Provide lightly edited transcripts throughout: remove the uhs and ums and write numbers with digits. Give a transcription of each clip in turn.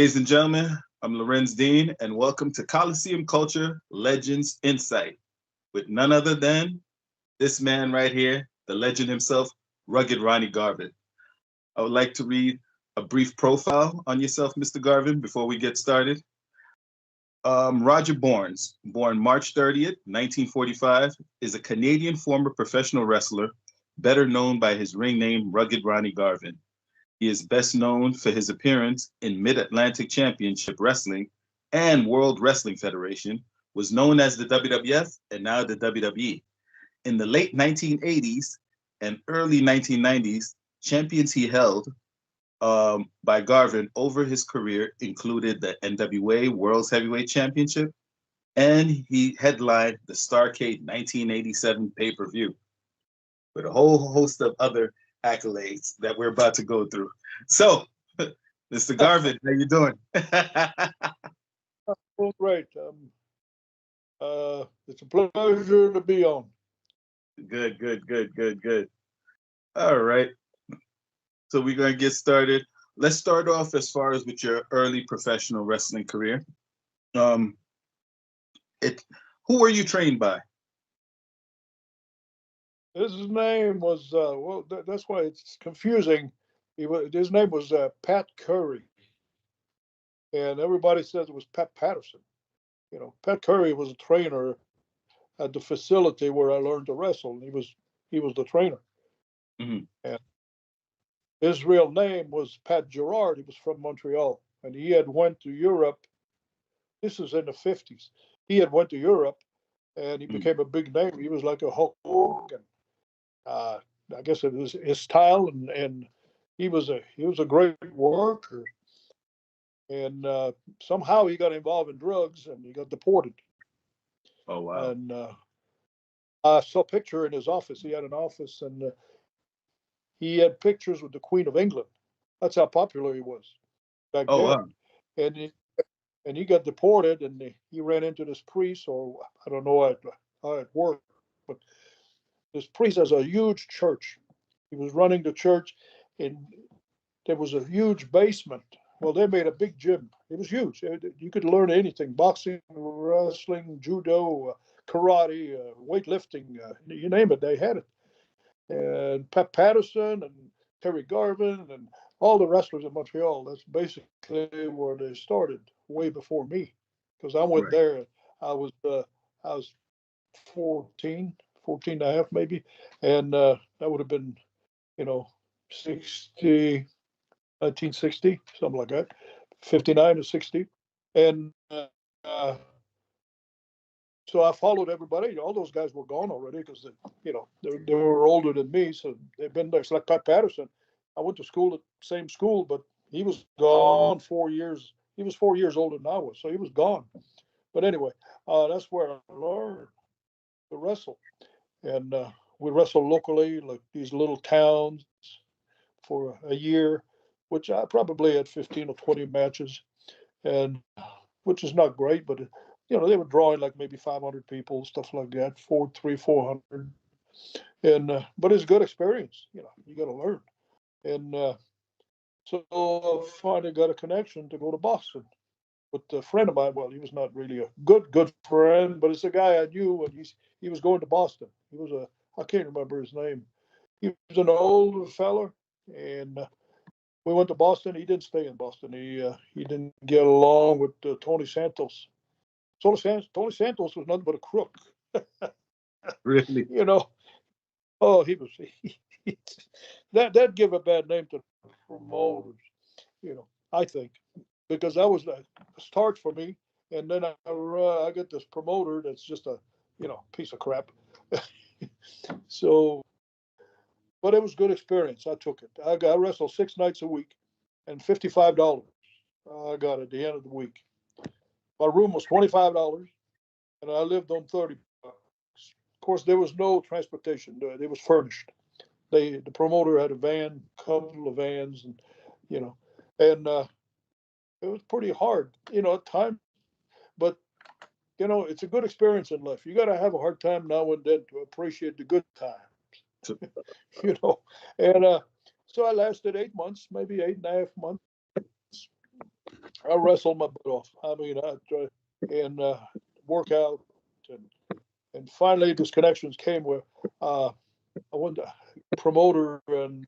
Ladies and gentlemen, I'm Lorenz Dean, and welcome to Coliseum Culture Legends Insight with none other than this man right here, the legend himself, rugged Ronnie Garvin. I would like to read a brief profile on yourself, Mr. Garvin, before we get started. Roger Bournes, born March 30th, 1945, is a Canadian former professional wrestler, better known by his ring name, Rugged Ronnie Garvin. He is best known for his appearance in Mid-Atlantic Championship Wrestling and World Wrestling Federation, was known as the WWF and now the WWE. In the late 1980s and early 1990s, champions he held by Garvin over his career included the NWA World's Heavyweight Championship, and he headlined the Starrcade 1987 pay-per-view with a whole host of other accolades that we're about to go through. So, Mr. Garvin, how you doing? Oh, great. It's a pleasure to be on. Good. All right. So we're going to get started. Let's start off as far as with your early professional wrestling career. Who were you trained by? His name was, that's why it's confusing. His name was Pat Curry. And everybody says it was Pat Patterson. You know, Pat Curry was a trainer at the facility where I learned to wrestle. And he was the trainer. Mm-hmm. And his real name was Pat Gerard. He was from Montreal. And he had went to Europe. This was in the 50s. He had went to Europe and he became a big name. He was like a Hulk Hogan. I guess it was his style, and he was a great worker. And somehow he got involved in drugs and he got deported. Oh wow! And I saw a picture in his office. He had an office, and he had pictures with the Queen of England. That's how popular he was back Oh then. wow! And he got deported, and he ran into this priest, or I don't know how it worked, but this priest has a huge church. He was running the church, and there was a huge basement. Well, they made a big gym. It was huge. You could learn anything: boxing, wrestling, judo, karate, weightlifting. You name it, they had it. And Pat Patterson and Terry Garvin and all the wrestlers in Montreal. That's basically where they started, way before me, because I went Right. there. I was 14, 14 and a half maybe, and that would have been, you know, 60, 1960, something like that, 59 to 60. And so I followed everybody. All those guys were gone already because they were older than me, so they've been there. It's like Pat Patterson. I went to school at the same school, but he was gone 4 years. He was 4 years older than I was, so he was gone. But anyway, that's where I learned to wrestle, and we wrestled locally, like these little towns, for a year, which I probably had 15 or 20 matches, and which is not great, but they were drawing like maybe 500 people, stuff like that, 400, and but it's a good experience. You got to learn, and so I finally got a connection to go to Boston with a friend of mine. Well, he was not really a good friend, but it's a guy I knew, and he was going to Boston. He was I can't remember his name. He was an older fella, and we went to Boston. He didn't stay in Boston. He didn't get along with Tony Santos. Tony Santos was nothing but a crook. Really? Oh, he was. That give a bad name to promoters. I think, because that was the start for me, and then I get this promoter that's just a piece of crap. So, but it was a good experience. I took it. I wrestled 6 nights a week, and $55. I got at the end of the week. My room was $25, and I lived on $30. Of course, there was no transportation. It was furnished. The promoter had a van, couple of vans, and you know, and it was pretty hard, at times. But it's a good experience in life. You got to have a hard time now and then to appreciate the good times, you know. And so I lasted 8 months, maybe 8.5 months, I wrestled my butt off. I mean, I try and work out, and finally these connections came where I went to promoter in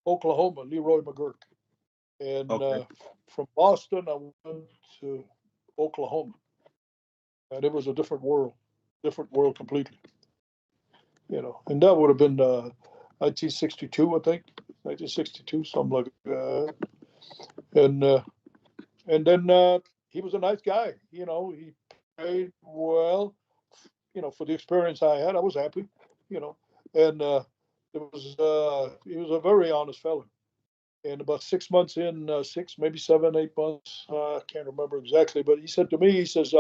Oklahoma, Leroy McGurk, and Okay. from Boston I went to Oklahoma, and it was a different world completely. And that would have been 1962, I think, 1962, something like that. And then he was a nice guy. He paid well. For the experience I had, I was happy. You know, and he was a very honest fellow. And about 6 months in, six, maybe 7, 8 months, I can't remember exactly, but he said to me, he says,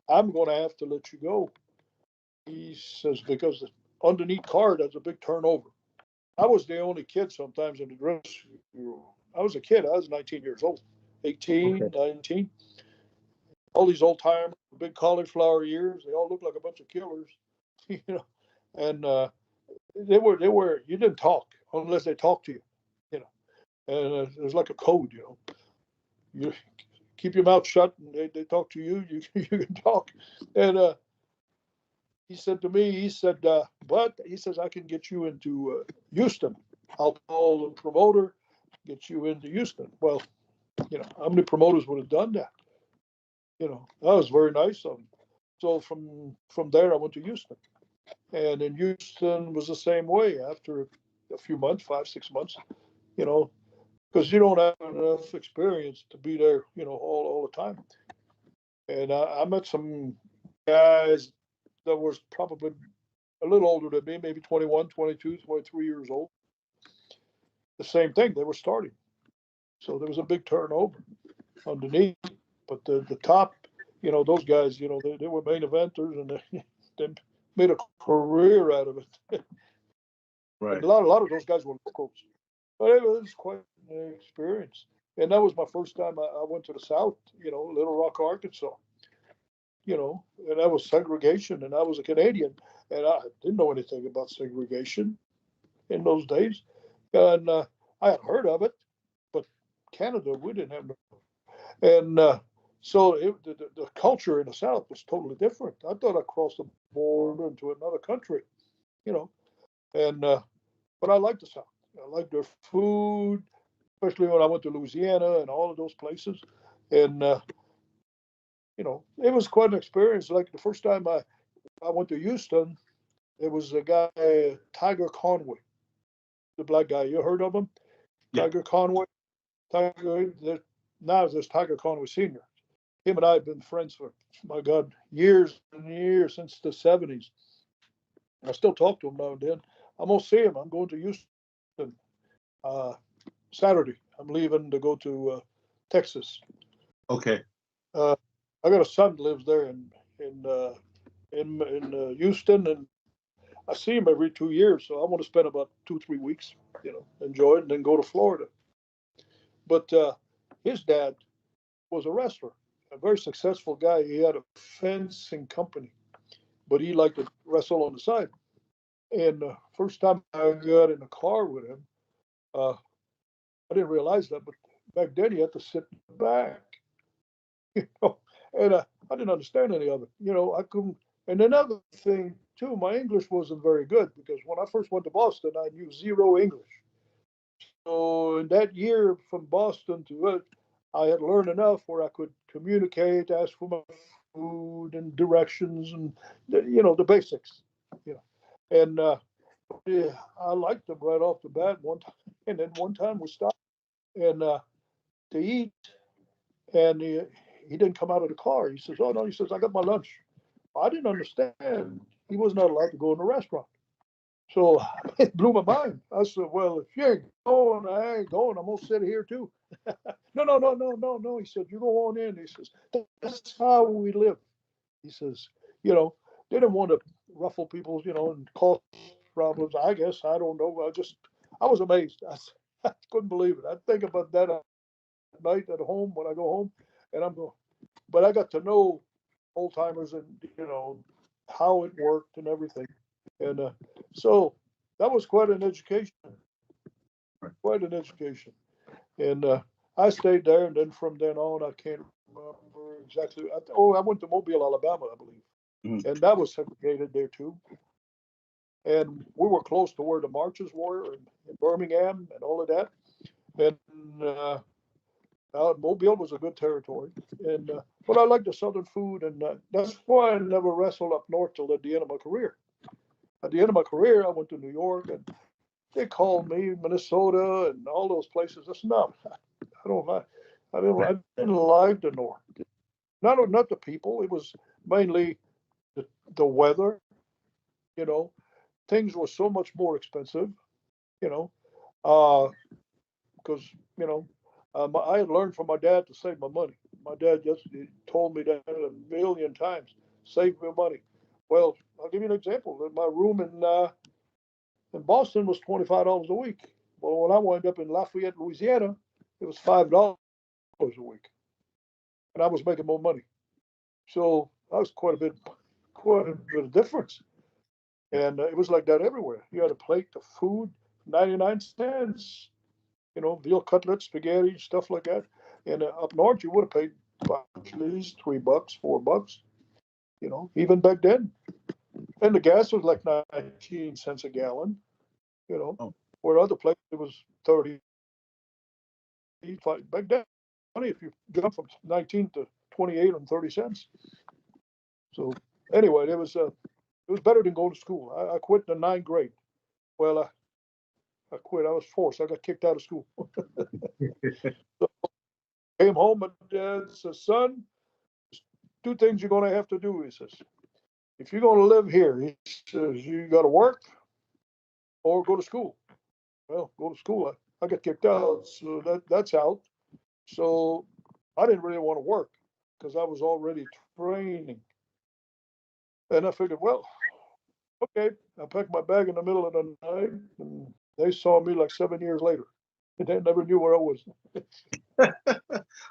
"I'm going to have to let you go." He says because underneath card, that's a big turnover. I was the only kid sometimes in the dress. I was a kid. I was 19 years old, Okay. 18, 19. All these old timers, big cauliflower ears. They all look like a bunch of killers, you know. And they were. You didn't talk unless they talked to you, you know. And it was like a code, you know. You keep your mouth shut, and they talk to you. You can talk. And he said to me, he said, but he says I can get you into Houston. I'll call the promoter, get you into Houston. Well, how many promoters would have done that? That was very nice of him. So from there, I went to Houston, and in Houston was the same way. After a few months, 5, 6 months, you know, because you don't have enough experience to be there, all the time. And I met some guys that was probably a little older than me, maybe 21, 22, 23 years old. The same thing, they were starting. So there was a big turnover underneath. But the top, those guys, they were main eventers, and they made a career out of it. And Right. a lot of those guys were locals. But it was quite an experience. And that was my first time I went to the South, Little Rock, Arkansas, and that was segregation. And I was a Canadian, and I didn't know anything about segregation in those days. And I had heard of it, but Canada, we didn't have no. And so the culture in the South was totally different. I thought I crossed the border into another country, you know. And but I liked the South. I liked their food, especially when I went to Louisiana and all of those places. And it was quite an experience. Like the first time I went to Houston, it was a guy, Tiger Conway, the black guy. You heard of him? Yeah. Tiger Conway. Tiger. Now there's Tiger Conway Senior. Him and I have been friends for, my God, years and years, since the 70s. I still talk to him now and then. I'm gonna see him. I'm going to Houston uh, Saturday. I'm leaving to go to Texas. Okay. Uh, I got a son that lives there in Houston, and I see him every 2 years. So I want to spend about 2, 3 weeks, enjoy it, and then go to Florida. But his dad was a wrestler, a very successful guy. He had a fencing company, but he liked to wrestle on the side. And the first time I got in a car with him, I didn't realize that, but back then you had to sit in the back, you know, and I didn't understand any of it. I couldn't. And another thing too, my English wasn't very good because when I first went to Boston, I knew zero English. So in that year from Boston to it, I had learned enough where I could communicate, ask for my food and directions, and the basics. You know, and yeah, I liked them right off the bat one time, and then one time we stopped and to eat, and he didn't come out of the car. He says, "Oh no," he says, "I got my lunch." I didn't understand. He was not allowed to go in the restaurant. So it blew my mind. I said, "Well, if you ain't going, I ain't going. I'm gonna sit here too." No, no, no, no, no, no. He said, "You go on in." He says, "That's how we live." He says, they didn't want to ruffle people's, and cause problems. I guess I don't know. I was amazed. I couldn't believe it. I think about that at night at home when I go home, and I'm going. But I got to know old timers and how it worked and everything, and so that was quite an education. Right. Quite an education. And I stayed there, and then from then on, I can't remember exactly. I went to Mobile, Alabama, I believe, Mhm. and that was segregated there too. And we were close to where the marches were in Birmingham and all of that. And Mobile was a good territory. And but I like the southern food, and that's why I never wrestled up north till at the end of my career. At the end of my career, I went to New York, and they called me Minnesota and all those places. I said, no, I don't like. I didn't like the north. Not the people. It was mainly the weather. You know, things were so much more expensive. You know, because you know, I had learned from my dad to save my money. My dad just he told me that a million times, save your money. Well, I'll give you an example. My room in Boston was $25 a week. Well, when I wound up in Lafayette, Louisiana, it was $5 a week, and I was making more money. So that was quite a bit of difference. And it was like that everywhere. You had a plate of food, 99 cents. You know, veal cutlets, spaghetti, stuff like that. And up north, you would have paid at least $3, $4. You know, even back then. And the gas was like 19 cents a gallon. You know, Oh, where other places it was 35 back then. Funny if you jump from 19 to 28 on 30 cents. So anyway, it was better than going to school. I quit in the ninth grade. Well, I quit. I was forced. I got kicked out of school. So came home and dad says, "Son, two things you're going to have to do." He says, "If you're going to live here, he says you got to work or go to school." Well, go to school. I got kicked out, so that's out. So I didn't really want to work because I was already training, and I figured, well, okay. I packed my bag in the middle of the night, and they saw me like 7 years later. And they never knew where I was. And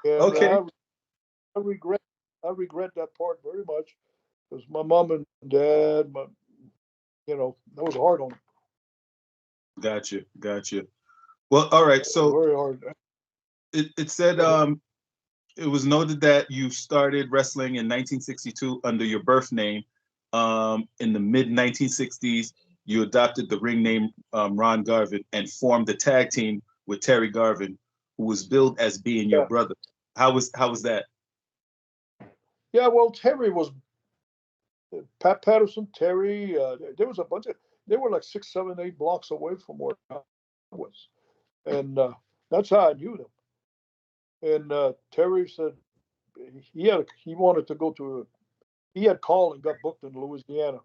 okay. I regret I regret that part very much because my mom and dad, that was hard on them. Got you. Got you. Well, all right. So Very hard. it said Go ahead. it was noted that you started wrestling in 1962 under your birth name. In the mid 1960s, you adopted the ring name Ron Garvin and formed the tag team with Terry Garvin, who was billed as being your Yeah. brother. How was that? Yeah, well, Terry was Pat Patterson, Terry. There was a bunch of, they were like 6, 7, 8 blocks away from where I was. And that's how I knew them. And Terry said he wanted to go to, he had called and got booked in Louisiana.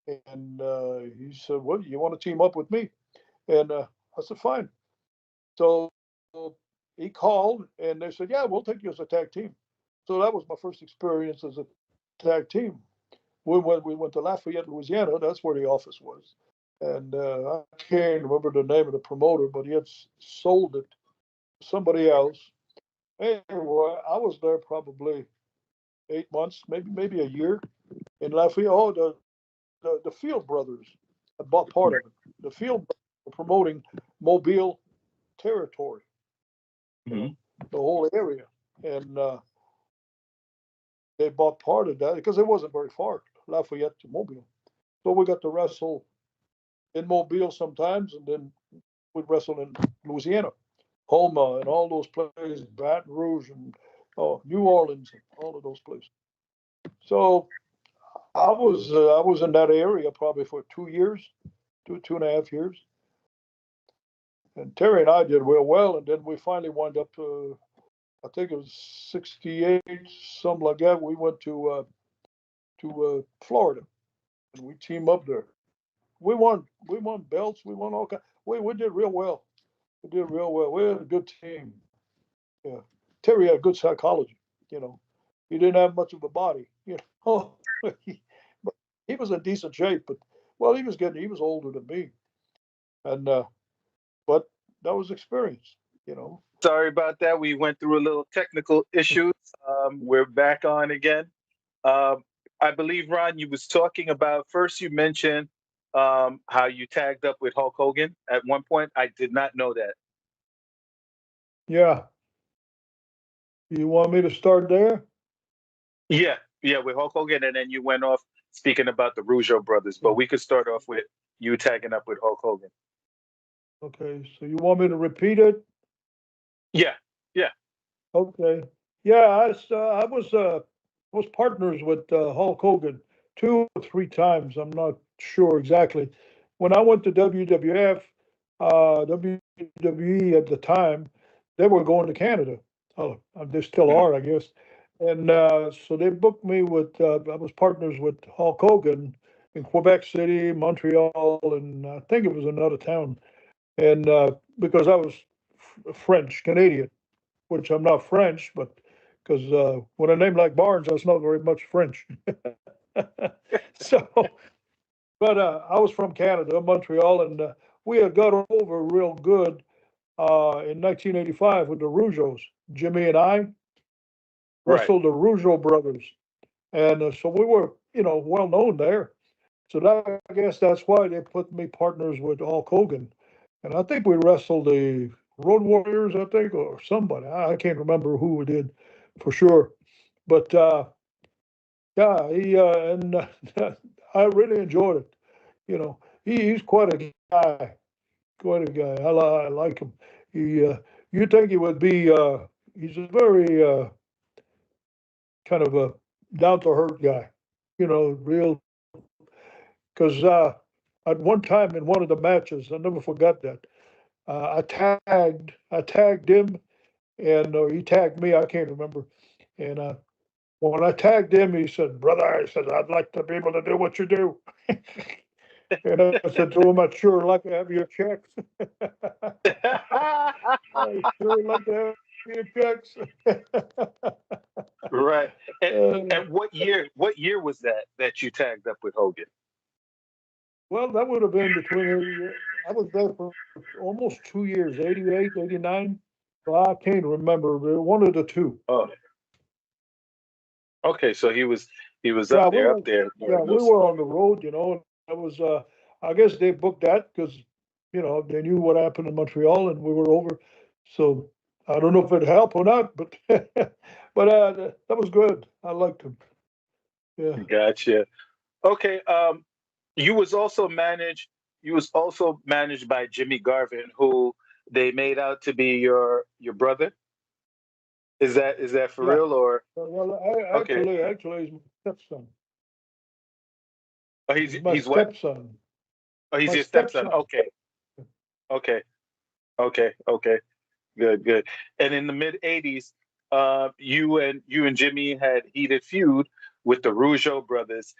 And he said, "Well, you want to team up with me?" And I said, "Fine." So he called and they said, "Yeah, we'll take you as a tag team." So that was my first experience as a tag team. We went to Lafayette, Louisiana. That's where the office was. And I can't remember the name of the promoter, but he had sold it to somebody else. Anyway, I was there probably 8 months, maybe a year in Lafayette. Oh, the Field Brothers had bought part of it. The Field Brothers were promoting Mobile territory, you Hmm. know, the whole area. And they bought part of that because it wasn't very far, Lafayette to Mobile. So we got to wrestle in Mobile sometimes, and then we'd wrestle in Louisiana, Homa, and all those places, Baton Rouge, and New Orleans, and all of those places. So I was in that area probably for 2 years, 2.5 years, and Terry and I did real well, and then we finally wound up. I think it was '68, something like that. We went to Florida, and we teamed up there. We won belts. We won all kinds. We did real well. We did real well. We had a good team. Yeah, Terry had good psychology. You know, he didn't have much of a body. You know, but he was in decent shape. But well, he was older than me, and but that was experience. You know. Sorry about that. We went through a little technical issues. We're back on again. Um, I believe Ron, you was talking about first. You mentioned how you tagged up with Hulk Hogan at one point. I did not know that. Yeah. You want me to start there? Yeah, yeah, with Hulk Hogan, and then you went off speaking about the Rougeau brothers. But we could start off with you tagging up with Hulk Hogan. Okay, so you want me to repeat it? Yeah, yeah, Okay. Yeah, I was partners with Hulk Hogan 2 or 3 times. I'm not sure exactly. When I went to WWF, WWE at the time, they were going to Canada. Oh, they still mhm, are, I guess. And so they booked me with. I was partners with Hulk Hogan in Quebec City, Montreal, and I think it was another town. And because I was French Canadian, which I'm not French, but because with a name like Barnes, that's not very much French. So, but I was from Canada, Montreal, and we had got over real good in 1985 with the Rougeaus. Jimmy and I right. wrestled the Rougeau brothers, and so we were, well known there. So that, I guess that's why they put me partners with Hulk Hogan, and I think we wrestled the Road Warriors, I think, or somebody. I can't remember who we did for sure, but yeah, he and I really enjoyed it. He's quite a guy, quite a guy. I like him. He, you think he would be? He's a very kind of a down to earth guy. Real because at one time in one of the matches, I never forgot that. I tagged him, and he tagged me. I can't remember. And when I tagged him, he said, "Brother," I said, "I'd like to be able to do what you do." And I said to him, "I'd sure like to have your checks." I sure like to have your checks. Right. Uh, And what year was that you tagged up with Hogan? well, that would have been between 80, I was there for almost 2 years, 88, 89. Well, I can't remember, but one of the two. Oh, okay. So he was Yeah, up there yeah, during we those. were on the road, that was, I guess they booked that because, they knew what happened in Montreal and we were over. So I don't know if it helped or not, but, but, that was good. I liked him. Yeah. Gotcha. Okay. You was also managed by Jimmy Garvin, who they made out to be your brother. Is that for Yeah. real or Well, okay? he's my stepson. Oh, he's He's my he's what? stepson. Oh, he's My your stepson. stepson. Okay, okay, okay. Good, good. And in the mid '80s, you and Jimmy had heated feud with the Rougeau brothers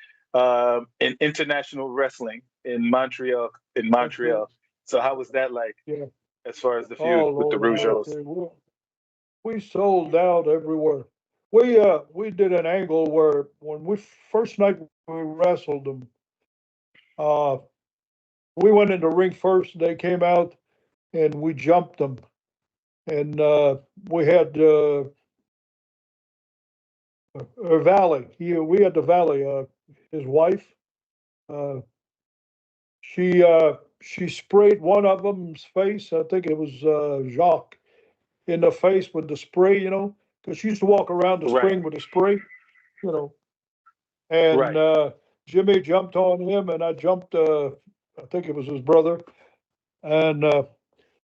in international wrestling in Montreal. In That's right. Montreal. So how was that like Yeah. as far as the Oh feud with the Lord, have Rougeaus? mercy. We sold out everywhere. We did an angle where when we first night we wrestled them, uh, we went in the ring first. They came out and we jumped them, and we had Valley. We had the Valley. His wife. Uh, she sprayed one of them's face. I think it was Jacques in the face with the spray. Because she used to walk around the Right, spring with the spray. You know, and right. Jimmy jumped on him, and I jumped. I think it was his brother, and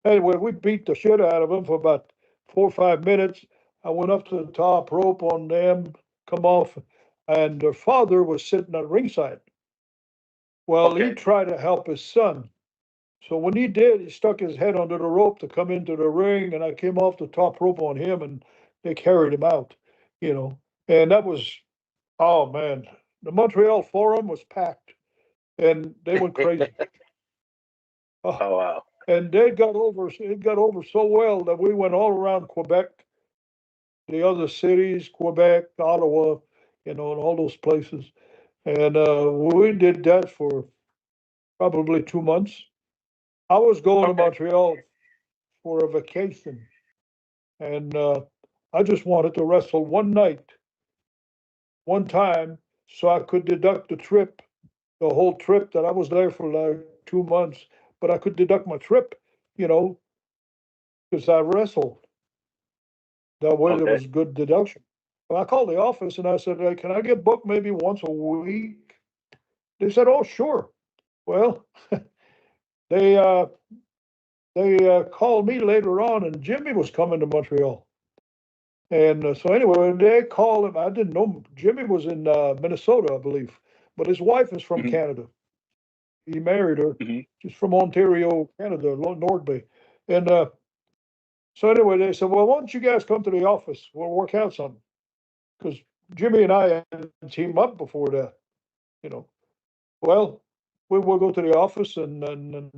anyway, we beat the shit out of him for about 4 or 5 minutes. I went up to the top rope on them, come off, and their father was sitting at ringside. Well, he Okay. tried to help his son. So when he did, he stuck his head under the rope to come into the ring, and I came off the top rope on him, and they carried him out. You know, and that was, oh man, the Montreal Forum was packed, and they went crazy. Oh, Oh wow. and it got over so well that we went all around Quebec, the other cities, Quebec, Ottawa, and all those places. And we did that for probably 2 months. I was going to Okay. Montreal for a vacation, and I just wanted to wrestle one night, one time, so I could deduct the trip, the whole trip that I was there for like 2 months, but I could deduct my trip, you know, because I wrestled. That way there Okay. was good deduction. Well, I called the office and I said, hey, can I get booked maybe once a week? They said, oh, sure. Well, they uh, they called me later on, and Jimmy was coming to Montreal. And so anyway, they called him. I didn't know him. Jimmy was in Minnesota, I believe, but his wife is from Hmm. Canada. He married her. Hmm. She's from Ontario, Canada, North Bay. And so anyway, they said, well, why don't you guys come to the office? We'll work out something. Because Jimmy and I had teamed up before that, you know. Well, we will go to the office and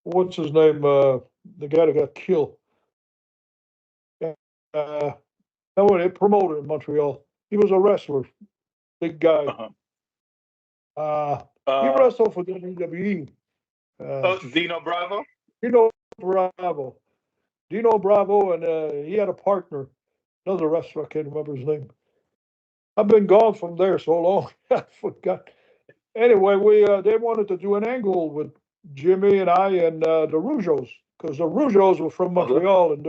what's his name? The guy that got killed. Uh, no, a promoter in Montreal. He was a wrestler, big guy. Uh-huh. Uh, he Uh, wrestled for WWE. Uh, oh, Dino Bravo. Dino Bravo. Dino Bravo, and he had a partner, another wrestler. I can't remember his name. I've been gone from there so long, I forgot. Anyway, we they wanted to do an angle with Jimmy and I and the Rougeos because the Rougeos were from Okay. Montreal and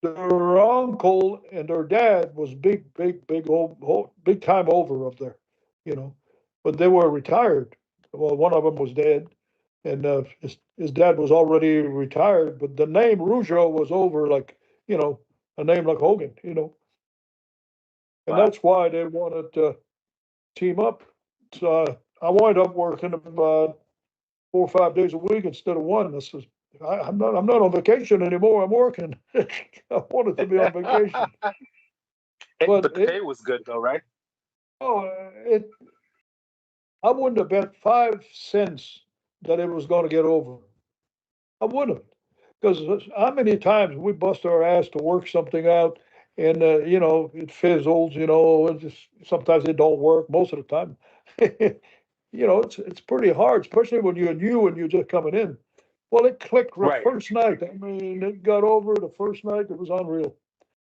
their uncle and their dad was big old, big time over up there, you know. But they were retired. Well, one of them was dead, and his dad was already retired. But the name Rougeau was over, like a name like Hogan, and Wow. that's why they wanted to team up. So I wind up working about 4 or 5 days a week instead of one. This is I'm not on vacation anymore. I'm working. I wanted to be on vacation, but But the pay was good though, right? oh, it I wouldn't have bet 5 cents that it was going to get over. I wouldn't have, because how many times we bust our ass to work something out, and it fizzles. It just sometimes it don't work. Most of the time, it's pretty hard, especially when you're new and you're just coming in. Well, it clicked the Right. first night. I mean, it got over the first night. It was unreal,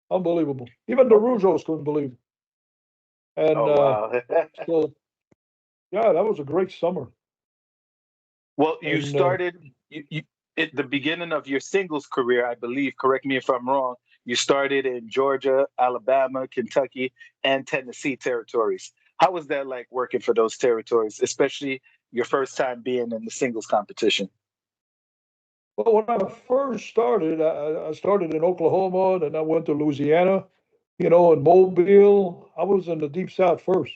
unbelievable. Even the Okay. Rougeos couldn't believe it. And Oh wow. so, yeah, that was a great summer. Well, you And started you at the beginning of your singles career, I believe. Correct me if I'm wrong. You started in Georgia, Alabama, Kentucky, and Tennessee territories. How was that like working for those territories, especially your first time being in the singles competition? well, when I first started, I started in Oklahoma, then I went to Louisiana, and Mobile. I was in the deep south first,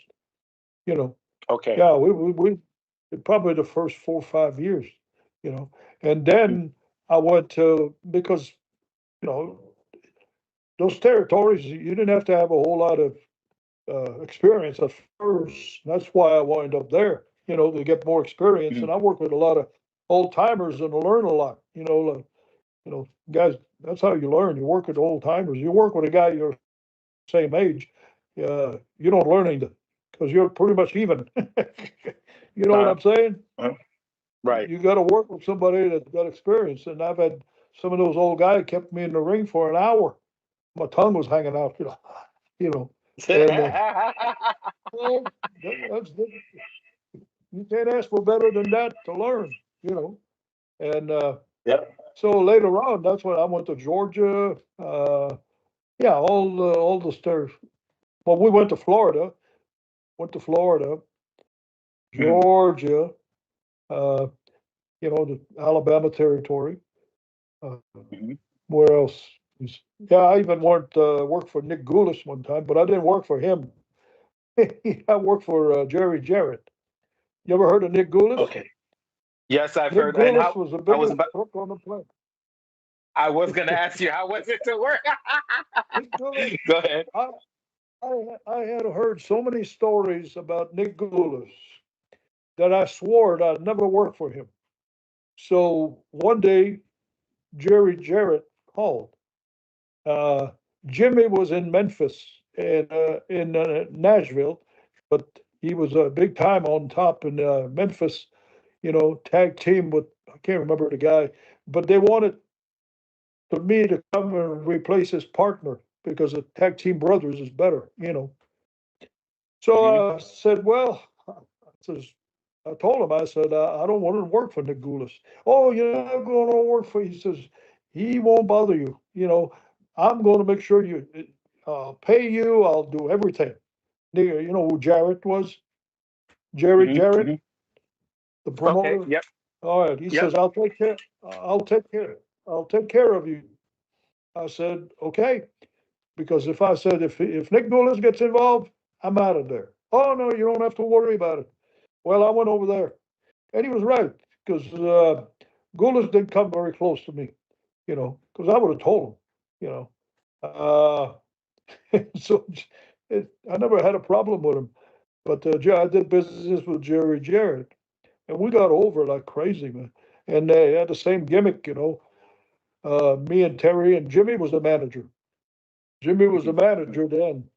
you know. Okay. Yeah, we probably the first 4 or 5 years, you know. And Mm. then I went to, because, you know, those territories, you didn't have to have a whole lot of experience at first. That's why I wind up there, to get more experience. Mm. And I work with a lot of old timers and learn a lot, guys. That's how you learn. You work with old timers. You work with a guy your same age. You don't learn anything because you're pretty much even. You know what Uh, I'm saying? uh, right. You got to work with somebody that's got experience. And I've had some of those old guys kept me in the ring for an hour. My tongue was hanging out, you know, and well, that's you can't ask for better than that to learn, and Yep. so later on, that's when I went to Georgia. Yeah, all the stairs. Well, we went to Florida, Mm. Georgia, uh, the Alabama territory. Uh, Mhm. where else? Yeah, I even worked for Nick Goulis one time, but I didn't work for him. I worked for Jerry Jarrett. You ever heard of Nick Goulis? Okay. Yes, I've Nick heard. And Goulis how was the I was biggest about. crook on the planet. I was gonna ask you how was it to work. Nick Goulis, Go ahead. I, I had heard so many stories about Nick Goulis that I swore I'd never work for him. So one day, Jerry Jarrett called. Uh, Jimmy was in Memphis and in Nashville, but he was a big time on top in Memphis. Tag team with, I can't remember the guy, but they wanted to me to come and replace his partner because the tag team brothers is better. Hmm. So I said, well, says, I told him, I said, I don't want to work for Nick Goulis. Oh, you're not going to work for, he says, he won't bother you. I'm going to make sure I'll pay you. I'll do everything. You know who Jarrett was? Jerry Hmm. Jarrett, Hmm. the Okay. promoter. Yep. All right. He Yep. says, I'll take care. I'll take care. I'll take care of you. I said, okay. Because if I said, if Nick Mullins gets involved, I'm out of there. Oh, no, you don't have to worry about it. Well, I went over there. And he was right. Because Goulas didn't come very close to me, because I would have told him, you know. So I never had a problem with him. But I did business with Jerry Jarrett, and we got over like crazy, man. And they had the same gimmick, me and Terry and Jimmy was the manager. Jimmy was the manager then,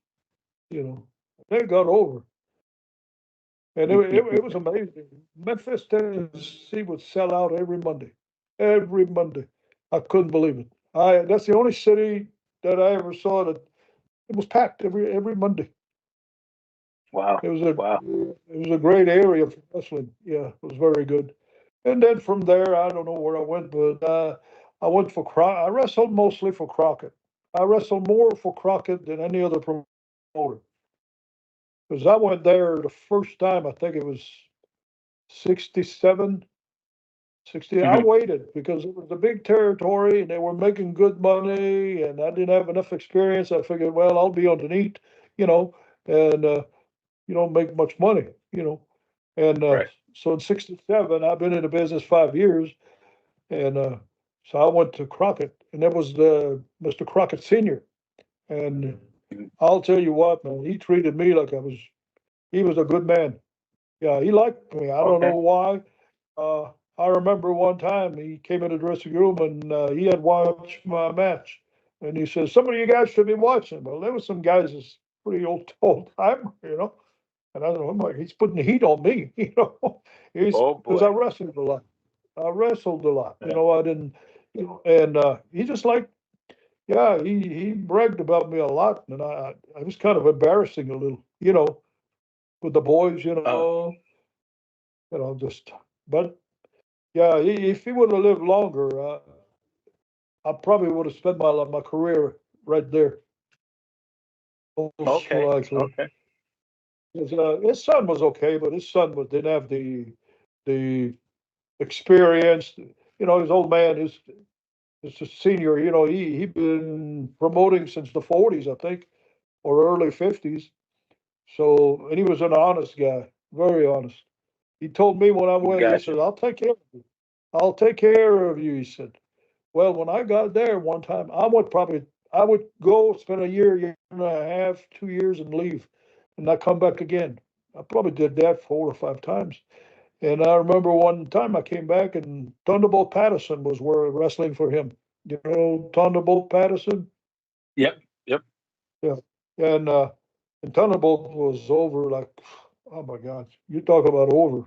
you know. They got over, and it was amazing. Memphis, Tennessee would sell out every Monday, every Monday. I couldn't believe it. I That's the only city that I ever saw that it was packed every Monday. Wow. It was a Wow. it was a great area for wrestling. Yeah, it was very good. And then from there, I don't know where I went, but I went for I wrestled mostly for Crockett. I wrestled more for Crockett than any other promoter because I went there the first time. I think it was 67, 60. I Hmm. waited because it was a big territory and they were making good money, and I didn't have enough experience. I figured, well, I'll be underneath, you know, and you don't make much money. And Right. so in 67, I've been in the business 5 years. And so I went to Crockett, and that was the Mr. Crockett Senior. And Mhm. I'll tell you what, man, he treated me like he was a good man. Yeah, he liked me. I don't know Okay. why. Uh, I remember one time he came in the dressing room and he had watched my match. And he says, some of you guys should be watching. Well, there was some guys that's pretty old time. And I don't know, I'm like, he's putting the heat on me, He's Oh because I boy. wrestled a lot. I wrestled a lot. Yeah. I didn't, and he just like, yeah, he bragged about me a lot, and I was kind of embarrassing a little, with the boys, Oh. just, but yeah, if he would have lived longer, I probably would have spent my career right there, most Okay. likely. Okay. His son was okay, but his son didn't have the experience. His old man is a senior. He'd been promoting since the 40s, I think, or early 50s. So, and he was an honest guy, very honest. He told me when I went, he Gotcha. said, "I'll take care of you. I'll take care of you." He said. Well, when I got there one time, I would go spend a year and a half, 2 years, and leave, and not come back again. I probably did that 4 or 5 times. And I remember one time I came back and Thunderbolt Patterson was wrestling for him. Thunderbolt Patterson? Yep. Yep. Yeah. And Thunderbolt was over like, oh my God, you talk about over.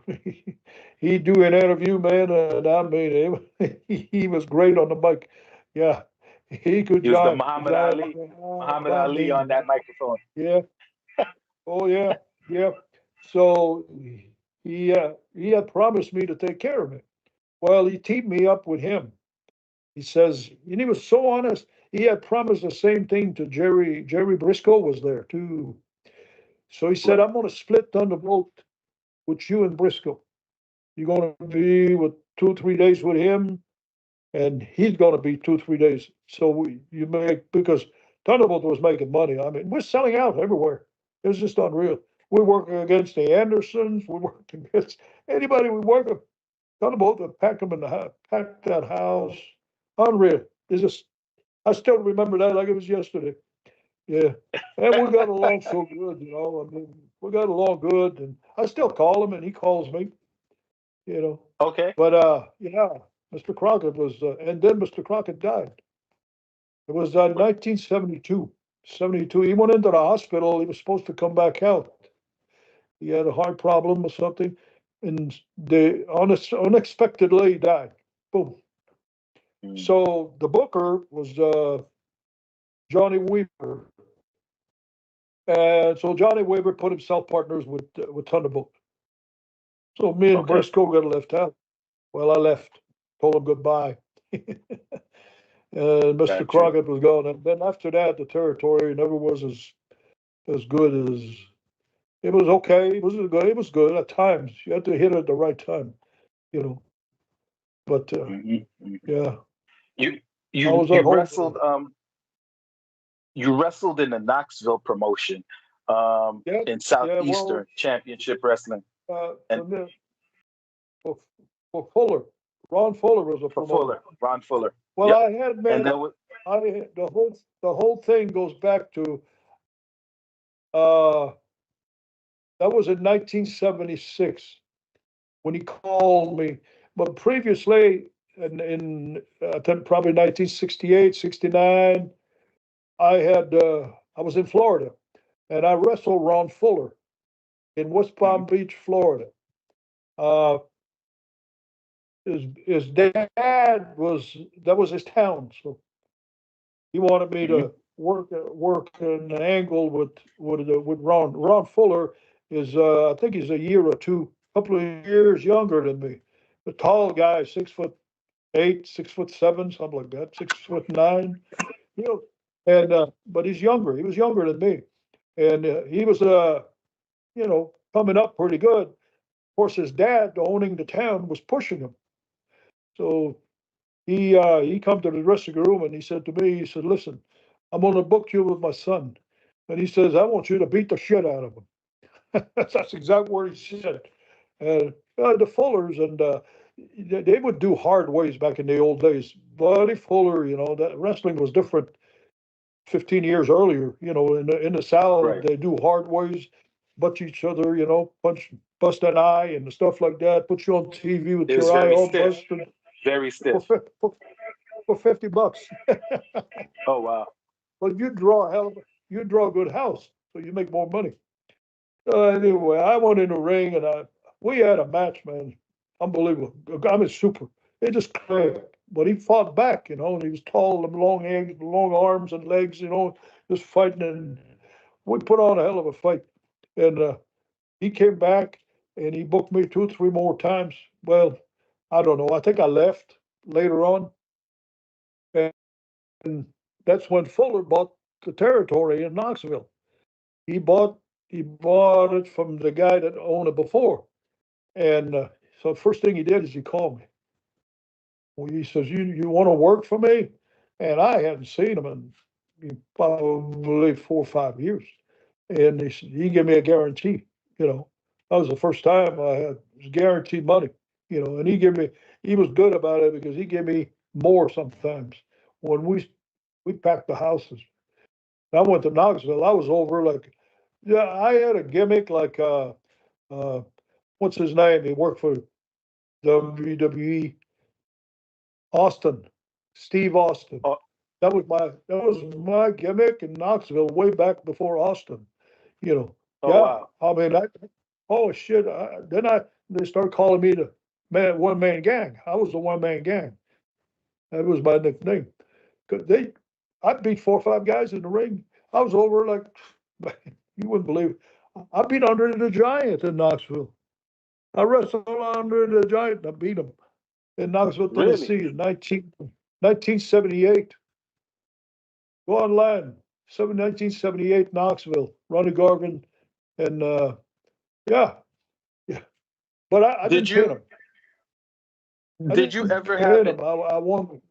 He'd do an interview, man, and I mean, he was great on the mic. Yeah, he could He was the jive Muhammad like Ali. a Muhammad Ali on bandito. that microphone. Yeah. Oh yeah. Yeah. So he had promised me to take care of me. Well, he teamed me up with him. He says, and he was so honest. He had promised the same thing to Jerry. Jerry Briscoe was there too. So he said, Right. I'm going to split down the boat with you and Briscoe. You're going to be with 2 or 3 days with him, and he's going to be 2 or 3 days. So you make, because Thunderbolt was making money. I mean, we're selling out everywhere. It's just unreal. We're working against the Andersons. We're working against anybody we work with. Thunderbolt would pack them in the house, pack that house. Unreal. It's just, I still remember that like it was yesterday. Yeah. And we got along so good. I mean, we got along good, and I still call him and he calls me, you know. Okay. But yeah, Mr. Crockett and then Mr. Crockett died. It was 1972. 72. He went into the hospital. He was supposed to come back out. He had a heart problem or something, and unexpectedly he died. Boom. Mm. So the booker was Johnny Weaver, and so Johnny Weaver put himself partners with Thunderbolt. So me and Okay. Briscoe got left out. Well, I left, told him goodbye. and Mr. Got you. Crockett was gone. And then after that, the territory never was as good as it was. Okay, it was good. It was good at times. You had to hit it at the right time, you know. But Hmm. yeah, You I you was at you home. wrestled in the Knoxville promotion, Yeah, in yeah. Southeastern Well, Championship Wrestling, and and then for, for Fuller, Ron Fuller was a for promoter. Fuller, Ron Fuller. Well, Yep. I had And met. then with The whole thing goes back to uh, that was in 1976 when he called me. But previously, in I think probably 1968, 69, I was in Florida and I wrestled Ron Fuller in West hmm Palm Beach, Florida. Uh, his dad was that was his town, so he wanted me hmm to work an angle with Ron. Ron Fuller is I think he's a year or two, couple of years younger than me. A tall guy, 6'8", 6'7", something like that, 6'9". You know, and but he's younger. He was younger than me, and he was coming up pretty good. Of course, his dad owning the town was pushing him, so he come to the dressing room and he said to me, he said, "Listen, I'm going to book you with my son," and he says, "I want you to beat the shit out of him." That's exactly what he said. And the Fullers and they would do hard ways back in the old days. Buddy Fuller, that wrestling was different 15 years earlier. In the South, right, they do hard ways, butch each other, punch, bust an eye and stuff like that. Put you on TV with it was your eye very all stiff, busted very for, stiff. for $50. Oh wow, But you draw a good house, so you make more money. Anyway, I went in the ring and we had a match, man. Unbelievable. I mean, super. It just clicked. But he fought back, and he was tall and long arms and legs, just fighting. And we put on a hell of a fight. And he came back and he booked me two, three more times. Well, I don't know. I think I left later on. And that's when Fuller bought the territory in Knoxville. He bought he bought it from the guy that owned it before. And so the first thing he did is he called me. Well, he says, "You want to work for me?" And I hadn't seen him in probably 4 or 5 years. And he gave me a guarantee. You know, that was the first time I had guaranteed money. And he was good about it because he gave me more sometimes. When we packed the houses, I went to Knoxville. I was over like, yeah, I had a gimmick like uh, what's his name? He worked for WWE. Austin, Steve Austin. oh, That was my gimmick in Knoxville way back before Austin. You know, oh yeah. wow, I mean, oh shit. They start calling me the one man gang. I was the one man gang. That was my nickname. 'Cause I beat 4 or 5 guys in the ring. I was over like, you wouldn't believe it. I beat Andre the Giant in Knoxville. I wrestled Andre the Giant. And I beat him in Knoxville, really? Tennessee in 1978. Go online. 1978, Knoxville. Ronnie Garvin. And yeah, yeah. But I Did didn't pin you him. I did you didn't ever pin have him. an I won.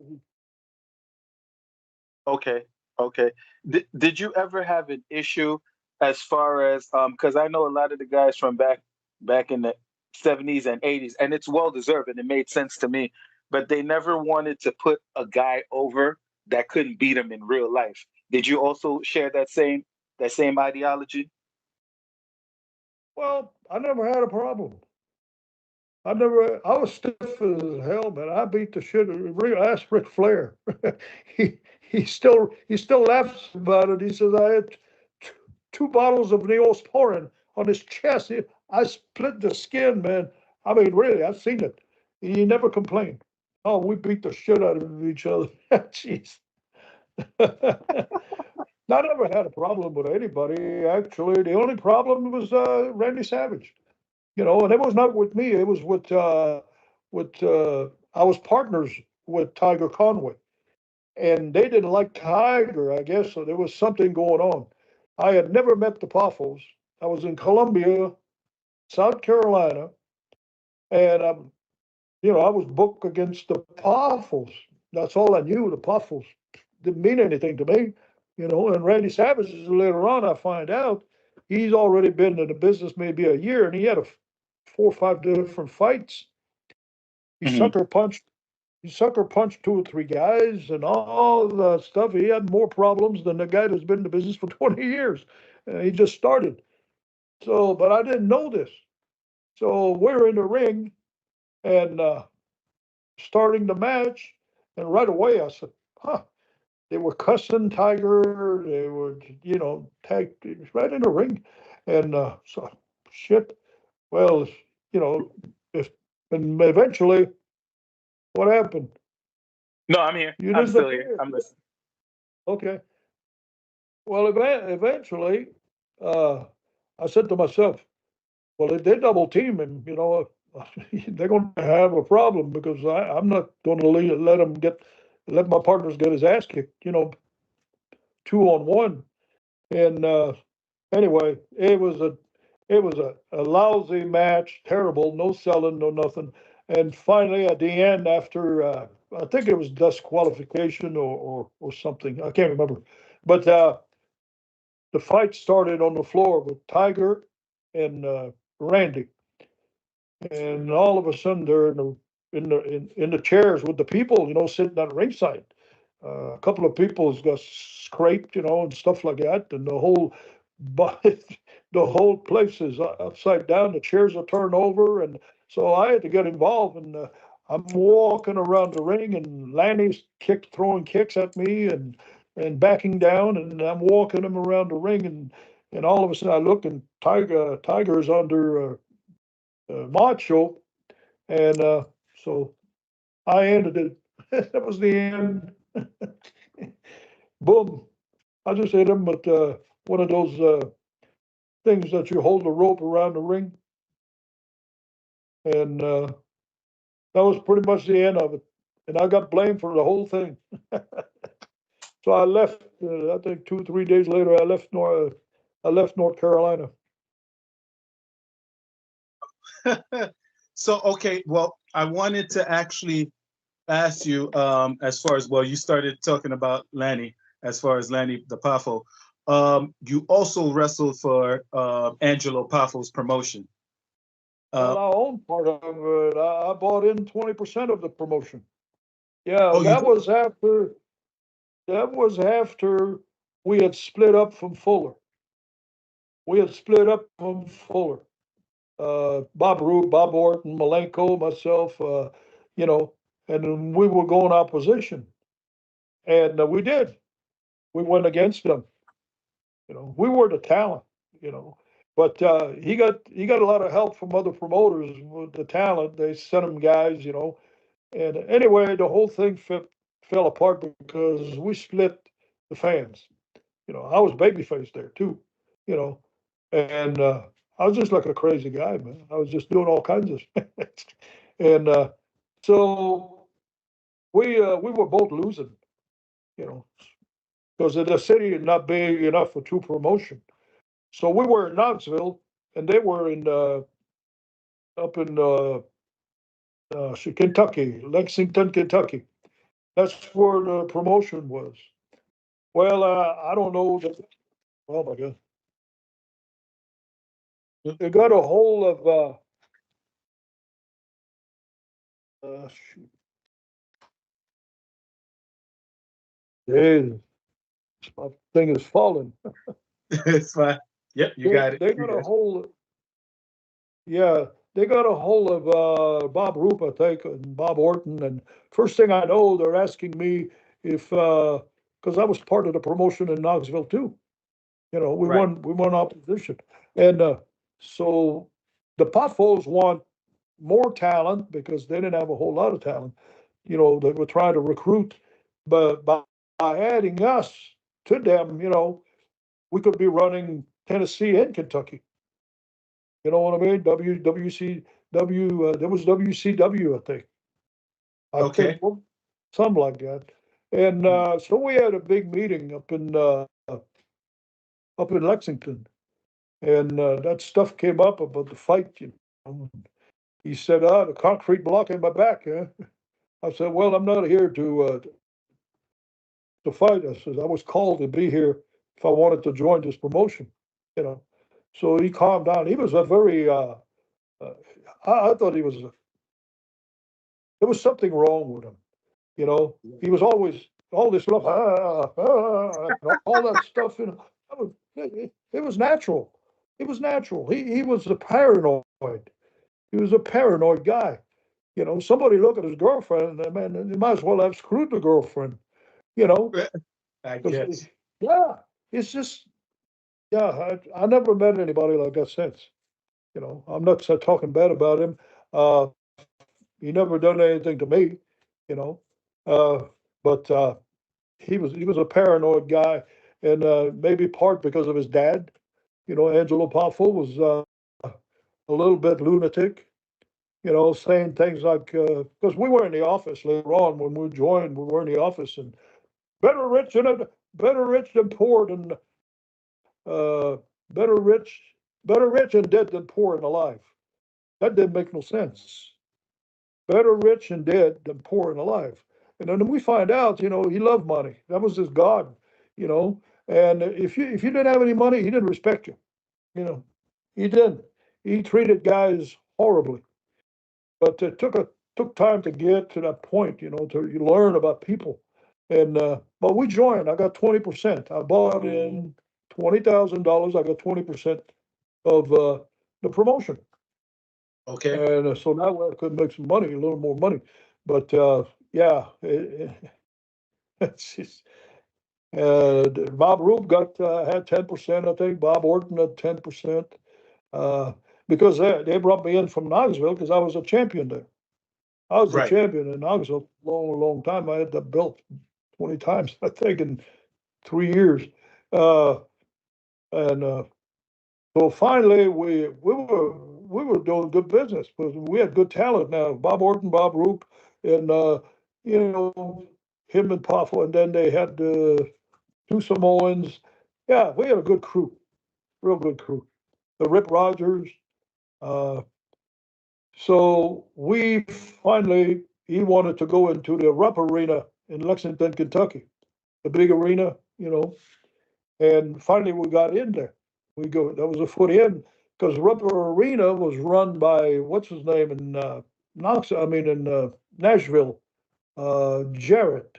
okay, okay? Did you ever have an issue as far as because I know a lot of the guys from back in the 70s and 80s, and it's well deserved and it made sense to me, but they never wanted to put a guy over that couldn't beat him in real life. Did you also share that same ideology? Well, I never had a problem. I was stiff as hell, man. I beat the shit. I asked Ric Flair. he still laughs about it. He says I had t- two bottles of Neosporin on his chest. I split the skin, man. I mean, really, I've seen it. He never complained. Oh, we beat the shit out of each other. Jeez. I never had a problem with anybody. Actually, the only problem was Randy Savage. And it was not with me. It was with I was partners with Tiger Conway, and they didn't like Tiger, I guess. So there was something going on. I had never met the Poffos. I was in Columbia, South Carolina, and I was booked against the Poffos. That's all I knew. The Poffos didn't mean anything to me, And Randy Savage is later on. I find out he's already been in the business maybe a year, and he had 4 or 5 different fights. He Hmm. sucker punched. He sucker punched 2 or 3 guys and all the stuff. He had more problems than the guy that's been in the business for 20 years. He just started. So, but I didn't know this. So we're in the ring and starting the match, and right away I said, "Huh." They were cussing Tiger. They were, tag right in the ring, and so shit. Well, you know, if and eventually, what happened? No, I'm here. You I'm still here. disappeared. I'm listening. Okay. Well, eventually, uh, I said to myself, "Well, if they double team him, they're going to have a problem because I'm not going to let my partners get his ass kicked. 2 on 1." And anyway, it was a lousy match, terrible, no selling, no nothing. And finally, at the end, after I think it was disqualification or something, I can't remember, but the fight started on the floor with Tiger and Randy, and all of a sudden they're in the chairs with the people, sitting on ringside. A couple of people got scraped, and stuff like that, and but the whole place is upside down. The chairs are turned over, and so I had to get involved. And I'm walking around the ring, and Lanny's throwing kicks at me, and backing down, and I'm walking him around the ring, and all of a sudden I look, and Tiger's under Macho, and so I ended it. That was the end. Boom. I just hit him with one of those things that you hold the rope around the ring, and that was pretty much the end of it. And I got blamed for the whole thing. So I left. I think 2 or 3 days later, I left North Carolina. So, okay, well, I wanted to actually ask you, as far as, well, you started talking about Lanny, as far as Lanny the Poffo. You also wrestled for Angelo Poffo's promotion. Well, Uh, I own part of it. I bought in 20% of the promotion. Yeah, oh, you that did? was after we had split up from Fuller. We had split up from Fuller. Bob Root, Bob Orton, Malenko, myself, you know, and we were going opposition, and we did. We went against them. We were the talent. You know, but he got a lot of help from other promoters with the talent. They sent him guys. And anyway, the whole thing fell apart because we split the fans. I was babyface there too. You know, and I was just like a crazy guy, man. I was just doing all kinds of, and so we were both losing. You know, because the city is not big enough for two promotion. So we were in Knoxville, and they were in up in Kentucky, Lexington, Kentucky. That's where the promotion was. Well, I don't know. Oh my God, they got a hold of. Shoot, hey, my thing is falling. It's fine. Yep, you They got it. they You got a got it. hold. Yeah, they got a hold of Bob Roop, I think, and Bob Orton. And first thing I know, they're asking me if because I was part of the promotion in Knoxville too. We Right. won opposition, and so the Potholes want more talent because they didn't have a whole lot of talent. They were trying to recruit, but by adding us to them, we could be running Tennessee and Kentucky. You know what I mean? There was WCW, I think. Okay. Well, something like that. And so we had a big meeting up in Lexington, and that stuff came up about the fight. Know. He said, "Ah, the concrete block in my back." Huh? I said, "Well, I'm not here to fight." I said, "I was called to be here if I wanted to join this promotion." You know, so he calmed down. He was a very uh, I thought there was something wrong with him. You know, he was always all this love, and all that stuff. It was natural. It was natural. He was a paranoid. He was a paranoid guy. You know, somebody look at his girlfriend, and man, you might as well have screwed the girlfriend. You know, I because guess. yeah, it's just yeah. I never met anybody like that since. You know, I'm not talking bad about him. Uh, he never done anything to me. You know, uh, but he was a paranoid guy, and maybe part because of his dad. You know, Angelo Poffo was a little bit lunatic. You know, saying things like because we were in the office later on when we joined, we were in the office and better rich than poor than better better rich and dead than poor and alive. That didn't make no sense. Better rich and dead than poor and alive. And then we find out, you know, he loved money. That was his God, you know. And if you didn't have any money, he didn't respect you. You know, he didn't. He treated guys horribly. But it took time to get to that point, you know, to you learn about people. And but we joined. I got 20%. I bought in $20,000. I got 20% of the promotion. Okay. And so now I could make some money, a little more money. But yeah, it's just, Bob Roop got had 10%, I think. Bob Orton had 10%. Uh, because they brought me in from Knoxville because I was a champion there. I was a Right. champion in Knoxville a long, long time. I had that belt 20 times, I think, in 3 years. Uh, and so finally, we were doing good business because we had good talent now. Bob Orton, Bob Roop, and you know him and Poffo, and then they had two Samoans. Yeah, we had a good crew, real good crew. The Rip Rogers. Uh, so we finally he wanted to go into the Rupp Arena in Lexington, Kentucky, the big arena, you know. And finally, we got in there. We go. That was a foot in because Rupper Arena was run by what's his name in in Nashville, Jarrett.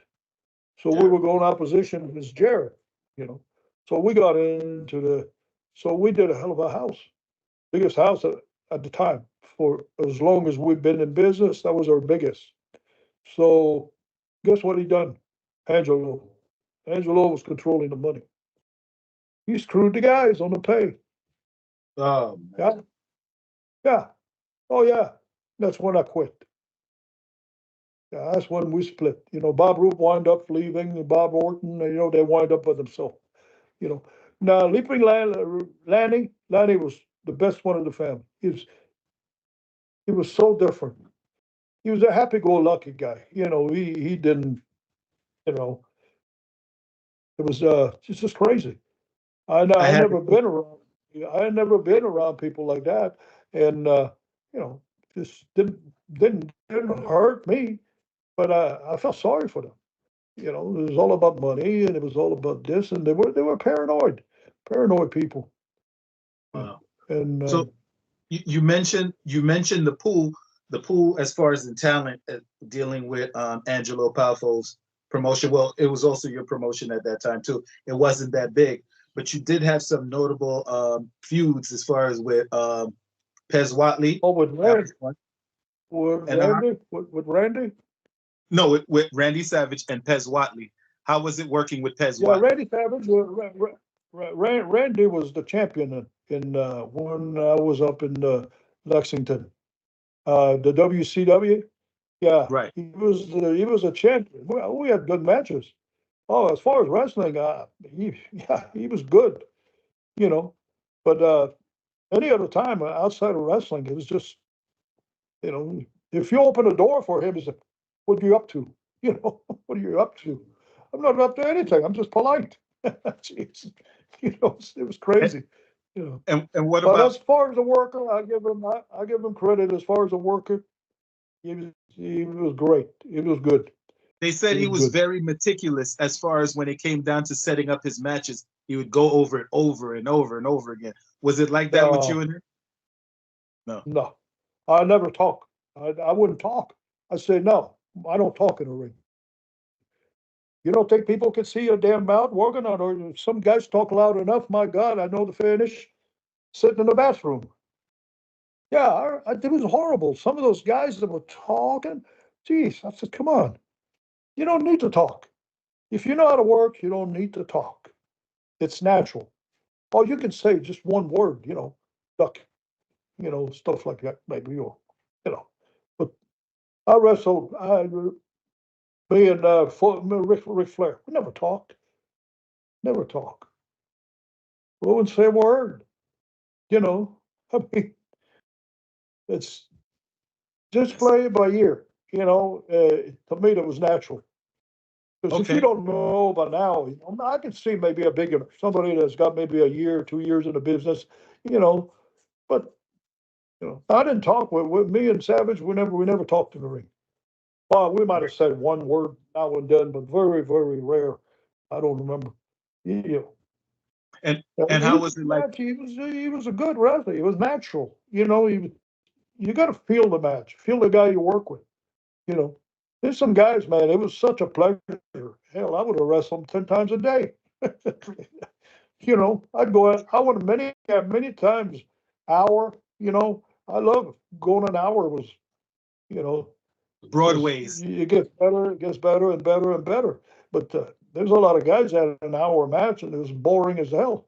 So we Jared. were going opposition against Jarrett, you know. So we got into the. So we did a hell of a house, biggest house at the time for as long as we've been in business. That was our biggest. So guess what he done? Angelo. Angelo was controlling the money. He screwed the guys on the pay. Oh man. Yeah, yeah. Oh yeah. That's when I quit. Yeah, that's when we split. You know, Bob Roop wound up leaving, and Bob Orton, you know, they wind up with themselves. You know. Now Lanny was the best one of the family. He was so different. He was a happy-go-lucky guy. You know, he didn't. You know, it was it's just crazy. I I had never been around. I had never been around people like that, and you know, just didn't hurt me. But I felt sorry for them. You know, it was all about money, and it was all about this, and they were paranoid people. You wow. know, and So you mentioned the pool as far as the talent dealing with Angelo Palfo's promotion. Well, it was also your promotion at that time too. It wasn't that big, but you did have some notable feuds as far as with Pez Watley. oh, with That was Randy, one. And With Randy, no, with Randy Savage and Pez Watley. How was it working with Pez yeah, Watley? Randy Savage, Randy was the champion in when I was up in Lexington, the WCW. Yeah, Right. he was a champion. We had good matches. Oh, as far as wrestling, yeah, he was good, you know. But any other time outside of wrestling, it was just, if you open a door for him, it's like, what are you up to? You know, what are you up to? I'm not up to anything. I'm just polite. Jeez. It was And, crazy. You know. and what But about as far as a worker, I give him credit. As far as a worker, he was great. He was good. they said He he was was good. very meticulous as far as when it came down to setting up his matches. He would go over it over and over and over again. Was it like that with you No, and him? No. no, I never talk. I wouldn't talk. I say no. I don't talk in a ring. You don't think people can see your damn mouth working on, or some guys talk loud enough? My God, I know the finish. Sitting in the bathroom. Yeah, it was horrible. Some of those guys that were talking, geez, I said, come on, you don't need to talk. If you know how to work, you don't need to talk. It's natural. Or you can say just one word, duck, stuff like that, maybe, you know. But I wrestled, me and Ric Flair, we never talked, never talk. We wouldn't say a word, you know. I mean, it's just Yes. play it by ear, to me, that was natural. Because if you Okay. don't know by now, I can see maybe a beginner, somebody that's got maybe a year, 2 years in the business, you know. But I didn't talk with me and Savage. We never talked in the ring. Well, we might have said one word now and then, but very, very rare. I don't remember. You And know, and he how was was it like? match. He was a good wrestler. He was natural. You got to feel the match, feel the guy you work with. You know, there's some guys, man. It was such a pleasure. Hell, I would have wrestled 10 times a day. I'd go out. I would many times hour. I love going an hour was. You know, because Broadways. it gets better, it gets better and better and better. But there's a lot of guys that had an hour match and it was boring as hell.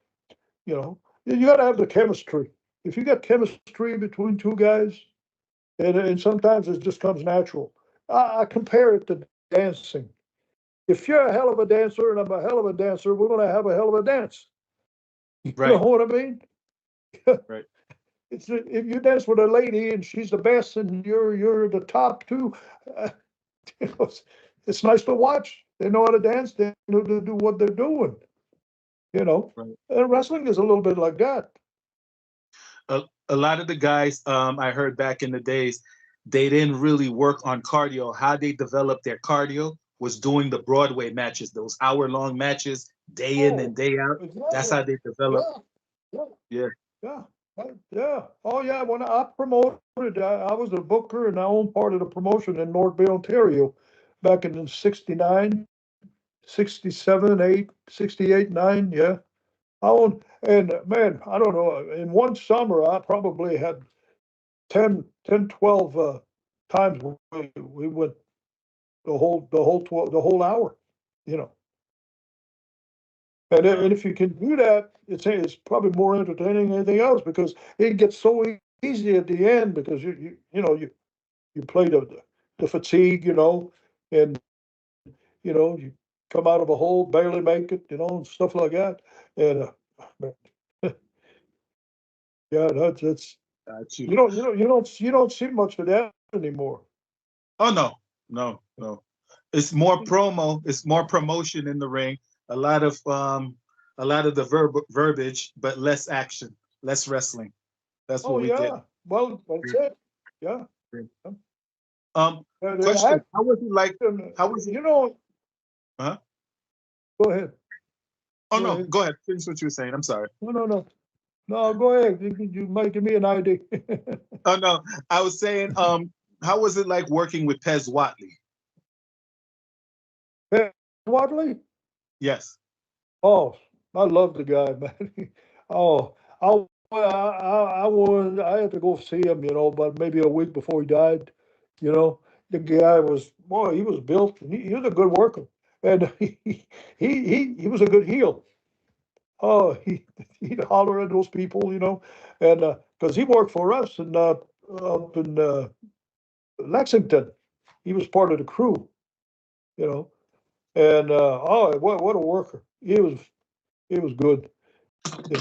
You got to have the chemistry. If you got chemistry between two guys, and sometimes it just comes natural. I compare it to dancing. If you're a hell of a dancer and I'm a hell of a dancer, we're going to have a hell of a dance. You know Right. what I mean? Right. If you dance with a lady and she's the best and you're the top two, uh, it's, it's nice to watch. They know how to dance. They know to do what they're doing. You know, Right. and wrestling is a little bit like that. A lot of the guys I heard back in the days, they didn't really work on cardio. How they developed their cardio was doing the Broadway matches, those hour-long matches, day in and Oh, day out. That's exactly. how they developed. Yeah, yeah, Yeah. yeah, yeah. Oh, yeah. When I promoted, I was a booker and I owned part of the promotion in North Bay, Ontario, back in 69, 67, 8, 68, 9. Yeah. I owned, and man, I don't know. In one summer, I probably had 12 times we went the whole hour, you know. And Wow. if you can do that, it's probably more entertaining than anything else because it gets so easy at the end because you play the fatigue, and you come out of a hole, barely make it, and stuff like that. And yeah, that's Got you. you don't see much of that anymore. Oh no, no, no. It's more promo. It's more promotion in the ring. A lot of um, a lot of the verbiage, but less action, less wrestling. That's what Oh we get. yeah, well that's it. Yeah. Um, The question: how was it like? action, How was it? Huh? go ahead, Oh go no, ahead. go ahead. Finish what you were saying. I'm sorry. No, no, no, no, go ahead. You making me an idea. Oh no, I was saying, how was it like working with Pez Watley? Wadley? Yes. Oh, I love the guy, man. Oh, I had to go see him, but maybe a week before he died. You know, the guy was, boy, he was built. He was a good worker, and he was a good heel. Oh, he'd holler at those people, and because he worked for us and up in Lexington, he was part of the crew, you know, and oh, what a worker! He was good.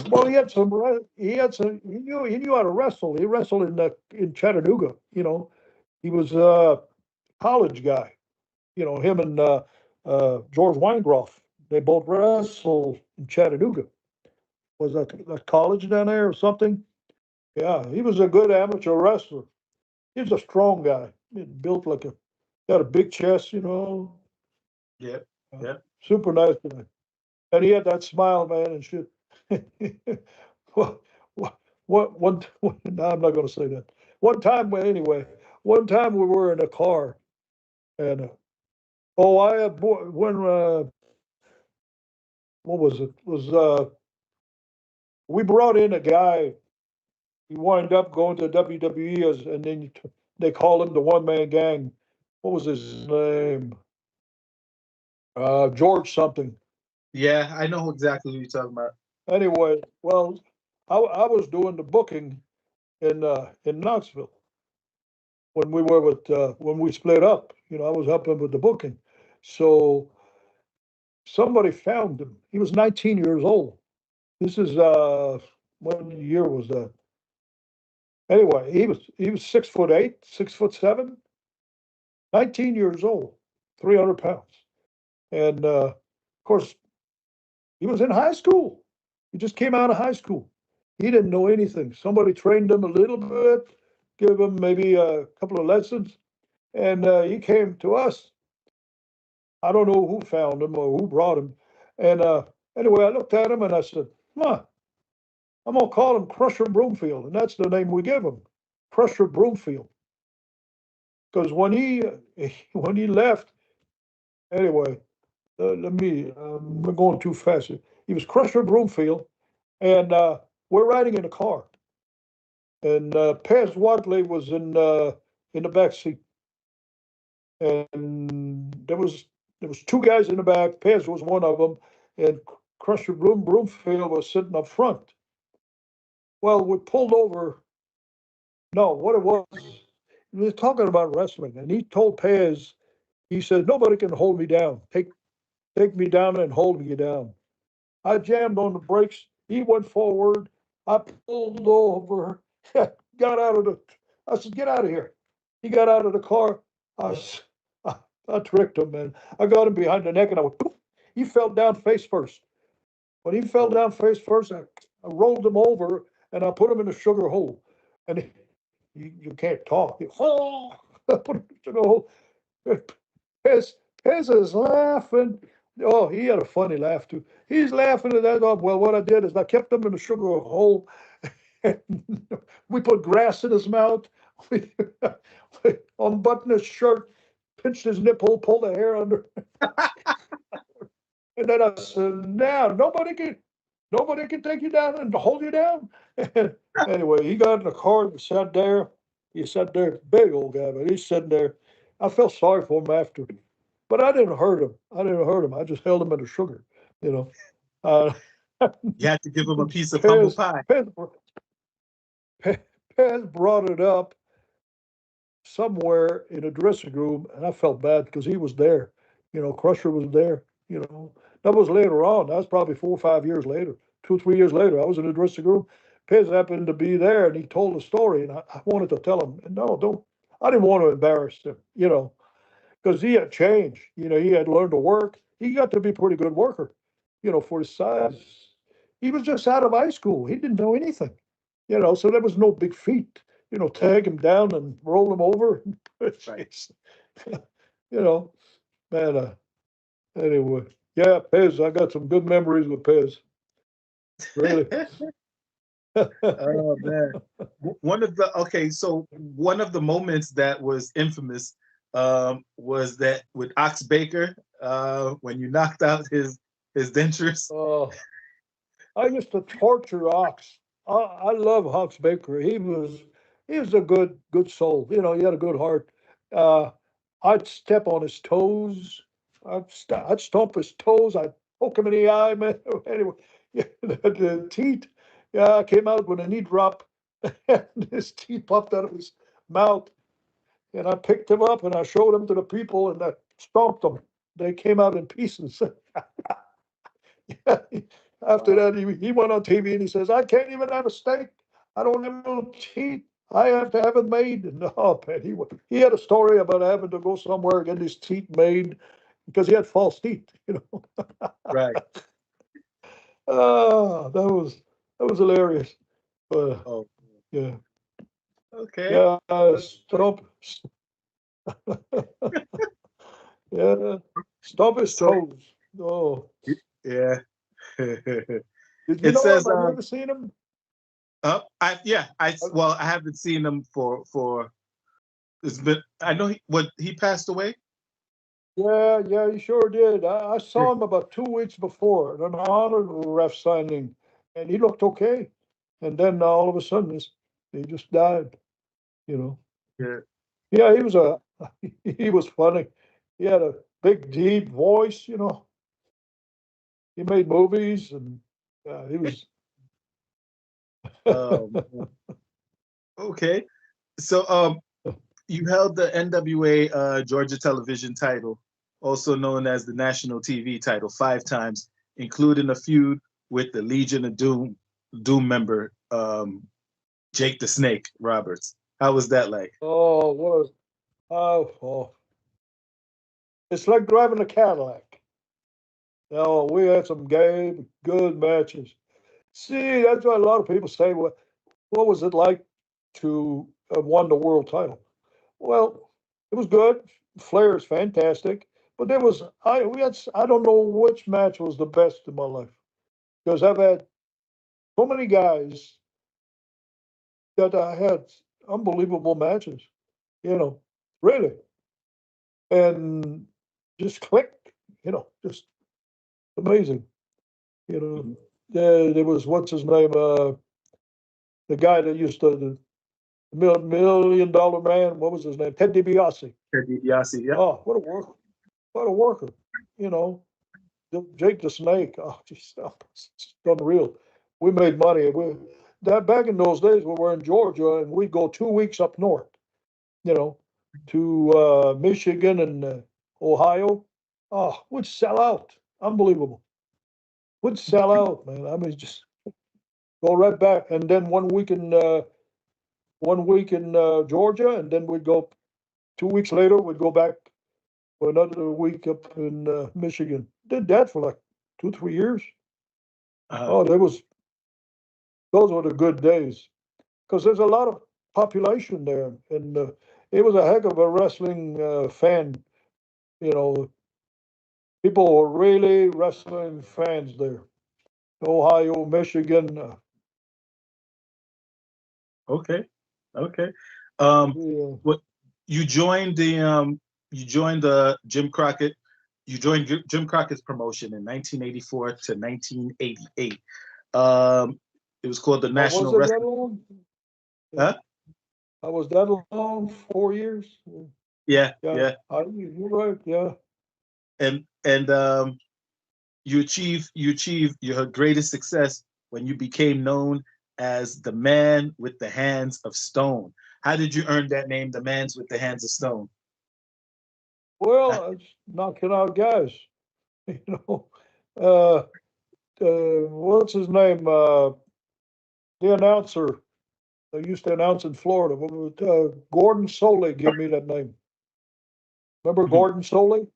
Well, he knew how to wrestle. He wrestled in Chattanooga. He was a college guy. Him and George Weingroff. They both wrestled in Chattanooga. Was that a college down there or something? Yeah, he was a good amateur wrestler. He was a strong guy. He built like a got a big chest, Yep. Yep. super nice guy. And he had that smile, man, and shit. what, no, I'm not going to say that. One time, well, anyway, one time we were in a car, and I had when what was it? Was we brought in a guy. He wound up going to WWE, and then they called him the One Man Gang. What was his name? George something. Yeah, I know exactly who you're talking about. Anyway, well, I was doing the booking in Knoxville when we split up. I was helping with the booking. So somebody found him. He was 19 years old. This is what year was that? Anyway, he was 6'8", 6'7", 19 years old, 300 pounds, and of course he was in high school. He just came out of high school. He didn't know anything. Somebody trained him a little bit, give him maybe a couple of lessons, and he came to us. I don't know who found him or who brought him. And anyway, I looked at him and I said, "Huh, I'm gonna call him Crusher Broomfield," and that's the name we give him, Crusher Broomfield. Because when he left, anyway, we're going too fast. He was Crusher Broomfield, and we're riding in a car, and Pez Wadley was in the back seat, and there was two guys in the back. Pez was one of them, and Crusher Broomfield was sitting up front. Well, we pulled over. No, what it was, we were talking about wrestling, and he told Pez, he said, "Nobody can hold me down. Take me down and hold me down." I jammed on the brakes. He went forward. I pulled over, got out of the. I said, "Get out of here." He got out of the car. I, I, I tricked him, man. I got him behind the neck, and I went. Poof. He fell down face first. When he fell down face first, I rolled him over and I put him in a sugar hole. And you can't talk. Oh, I put him in a sugar hole. Pez, Pez is laughing. Oh, he had a funny laugh too. He's laughing at that. Oh, well, what I did is I kept him in the sugar hole. We put grass in his mouth. We, we unbuttoned his shirt, pinched his nipple, pulled the hair under. And then I said, "Now nobody can take you down and hold you down." Anyway, he got in the car and sat there. He sat there, big old guy, but he's sitting there. I felt sorry for him after, but I didn't hurt him. I didn't hurt him. I just held him in the sugar, you know. Uh, You had to give him a piece of humble Pez, pie. Pez brought it up somewhere in a dressing room, and I felt bad because he was there. Crusher was there. That was later on. That was probably 4 or 5 years later, 2 or 3 years later. I was in the dressing room. Pez happened to be there, and he told a story, and I wanted to tell him. And no, don't. I didn't want to embarrass him, because he had changed. He had learned to work. He got to be a pretty good worker, for his size. He was just out of high school. He didn't know anything, so there was no big feat. Tag him down and roll him over. Right. you know, man. Anyway, yeah, Pez. I got some good memories with Pez. Really. Oh man. One of the moments that was infamous was that with Ox Baker when you knocked out his dentures. I used to torture Ox. I love Ox Baker. He was a good soul. He had a good heart. Uh, I'd step on his toes. I'd stomp his toes. I'd poke him in the eye, man. Anyway, yeah, the teeth. Yeah, I came out with a knee drop, and his teeth popped out of his mouth. And I picked him up and I showed him to the people, and I stomped them. They came out in pieces. After that, he went on TV and he says, "I can't even have a steak. I don't have no teeth. I have to have it made." And oh man, he had a story about having to go somewhere and get his teeth made, because he had false teeth, Right. That was hilarious. But Oh, yeah, okay. yeah, stomp, yeah, stomp his So, toes. Oh, yeah. did you It know him? says, Have you ever seen him? yeah, well, I haven't seen him for it's been. I know he passed away. Yeah, yeah, he sure did. I Yeah. saw him about 2 weeks before at an autograph signing, and he looked okay. And then all of a sudden, he just died. You know. Yeah. Yeah, he was funny. He had a big, deep voice. He made movies, and he was. Um. Okay. So, you held the NWA Georgia Television title, also known as the National TV title, 5 times, including a feud with the Legion of Doom member Jake the Snake Roberts. How was that like? Oh, oh, it's like driving a Cadillac. We had some good matches. See, that's why a lot of people say, "Well, what was it like to have won the world title?" Well, it was good. Flair is fantastic, but there was I don't know which match was the best in my life because I've had so many guys that I had unbelievable matches, really, and just clicked, just amazing. Mhm. There was what's his name, the guy that used to the million dollar man. What was his name? Ted DiBiase. Ted DiBiase, yeah. Oh, what a worker! What a worker! You know, Jake the Snake. Oh, just it's unreal. We made money. That back in those days, we were in Georgia, and we'd go 2 weeks up north. You know, to Michigan and Ohio. Oh, would sell out. Unbelievable. Would sell out, man. I mean, just go right back, and then 1 week in Georgia, and then we'd go 2 weeks later. We'd go back for another week up in Michigan. Did that for like 2, 3 years. Uh, Oh, those were the good days because there's a lot of population there, and it was a heck of a wrestling fan. You know, people were really wrestling fans there. Ohio, Michigan. okay, okay. Um, Yeah. what you joined the Jim Crockett. You joined Jim Crockett's promotion in 1984 to 1988. It was called the Oh, was National it that Wrestling. long? Huh? I was that long, 4 years. Yeah, Yeah, yeah. you're right. Yeah. And you achieved your greatest success when you became known as the man with the hands of stone. How did you earn that name, the man's with the hands of stone? Well, it's knocking out guys. You know, uh, what's his name? The announcer that used to announce in Florida. Gordon Soley gave me that name. Remember Mhm. Gordon Soley?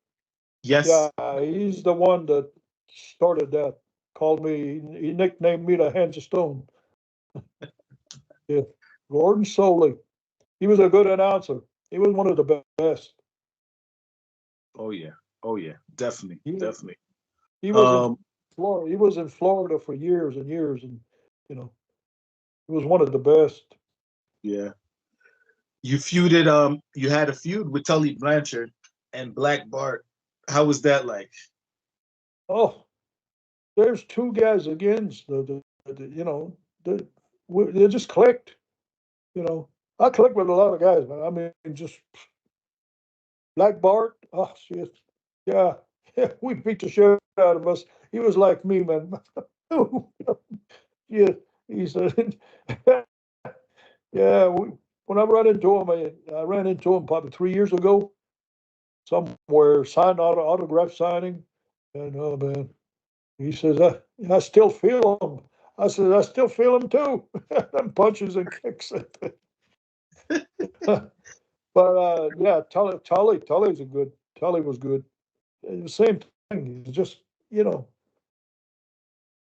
Yes. Yeah, he's the one that started that. Called me. He nicknamed me the Hands of Stone. Yeah, Gordon Soley. He was a good announcer. He was one of the best. Oh yeah. Oh yeah. Definitely. He Definitely. he was in Um. Florida. He was in Florida for years and years, and you know, he was one of the best. Yeah. You feuded. You had a feud with Tully Blanchard and Black Bart. How was that like? Oh, there's two guys against the they just clicked. You know, I clicked with a lot of guys, man. I mean, just Black Bart. Oh shit, yeah, yeah. We beat the shit out of us. He was like me, man. Yeah, he said, yeah. When I ran into him, I ran into him probably 3 years ago somewhere, signed autograph signing, and oh man, he says, I still feel him. I said, I still feel him too. Them punches and kicks. But yeah, Tully's a good. Tully was good. the same thing. It's just, you know,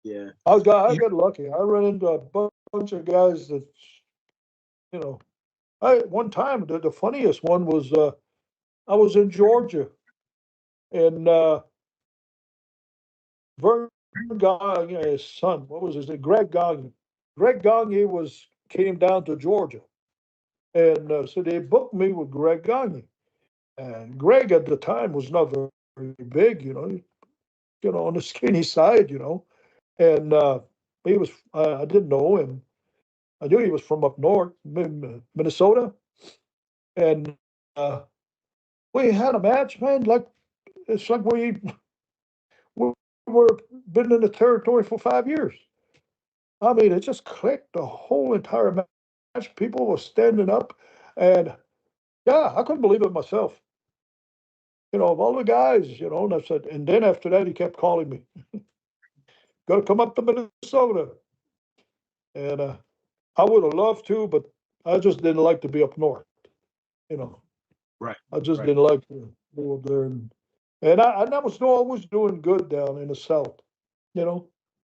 Yeah. I You- got lucky. I ran into a bunch of guys that, you know, I one time the funniest one was I was in Georgia and Vern Gagne, his son, what was his name? Greg Gagne. Greg Gagne came down to Georgia, and so they booked me with Greg Gagne. And Greg at the time was not very big, on the skinny side, and he was. I didn't know him. I knew he was from up north, Minnesota, and we had a match, man. Like it's like we were been in the territory for 5 years. I mean, it just clicked the whole entire match. People were standing up, and yeah, I couldn't believe it myself. Of all the guys, and I said, and then after that, he kept calling me, "Got to come up to Minnesota," and I would have loved to, but I just didn't like to be up north. You know, right. I just Right. didn't like to go up there, and I was always doing good down in the south. You know,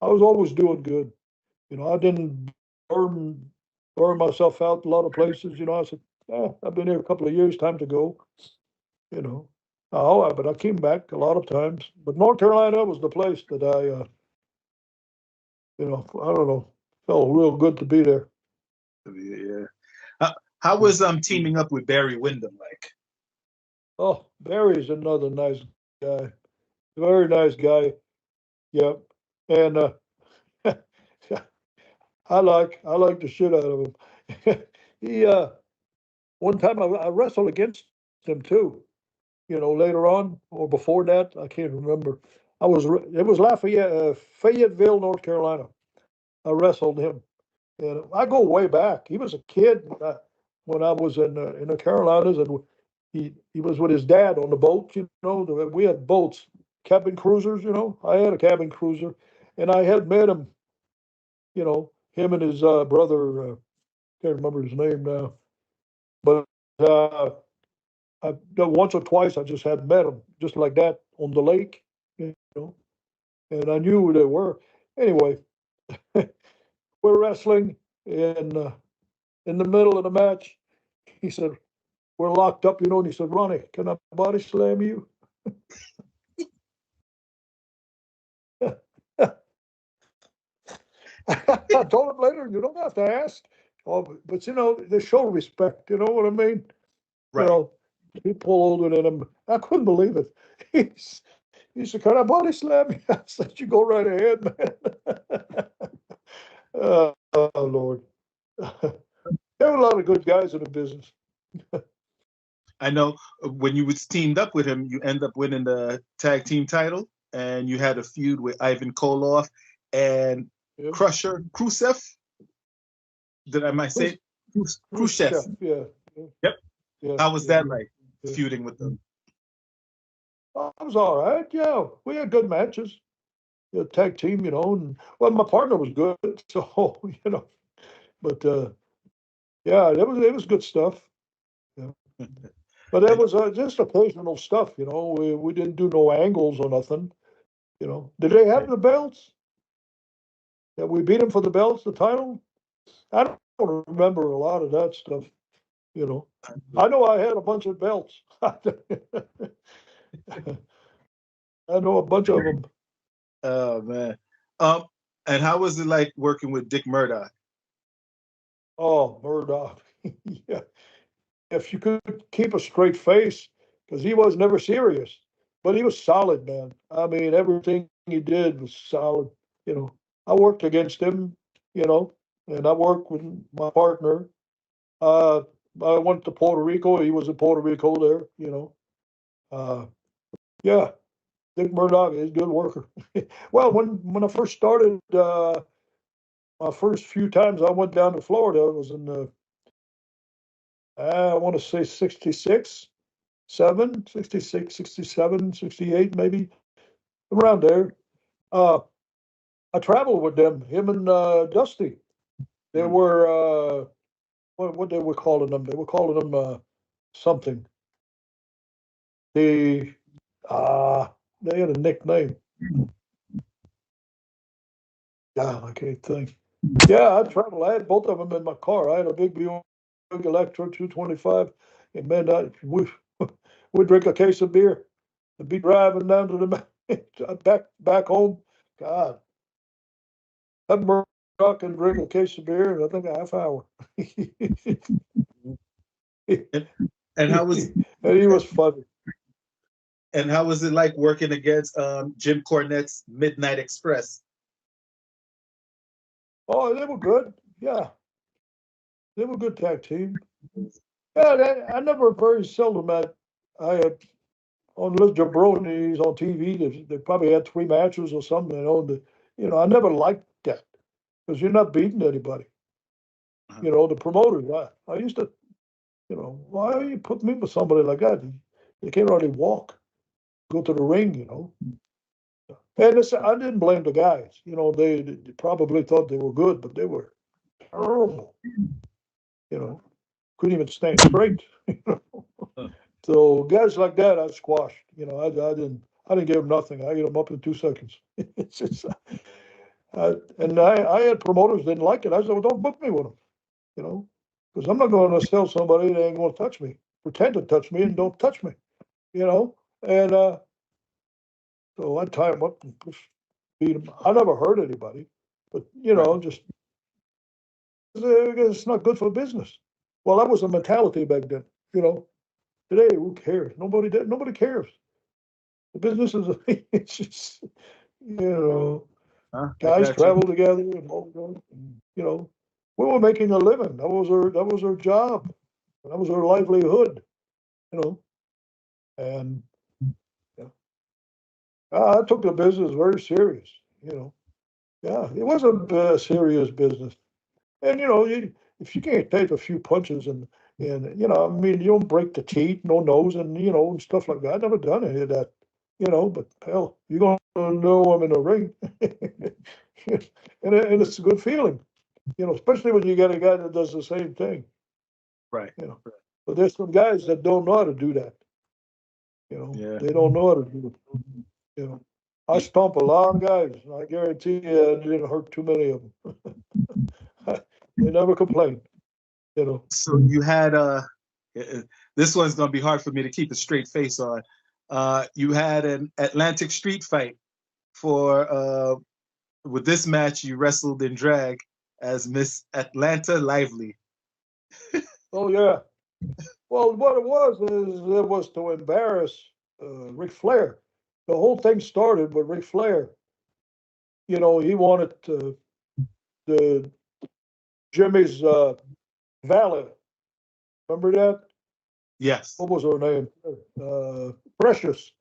I was always doing good. I didn't burn burn myself out a lot of places. I said, I've been here a couple of years, time to go. You know, but I came back a lot of times. But North Carolina was the place that I don't know, felt real good to be there. Yeah. How was teaming up with Barry Windham like? Oh, Barry's another nice guy, very nice guy. Yep, and I like the shit out of him. he One time I wrestled against him too. Later on or before that, I can't remember. It was Lafayette, Fayetteville, North Carolina. I wrestled him, and I go way back. He was a kid when I was in the Carolinas, and he was with his dad on the boat. We had boats, cabin cruisers. I had a cabin cruiser, and I had met him. Him and his brother. Can't remember his name now, but uh, once or twice I just had met them just like that on the lake, know, and I knew who they were. Anyway, we're wrestling in the middle of the match. He said, "We're locked up, and he said, Ronnie, can I body slam you?" I told him later, you don't have to ask. Oh, but they show respect. You know what I mean? You Right. know, people older than him. I couldn't believe it. He said, "Can I body slam you?" I said, "You go right ahead, man." Oh, Lord. There were a lot of good guys in the business. I know when you was teamed up with him, you end up winning the tag team title, and you had a feud with Ivan Koloff and Yeah. Crusher Khrushchev. Did I might say Khrushchev? Chef, yeah. Yep. Yeah, How was yeah, that like yeah. feuding with them? Oh, it was all right. Yeah, we had good matches. Tag team, and well, my partner was good, so But yeah, it was good stuff. Yeah, but it And was just occasional stuff. We didn't do no angles or nothing. Did they have the belts? Yeah, we beat them for the belts, the title. I don't remember a lot of that stuff. You know, I know I had a bunch of belts. I know a bunch of them. oh man. Um, and how was it like working with Dick Murdoch? Oh, Murdoch. Yeah, if you could keep a straight face, because he was never serious, but he was solid, man. I mean, everything he did was solid. I worked against him, you know, and I worked with my partner. Uh, I went to Puerto Rico. He was in Puerto Rico there, Uh, yeah, Dick Murdoch is a good worker. Well, when I first started, my first few times I went down to Florida, it was in I want to say 66, 7, 66, 67, 68, maybe around there. Uh, I traveled with them, him and Dusty. They Mm. were, what they were calling them? They were calling them something. The They had a nickname. God, I can't think. Yeah, I traveled. I had both of them in my car. I had a big Buick Electra 225, and man, we drink a case of beer and be driving down to the back home. God, I'd truck and drink a case of beer in I think a half hour. And, and how was And he was funny. and how was it like working against Jim Cornette's Midnight Express? Oh, they were good. Yeah, they were a good tag team. Yeah, I never very seldom had. I had on little jabronis on TV. They probably had 3 matches or something. I never liked that because you're not beating anybody. Uh-huh. The promoters. I used to, why you put me with somebody like that? They can't hardly walk. Go to the ring. And I didn't blame the guys. They probably thought they were good, but they were terrible. Couldn't even stand straight. Huh. So guys like that, I squashed. I didn't give them nothing. I get them up in 2 seconds. It's just, and I had promoters didn't like it. I said, well, don't book me with them. Because I'm not going to sell somebody that ain't going to touch me. Pretend to touch me and don't touch me. And so I tie them up and just beat them. I never hurt anybody, but Right. just it's not good for business. Well, that was the mentality back then. Today, who cares? Nobody cares. The business is it's just Huh? I guys got you. travel together and all that. And, we were making a living. That was our job. That was our livelihood. You know, and yeah, I took the business very serious. You know, yeah, it was a serious business. And if you can't take a few punches and I mean, you don't break the teeth, no nose, and stuff like that. I've never done any of that. But hell, you're gonna know I'm in the ring, and it's a good feeling. Especially when you get a guy that does the same thing. Right. You know, Right. but there's some guys that don't know how to do that. Yeah. They don't know how to do it. I stomp a lot of guys. And I guarantee you, I didn't hurt too many of them. They never complained. So you had this one's gonna be hard for me to keep a straight face on. You had an Atlantic Street fight for with this match you wrestled in drag as Miss Atlanta Lively. Oh yeah. Well, what it was to embarrass Ric Flair. The whole thing started with Ric Flair. He wanted the Jimmy's valet. Remember that? Yes. What was her name? Precious.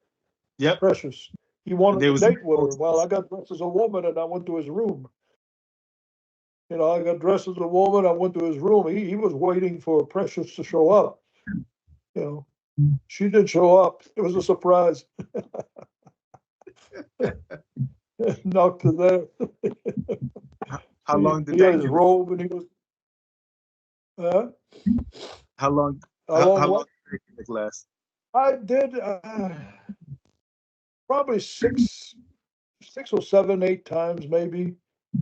Yep. Precious. He And wanted there to was date with her. Well, I got dressed as a woman and I went to his room. I got dressed as a woman. I went to his room. He was waiting for Precious to show up. You know, she didn't show up. It was a surprise. Knocked to there. how long did He had that his give? robe and he was. Uh, How long? how long How long what? did it last? I did probably six or seven, 8 times maybe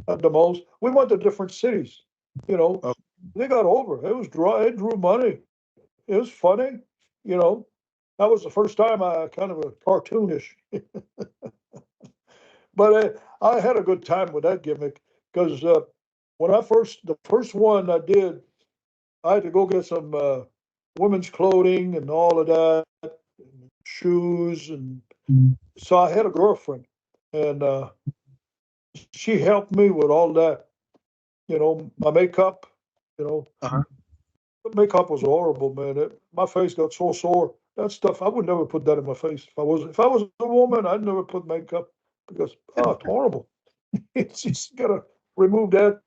at the most. We went to different cities. You know, Oh, they got over. It was dry. It drew money. It was funny. You know, that was the first time I kind of a cartoonish. But I had a good time with that gimmick because when the first one I did, I had to go get some women's clothing and all of that, and shoes, and so I had a girlfriend, and she helped me with all that. My makeup. You know, uh-huh. the makeup was horrible, man. My face got so sore. That stuff I would never put that in my face. If I was a woman, I'd never put makeup because it's horrible. It's just gotta remove that.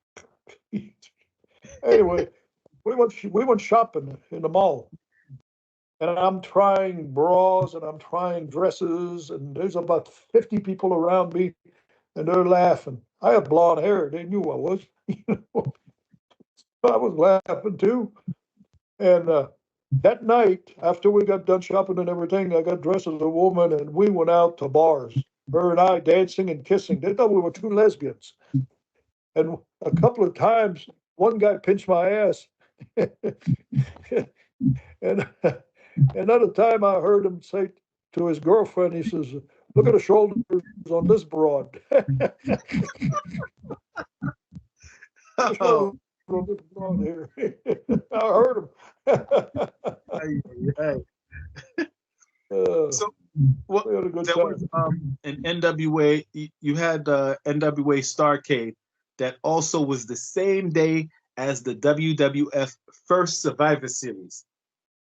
Anyway, we went shopping in the mall, and I'm trying bras and I'm trying dresses, and there's about 50 people around me, and they're laughing. I had blonde hair; they knew I was. I was laughing too, and That night, after we got done shopping and everything, I got dressed as a woman and we went out to bars. Her and I dancing and kissing. They thought we were two lesbians. And a couple of times, one guy pinched my ass. And another time I heard him say to his girlfriend, he says, "Look at the shoulders on this broad." Oh, On this broad here. I heard him. ay, ay. Uh, So, well, we had a good there was time. an NWA. You had NWA Starcade that also was the same day as the WWF first Survivor Series.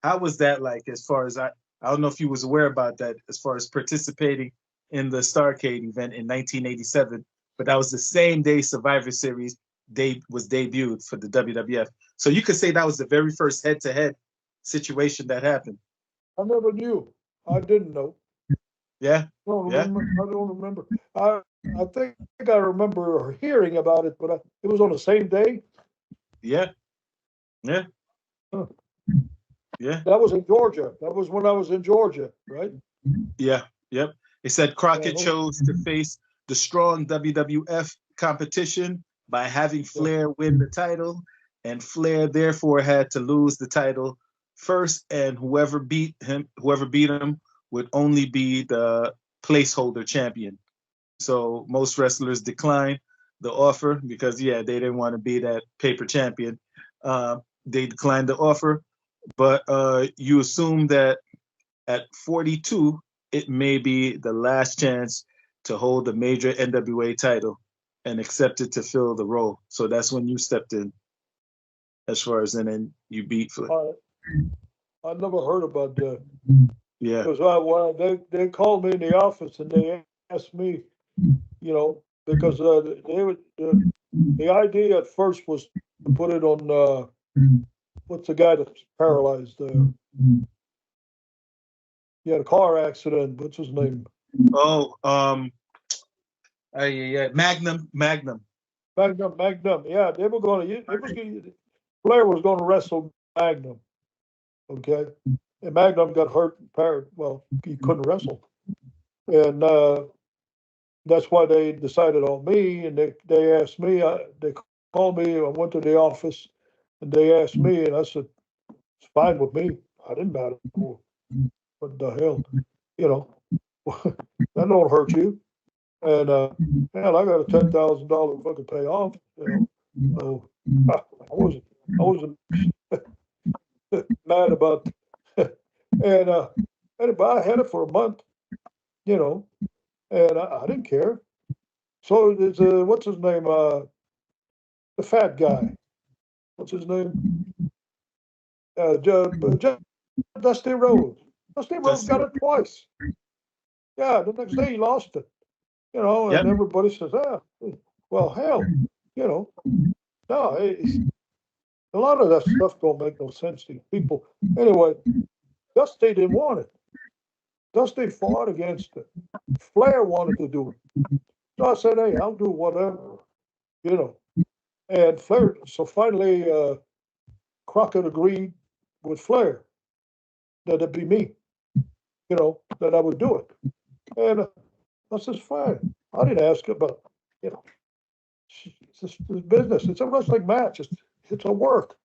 How was that like? As far as I don't know if you was aware about that. As far as participating in the Starcade event in 1987, but that was the same day Survivor Series was debuted for the WWF. So you could say that was the very first head-to-head situation that happened. I never knew. I didn't know. Yeah, I don't yeah, remember. I don't remember. I think I remember hearing about it, but it was on the same day. yeah, yeah, Huh. yeah, That was in Georgia. That was when I was in Georgia, right? yeah, yep. It said Yeah, Crockett chose to face the strong WWF competition by having yeah. Flair win the title, and Flair therefore had to lose the title first, and whoever beat him would only be the placeholder champion. So most wrestlers declined the offer because yeah, they didn't want to be that paper champion. They declined the offer, but you assume that at 42, it may be the last chance to hold the major NWA title and accepted to fill the role. So that's when you stepped in, as far as and then you beat Flair. I never heard about that Yeah, because they called me in the office and they asked me, because the idea at first was to put it on what's the guy that's paralyzed? He had a car accident. What's his name? oh, yeah, Magnum. Magnum. Magnum. Yeah, they were going to. Flair was going to wrestle Magnum. Okay, and Magnum got hurt. Well, he couldn't wrestle, and that's why they decided on me. And they asked me. They called me. I went to the office, and they asked me, and I said, "It's fine with me. I didn't matter. What the hell, you know? That don't hurt you." And man, I got a $10,000 fucking payoff. So I wasn't mad about. And but I had it for a month, you know, and I didn't care. So there's what's his name? The fat guy. What's his name? Dusty Rhodes. Dusty Rhodes That's got it twice. Yeah, the next day he lost it. yep. And everybody says, well, hell, you know, no, a lot of that stuff don't make no sense to people. Anyway, Dusty didn't want it. Dusty fought against it. Flair wanted to do it. So I said, hey, I'll do whatever, you know. And Flair, so finally, Crockett agreed with Flair that it'd be me, that I would do it. And I says, fine. I didn't ask about, you know, it's business. It's a wrestling match. It's a work.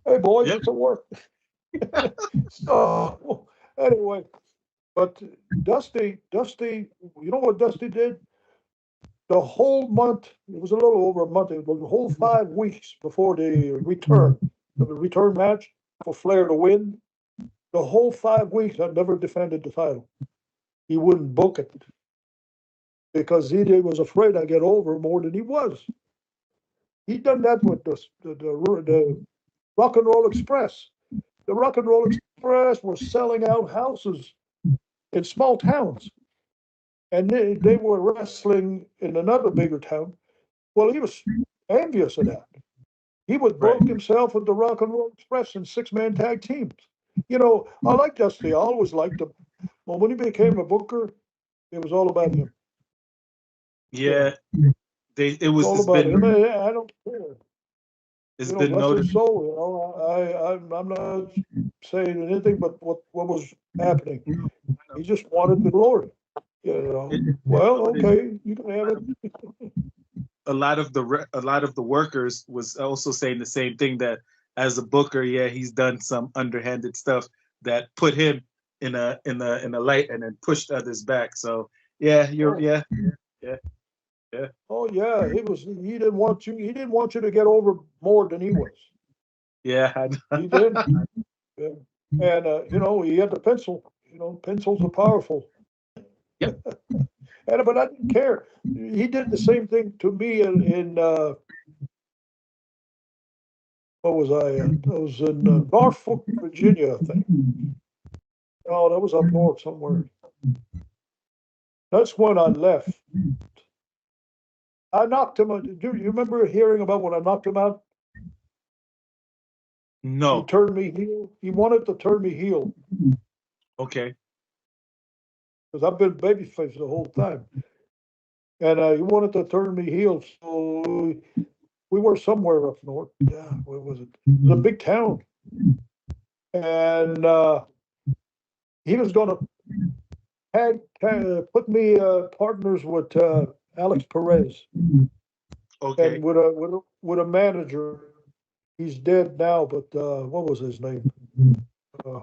Hey, boys, Yep. it's a work. So anyway, but Dusty, you know what Dusty did? The whole month, it was a little over a month, it was the whole 5 weeks before the return match for Flair to win. The whole 5 weeks, I never defended the title. He wouldn't book it because he was afraid I'd get over more than he was. He done that with the Rock and Roll Express. The Rock and Roll Express was selling out houses in small towns, and they were wrestling in another bigger town. Well, he was envious of that. He would Right. book himself with the Rock and Roll Express in 6-man tag teams. I like Dusty. I always liked him. But when he became a booker, it was all about him. You Yeah, know, it it's was all it's about him. been I don't care. It's been bless noted. his soul. I'm not saying anything but what was happening. He just wanted the glory. Well, okay, you can have it. A lot of the workers was also saying the same thing, that as a booker, yeah, he's done some underhanded stuff that put him in a light and then pushed others back. So yeah, you're Oh, yeah yeah oh yeah, he didn't want you. He didn't want you to get over more than he was. yeah. He did. Yeah. And he had the pencil. Pencils are powerful. Yep. But I didn't care. He did the same thing to me in what was I at? I was in Norfolk, Virginia, I think. Oh, that was up north somewhere. That's when I left. I knocked him out. Do you remember hearing about when I knocked him out? He No. turned me heel. He wanted to turn me heel Okay. because I've been babyface the whole time. And he wanted to turn me heel. So we were somewhere up north. Yeah, where was it? It was a big town. And he was going to put me partners with Alex Perez Okay. and with a manager. He's dead now, but what was his name? Uh,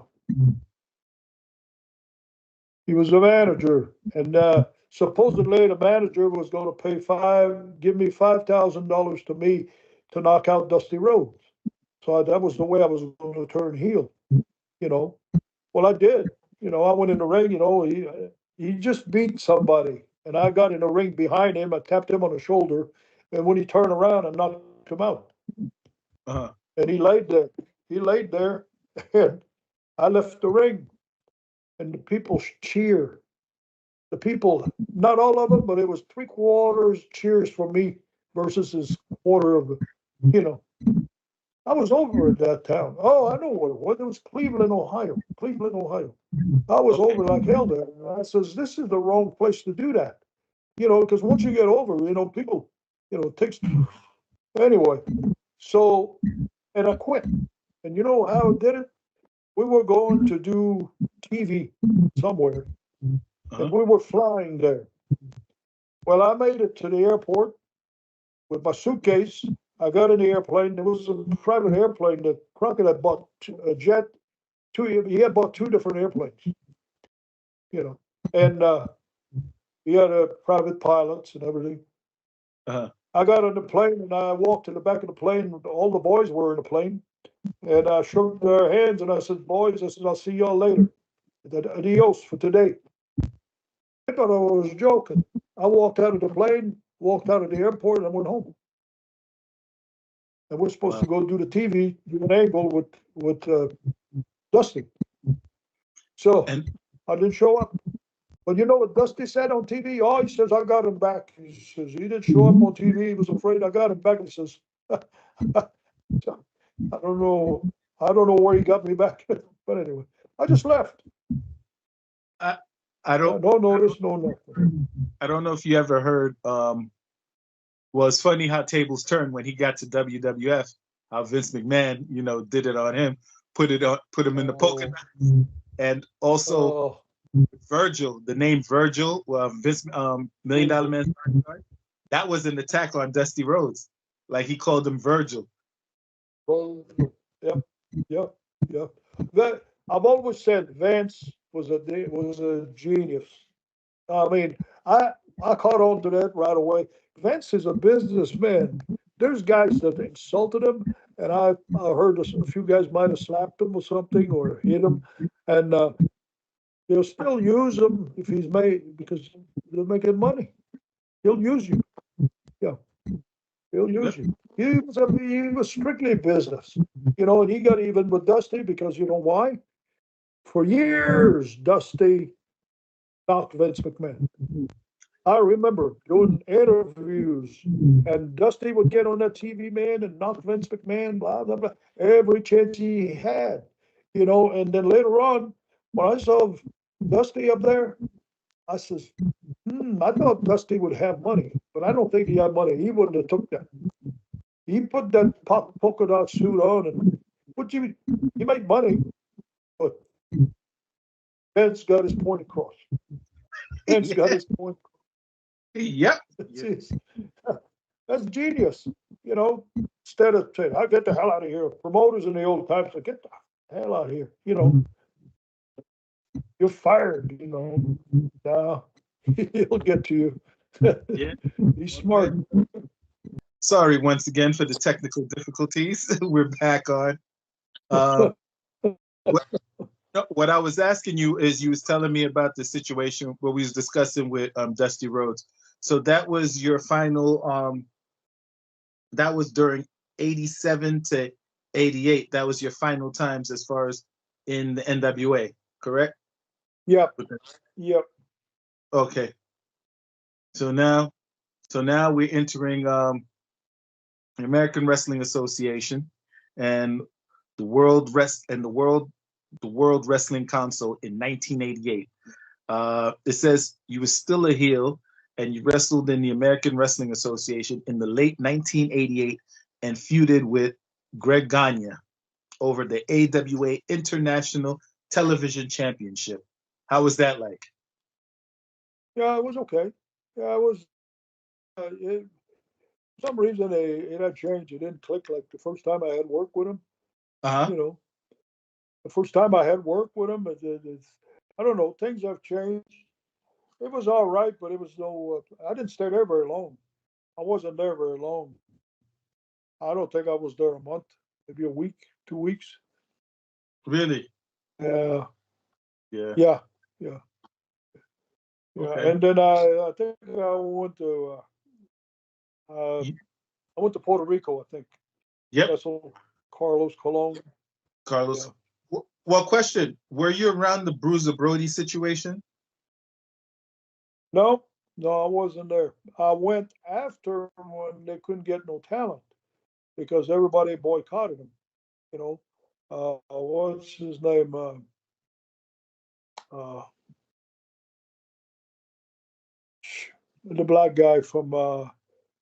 he was a manager, and supposedly the manager was going to give me $5,000 to me to knock out Dusty Rhodes. So that was the way I was going to turn heel. You know, well, I did. I went in the ring. He just beat somebody, and I got in the ring behind him. I tapped him on the shoulder, and when he turned around, I knocked him out. Uh-huh. And he laid there. He laid there, and I left the ring, and the people cheer. The people, not all of them, but it was 3/4 cheers for me versus his quarter of, you know. I was over at that town. Oh, I know what it was. It was Cleveland, Ohio. Cleveland, Ohio. I was Okay. over like hell there. And I says, this is the wrong place to do that. Because once you get over, people, it takes, anyway. So, and I quit. And you know how I did it? We were going to do TV somewhere, and Uh-huh. we were flying there. Well, I made it to the airport with my suitcase. I got in the airplane. There was a private airplane that Crockett had bought a jet. He had bought two different airplanes, you know, and he had a private pilots and everything. Uh-huh. I got on the plane and I walked to the back of the plane. All the boys were in the plane, and I shook their hands and I said, "Boys," I said, "I'll see y'all later. Adios for today." I thought I was joking. I walked out of the plane, walked out of the airport, and I went home. And we're supposed Wow. to go do the TV, do an angle with Dusty. So And I didn't show up. But you know what Dusty said on TV? Oh, he says, I got him back. He says, he didn't show up on TV. He was afraid I got him back. He says, I don't know. I don't know where he got me back. But anyway, I just left. I I don't No notice, no nothing. I don't know if you ever heard. Well, it's funny how tables turned when he got to WWF. How Vince McMahon, did it on him, put him in the polka Oh, dot, and also oh, Virgil, the name Virgil, Vince Million Dollar Man, that was an attack on Dusty Rhodes. Like he called him Virgil. oh, yep, yep, yep. That I've always said Vance was a genius. I mean, I I caught on to that right away. Vince is a businessman. There's guys that insulted him, and I heard a few guys might have slapped him or something or hit him, and they'll still use him if he's made because they're making money. He'll use you. Yeah, he'll use Yep. you. He was strictly business, and he got even with Dusty because you know why? For years, Dusty knocked Vince McMahon. I remember doing interviews, and Dusty would get on that TV, man, and knock Vince McMahon, blah, blah, blah, every chance he had, And then later on, when I saw Dusty up there, I says, I thought Dusty would have money, but I don't think he had money. He wouldn't have took that. he put that polka dot suit on, and but he made money, but Vince got his point across. Vince got his point. Yep. That's, that's genius, you know. Instead of saying, "I get the hell out of here," promoters in the old times said, "Get the hell out of here," you know. You're fired, you know. Now he'll get to you. Yeah. He's smart. Sorry once again for the technical difficulties. We're back on. Um, what, no, what I was asking you is you was telling me about the situation what we was discussing with Dusty Rhodes. So that was your final that was during 87 to 88. That was your final times as far as in the NWA, correct? Yep. Yep. Okay. So now we're entering the American Wrestling Association and the World Wrestling Council in 1988. It says you were still a heel and you wrestled in the American Wrestling Association in the late 1988 and feuded with Greg Gagne over the AWA International Television Championship. How was that like? Yeah, it was okay. Yeah, it was. For some reason, it had changed. It didn't click like the first time I had worked with him. Uh-huh. You know, the first time I had worked with him, I don't know. Things have changed. It was all right, but it was no. I didn't stay there very long. I wasn't there very long. I don't think I was there a month, maybe a week, 2 weeks. Really? Yeah, Yeah. yeah, yeah, yeah. Okay. And then I think uh, I went to Puerto Rico. I think Yep. that's all. Carlos Colon. Carlos. Yeah. Well, question. Were you around the Bruiser Brody situation? No, no, I wasn't there. I went after when they couldn't get no talent because everybody boycotted him. You know, what's his name? Uh, the black guy from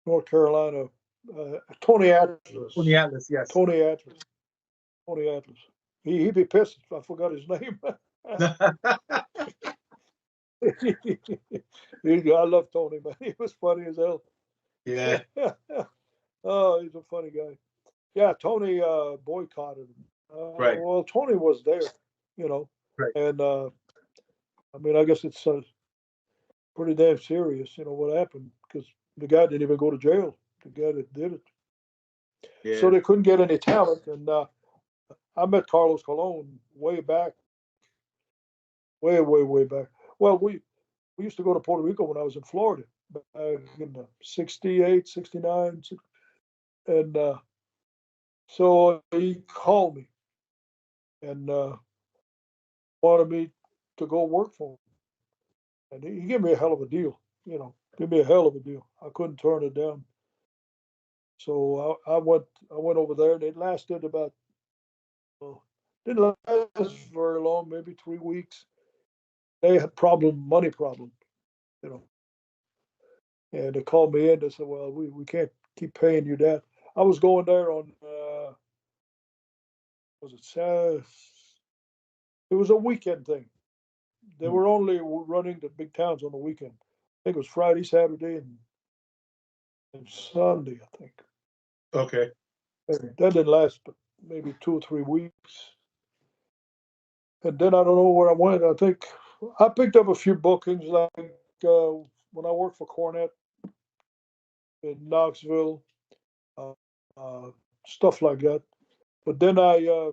North Carolina, Tony Tony Atlas. Atlas, yes. Tony Atlas. Tony Atlas. He'd be pissed if I forgot his name. I love Tony, man. He was funny as hell. Yeah. Oh, he's a funny guy. Yeah, Tony boycotted him. Right. Well, Tony was there, you know, Right. and I mean, I guess it's pretty damn serious, what happened because the guy didn't even go to jail. The guy that did it, so Yeah. they couldn't get any talent. And I met Carlos Colon way back, way, way, way back. Well, we used to go to Puerto Rico when I was in Florida back in 68, 69, and so he called me and wanted me to go work for him. And he gave me a hell of a deal, give me a hell of a deal. I couldn't turn it down. So I went over there, and it lasted about didn't last very long, maybe 3 weeks. They had money problem, you know, and they called me in. They said, "Well, we can't keep paying you that." I was going there on was it it was a weekend thing. They were only running the big towns on the weekend. I think it was Friday, Saturday, and Sunday. I think. Okay. That didn't last, but maybe 2 or 3 weeks. And then I don't know where I went. I think I picked up a few bookings, like when I worked for Cornette in Knoxville, uh, uh, stuff like that. But then I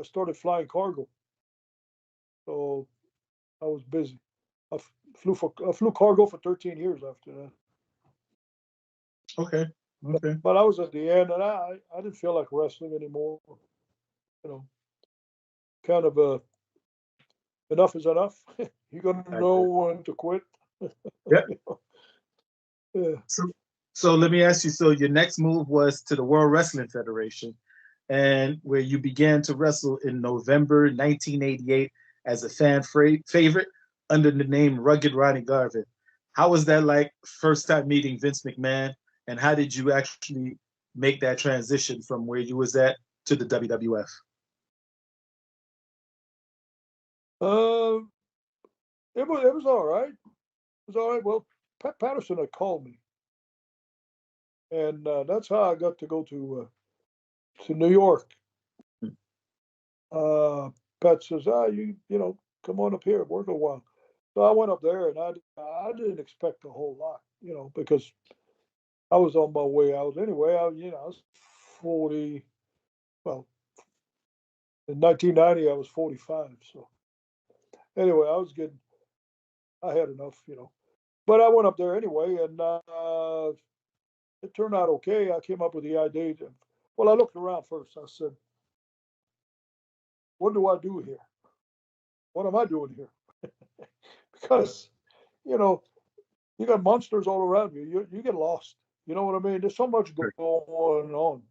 started flying cargo, so I was busy. I flew cargo for 13 years after that. Okay. Okay. But I was at the end, and I didn't feel like wrestling anymore. You know, kind of enough is enough. You're gonna know when to quit. Yeah. Yeah. So let me ask you. So your next move was to the World Wrestling Federation, and where you began to wrestle in November 1988 as a fan favorite under the name Rugged Ronnie Garvin. How was that like? First time meeting Vince McMahon, and how did you actually make that transition from where you was at to the WWF? Uh, it was all right. It was all right. Well, Pat Patterson had called me, and that's how I got to go to New York. Uh, Pat says, come on up here, work a while. So I went up there, and I didn't expect a whole lot, because I was on my way out anyway. I was 40. Well, in 1990, I was 45. So anyway, I had enough. But I went up there anyway, and it turned out okay. I came up with the idea. Well, I looked around first. I said, "What do I do here? What am I doing here?" Because you know you got monsters all around you. You get lost. You know what I mean? There's so much going on.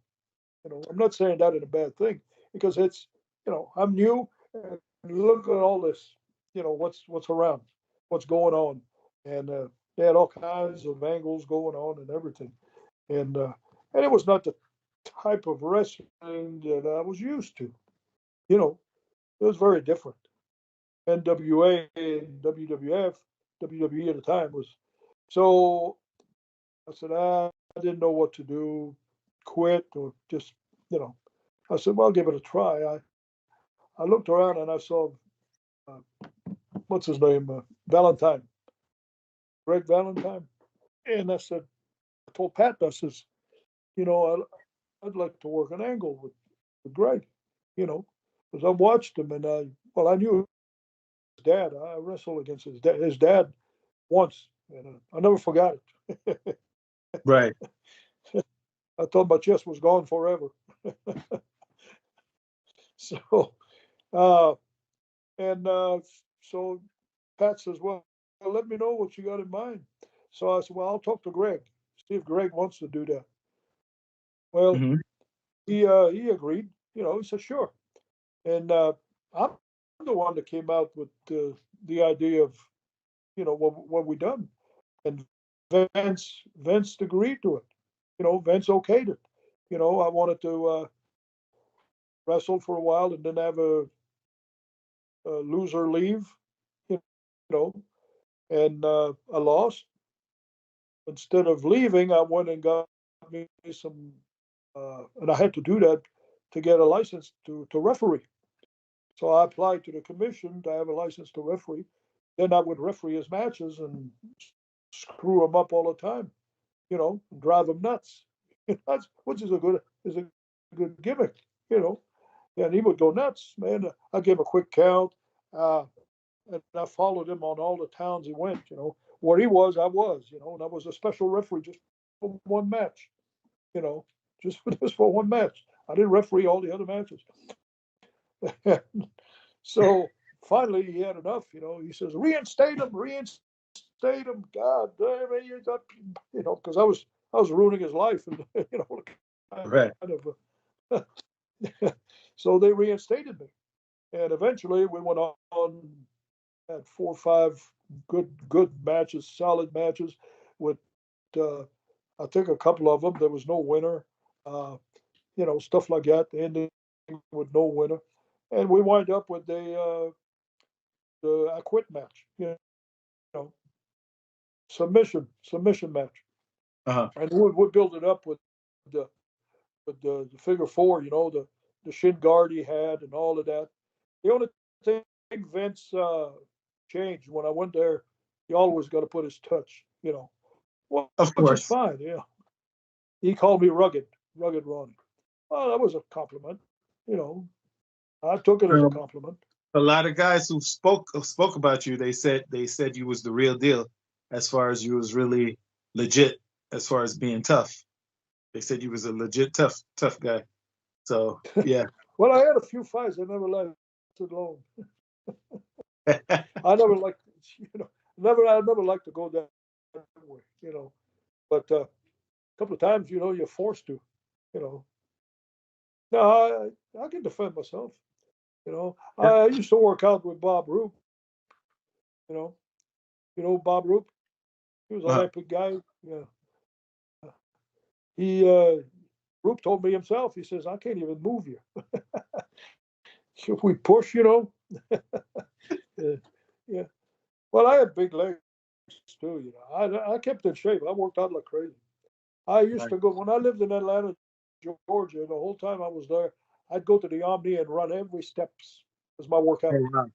I'm not saying that in a bad thing because I'm new and look at all this. What's around, what's going on, and they had all kinds of angles going on and everything, and it was not the type of wrestling that I was used to. It was very different. NWA and WWF, WWE at the time was so. I said I didn't know what to do, quit or just you know. I said, well, I'll give it a try. I looked around and I saw uh, what's his name, Valentine, Greg Valentine, and I said, I told Pat, I says, I'd like to work an angle with Greg, you know, because I watched him and I knew his dad. I wrestled against his dad once, and I never forgot it. Right. I thought my chest was gone forever. So, uh, and so Pat says, well, let me know what you got in mind. So I said, well, I'll talk to Greg, see if Greg wants to do that. Well, Hmm. he agreed. He said, sure. And I'm the one that came out with the idea of, what we done. And Vince agreed to it. Vince okayed it. I wanted to wrestle for a while and then have a loser leave, you know, and I lost. Instead of leaving, I went and got me some, and I had to do that to get a license to referee. So I applied to the commission to have a license to referee. Then I would referee his matches and screw him up all the time, drive him nuts. Which is a good gimmick, you know. And he would go nuts, man. I gave him a quick count, and I followed him on all the towns he went. Where he was, I was, and I was a special referee just for one match, you know, just for one match. I didn't referee all the other matches. So finally, he had enough. He says, reinstate him, reinstate him. God damn it, because I was ruining his life, and Right. kind of. So they reinstated me, and eventually we went on, had 4 or 5 good matches, solid matches. With I think a couple of them there was no winner, uh, stuff like that. The ending with no winner, and we wind up with the I quit match. Know, submission match, Uh-huh. and we build it up the the figure four. The shin guard he had and all of that. The only thing Vince changed when I went there, he always got to put his touch. Of Which is course. fine. Yeah, he called me rugged Ronnie. Well, that was a compliment. You know, I took it as a Um, compliment. a lot of guys who spoke about you, they said you was the real deal, as far as you was really legit, as far as being tough. They said you was a legit tough guy. So yeah. Well, I had a few fights. I never lasted long. I never liked, I never liked to go that way. But a couple of times, you're forced to. You know, no, I can defend myself. Yeah. I used to work out with Bob Roop. You know, Bob Roop. He was an Uh-huh. epic guy. Yeah, he Roop told me himself. He says, "I can't even move you. If we push, you know." uh, yeah. Well, I had big legs too. You know, I kept in shape. I worked out like crazy. I used Right. to go when I lived in Atlanta, Georgia. The whole time I was there, I'd go to the Omni and run every steps as my Oh, workout. wow.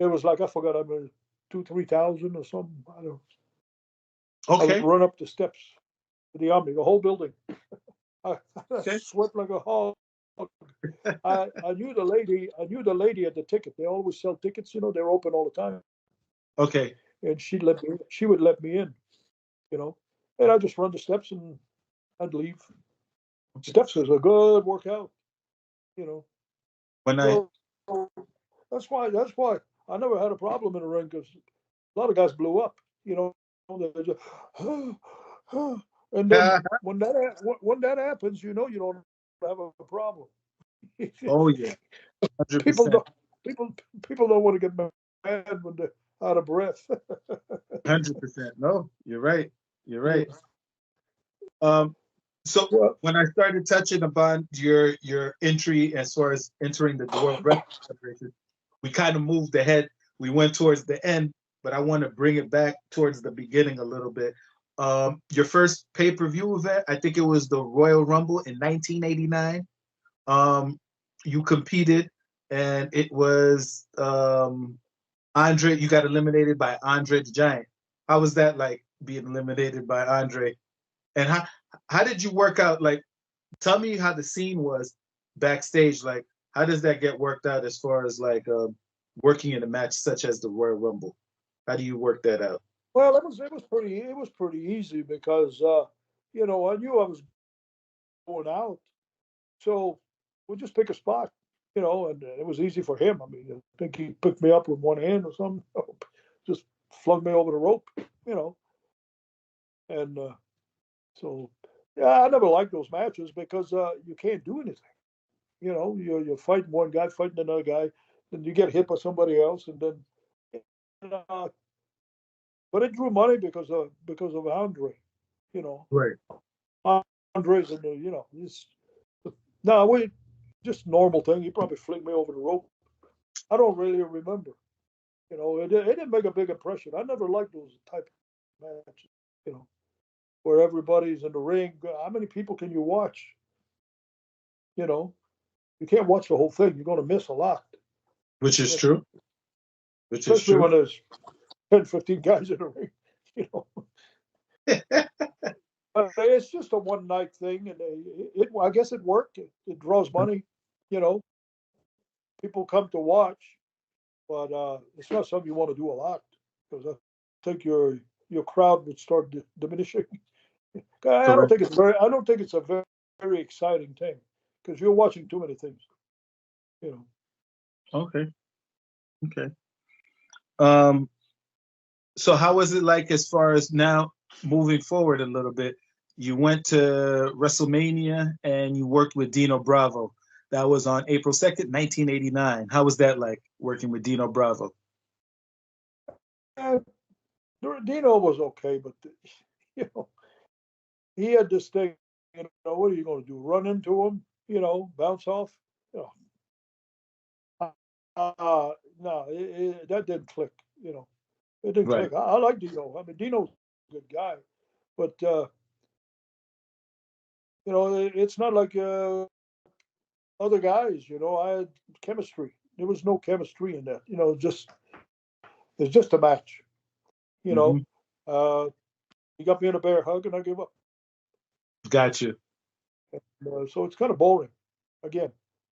It was like I forgot, I mean, 2, 3 thousand or something. I don't. I would Okay. run up the steps to the Omni, the whole building. I, I Okay. sweat like a hog. I knew the lady. I knew the lady at the ticket. They always sell tickets. You know, they're open all the time, Okay. and she'd let me. She would let me in. You know, and I just run the steps and I'd leave. Okay. Steps is a good workout. You know, When I so that's why I never had a problem in the ring because a lot of guys blew up. You know, they just, and then when that happens, you know you don't have a problem. oh yeah, hundred people percent, don't people people don't want to get mad when they're out of breath. 100%. No, you're right. You're Yeah. right. Um, so Well, when I started touching upon your entry as far as entering the World Wrestling Federation, we kind of moved ahead. We went towards the end, but I want to bring it back towards the beginning a little bit. Your first pay-per-view event, I think it was the Royal Rumble in 1989. Um, you competed, and it was Andre. You got eliminated by Andre the Giant. How was that like being eliminated by Andre? And how did you work out? Like, tell me how the scene was backstage. Like, how does that get worked out as far as like working in a match such as the Royal Rumble? How do you work that out? well, it was pretty easy because you know I knew I was going out, so we just pick a spot, you know, and it was easy for him. I mean, I think he picked me up with one hand or something, just flung me over the rope, you know, and so yeah, I never liked those matches because you can't do anything. You know, you're fighting one guy, fighting another guy, then you get hit by somebody else, and then. Uh, but it drew money because of Andre, you know. Right. Andre's in the, you know, this. No, we just normal thing. He probably flicked me over the rope. I don't really remember. You know, it didn't make a big impression. I never liked those type of matches. You know, where everybody's in the ring. How many people can you watch? You know, you can't watch the whole thing. You're going to miss a lot. Which is You true. know, Which is especially true. when there's 10, 15 guys in the ring. You know, but it's just a one night thing, and I guess it worked. It draws money. You know, people come to watch, but it's not something you want to do a lot because I think your crowd would start diminishing. I don't Correct. think it's very. I don't think it's a very exciting thing because you're watching too many things. You know. Okay. Okay. Um, so how was it like as far as now moving forward a little bit? You went to WrestleMania and you worked with Dino Bravo. That was on April 2nd, 1989. How was that like working with Dino Bravo? Uh, Dino was okay, but you know he had this thing. You know, what are you going to do? Run into him? You know, bounce off? You know, no, that didn't click. You know, it didn't Right. click. I like Dino. I mean, Dino's a good guy, but you know, it's not like other guys. You know, I had chemistry. There was no chemistry in that. You know, it's just a match. You know, Mm-hmm. uh, he got me in a bear hug, and I gave up. Got you. So it's kind of boring. Again,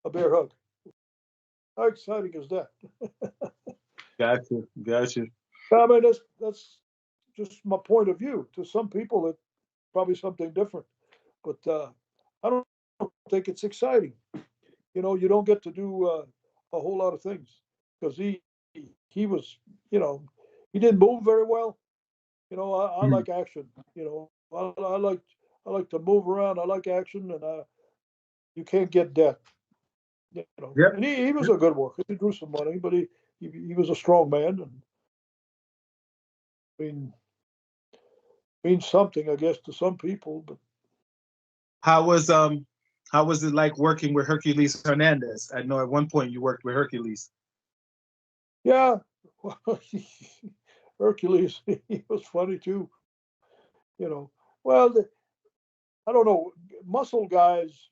a bear hug. How exciting is that? Got you. Got you. I mean, that's just my point of view. To some people, it's probably something different, but I don't think it's exciting. You know, you don't get to do a whole lot of things because he was, you know, he didn't move very well. You know, I Mhm. like action. You know, I like to move around. I like action, and you can't get that. You know, Yep. and he was Yep. a good worker. He drew some money, but he was a strong man, and I mean means something, I guess, to some people. But How was it like working with Hercules Hernandez? I know at one point you worked with Hercules. Yeah, well, Hercules, he was funny too. You know, well, I don't know, muscle guys.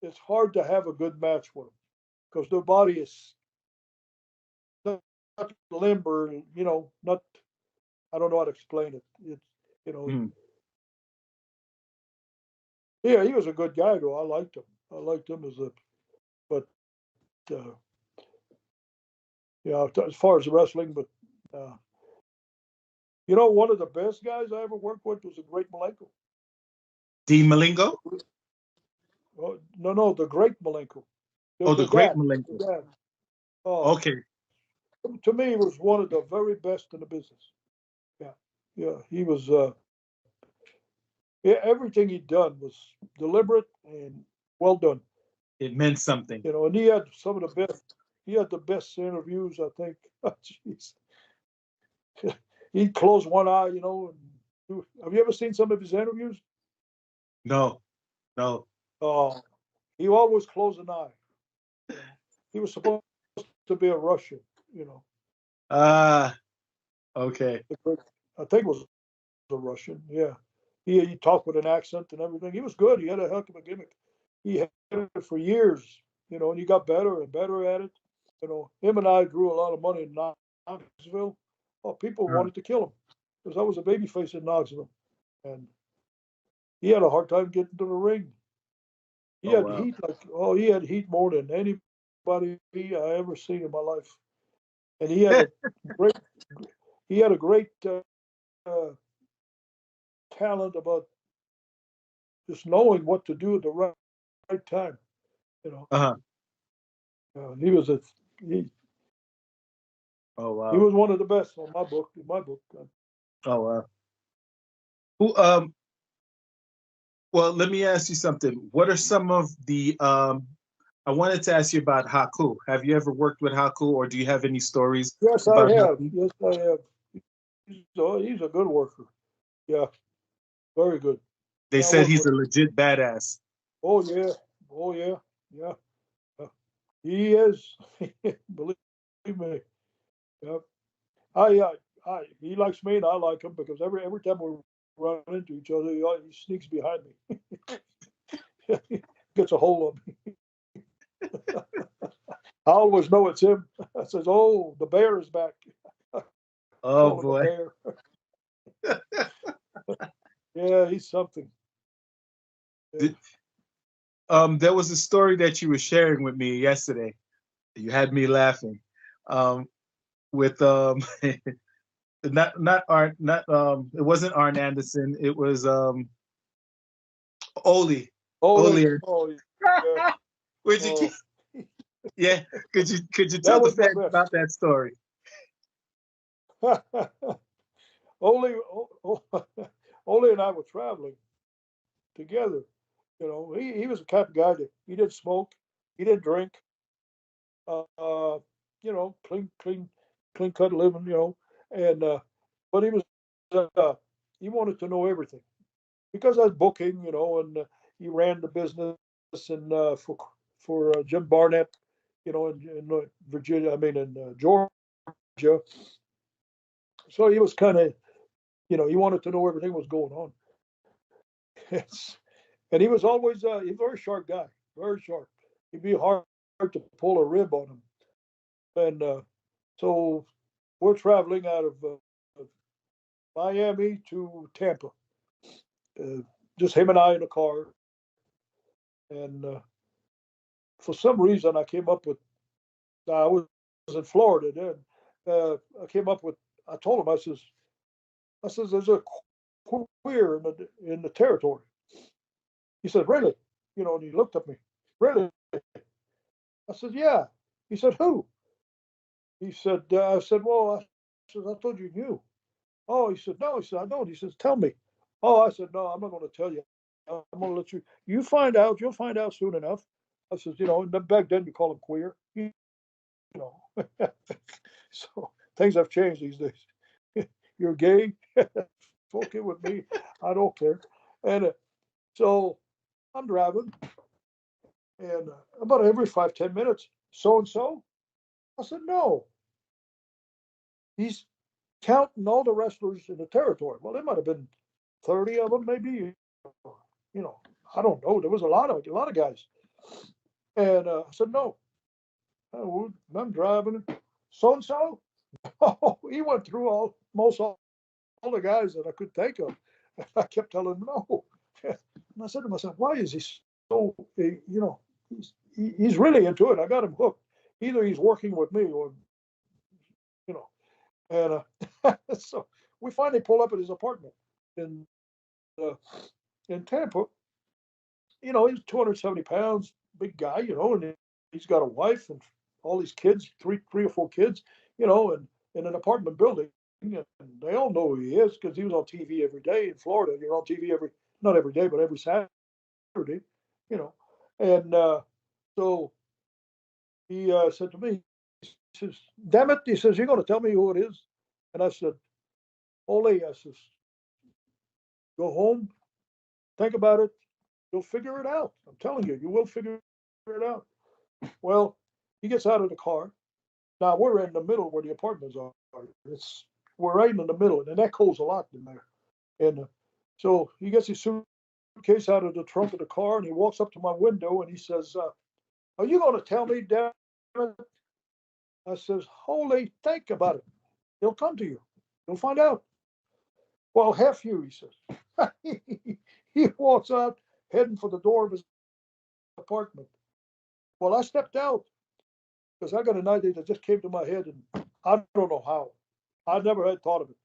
It's hard to have a good match with them because their body is not limber. Not. I don't know how to explain it. It's you know, Mm. yeah, he was a good guy though. I liked him. I liked him but uh, as far as wrestling, but uh, one of the best guys I ever worked with was the Great Malenko. Dean Malenko? No, the Great Malenko, the, Oh, the the great dad, the Malenko. dad. Oh, Okay. to me, he was one of the very best in the business. Yeah, yeah, he was. Yeah, everything he'd done was deliberate and well done. It meant something. And he had some of the best. He had the best interviews, I think. Jeez, he'd close one eye, have you ever seen some of his interviews? No, no. Oh, he always closed an eye. He was supposed to be a Russian. You know, Ah, okay. I think it was a Russian. Yeah, he talked with an accent and everything. He was good. He had a heck of a gimmick. He had it for years. And he got better and better at it. Him and I drew a lot of money in Knoxville. Oh, people Uh, wanted to kill him because I was a babyface in Knoxville, and he had a hard time getting to the ring. He oh had wow. heat he had heat more than anybody I ever seen in my life, and great he had a great uh, talent about just knowing what to do at the right time. You know, Uh-huh. he was a he, Oh he wow. was one of the best on my book. In my book, Oh wow. Who well, let me ask you something. What are some of the I wanted to ask you about Haku. Have you ever worked with Haku or do you have any stories yes, I about have. Haku? Yes, I have. He's a good worker. Yeah, very good. They Yeah, I said work he's with a him. legit badass. Oh yeah, oh yeah, yeah. Uh, he is. Believe me. Yeah. He likes me and I like him because every time we run into each other, he sneaks behind me. He gets a hold of me. I always know it's him. I says, "Oh, the bear is back." I Oh call him a boy. bear. Yeah, he's something. Yeah. Did, there was a story that you were sharing with me yesterday. You had me laughing. With not Arn not it wasn't Arn Anderson. It was Oli. Oh, Oli. yeah. Would you Oh, yeah, could you that tell the was the fans best. about that story? Ole, Ole and I were traveling together. He was the type of guy that he didn't smoke, he didn't drink. Clean cut living. And but he wanted to know everything because I was booking. And he ran the business and for Jim Barnett. In Virginia. I mean in Georgia. So he was kind of he wanted to know everything was going on. It's, and he was always he's a very sharp guy, very sharp. He'd be hard to pull a rib on him. And so we're traveling out of Miami to Tampa, uh, just him and I in a car. And for some reason, I was in Florida then. I came up with, I told him, I says, there's a queer in the territory. He said, really? And he looked at me, really? I said, yeah. He said, who? I said, well, I told you knew. Oh, he said, no. He said, I don't. He says, tell me. Oh, I said, no, I'm not going to tell you. I'm going to let you find out. You'll find out soon enough. I says, back then we call him queer. Know. So things have changed these days. You're gay. Okay with me. I don't care. And So I'm driving, and about every 5, 10 minutes, so and so. I said, no, he's counting all the wrestlers in the territory. Well, there might have been 30 of them, maybe. You know, I don't know. There was a lot of guys, and I said, no. I'm driving. So and so. Oh, he went through all the guys that I could think of. I kept telling him no. And I said to myself, why is he so, he's really into it. I got him hooked. Either he's working with me or, you know, and so we finally pull up at his apartment in, uh, in Tampa. He's 270 pounds, big guy, and he's got a wife and all these kids, three or four kids, and in an apartment building. And they all know who he is because he was on TV every day in Florida. You're on TV not every day, but every Saturday, you know. And so he said to me, he says, damn it, he says, you're going to tell me who it is? And I said, Ole, I says, go home, think about it, you'll figure it out. I'm telling you, you will figure it out. Well, he gets out of the car. Now we're in the middle where the apartments are. We're right in the middle, and it echoes a lot in there. And so he gets his suitcase out of the trunk of the car, and he walks up to my window, and he says, "Are you going to tell me, damn it?" I says, "Holy, think about it. He'll come to you. You'll find out." Well, F you, he says. He walks out, heading for the door of his apartment. Well, I stepped out because I got an idea that just came to my head, and I don't know how. I never had thought of it.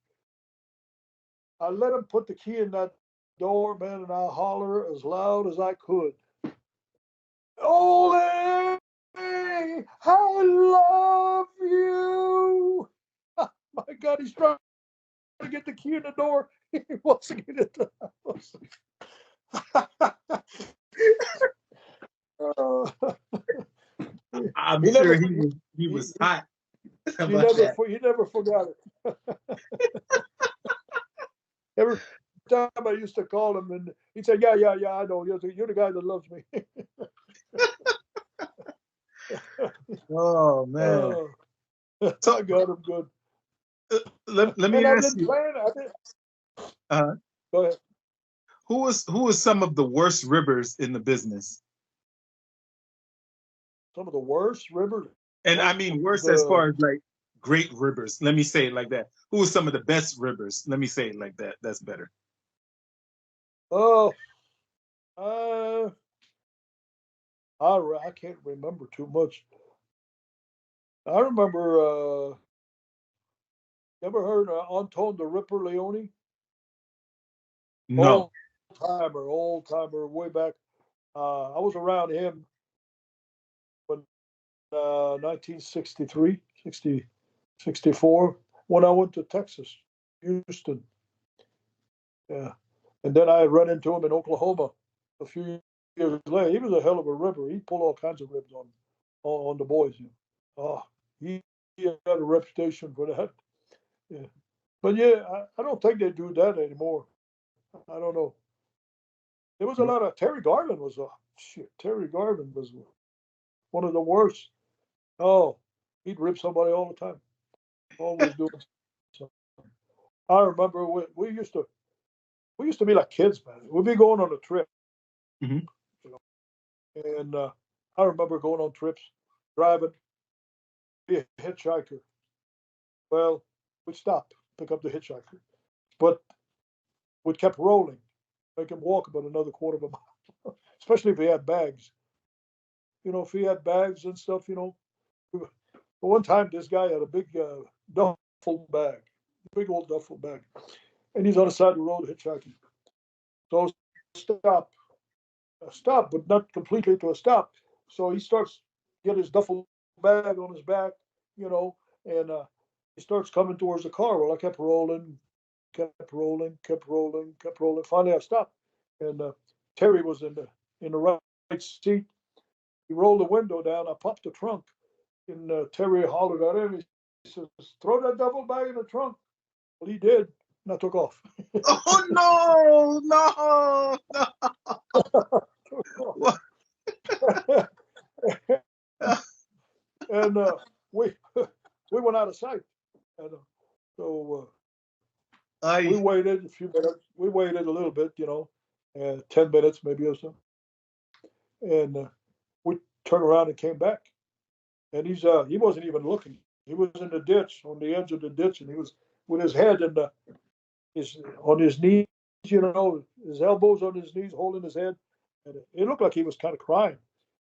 I let him put the key in that door, man, and I holler as loud as I could. Ole, I love you. My God, he's trying to get the key in the door. He wants to get into the house. uh, I'm he sure never, he was hot he about that. he never forgot it. Every time I used to call him, and he'd say, "Yeah, yeah, yeah, I know. You're the guy that loves me." Oh man. I got him good. Let me And I ask didn't you, plan. I did. uh, Go ahead. who was some of the worst ribbers in the business? Some of the worst rivers. And I Oh, mean worse as the far as like great ribbers. Let me say it like that. Who was some of the best ribbers? Let me say it like that. That's better. oh, uh, I can't remember too much. I remember. You ever heard Anton the Ripper Leone? No. Old old timer, way back. I was around him when 1963, 64, when I went to Texas, Houston. Yeah. And then I run into him in Oklahoma a few years later. He was a hell of a ribber. He pulled all kinds of ribs on the boys. Oh, he had a reputation for that. Yeah. But yeah, I don't think they do that anymore. I don't know. There was a lot of Terry Garvin was a shit. Terry Garvin was one of the worst. Oh, he'd rip somebody all the time. Always doing something. I remember we used to be like kids, man. We'd be going on a trip, Mhm. you know, and I remember going on trips, driving, be a hitchhiker. Well, we'd stop, pick up the hitchhiker, but we kept rolling, make him walk about another quarter of a mile, especially if he had bags. If he had bags and stuff, one time this guy had a big duffel bag, big old duffel bag, and he's on the side of the road hitchhiking. So stop, stop, but not completely to a stop. So he starts get his duffel bag on his back, and he starts coming towards the car. Well, I kept rolling, kept rolling, kept rolling, kept rolling. Finally, I stopped, and Terry was in the right seat. He rolled the window down. I popped the trunk, and Terry hollered at him. He says, "Throw that duffel bag in the trunk." Well, he did. and I took off. Oh no, no. And we we went out of sight. And so we I waited a few minutes. We waited a little bit, 10 minutes maybe or so. And we turned around and came back. And he wasn't even looking. He was in the ditch, on the edge of the ditch, and he was with his head in his on his knees, his elbows on his knees, holding his head. And it looked like he was kind of crying.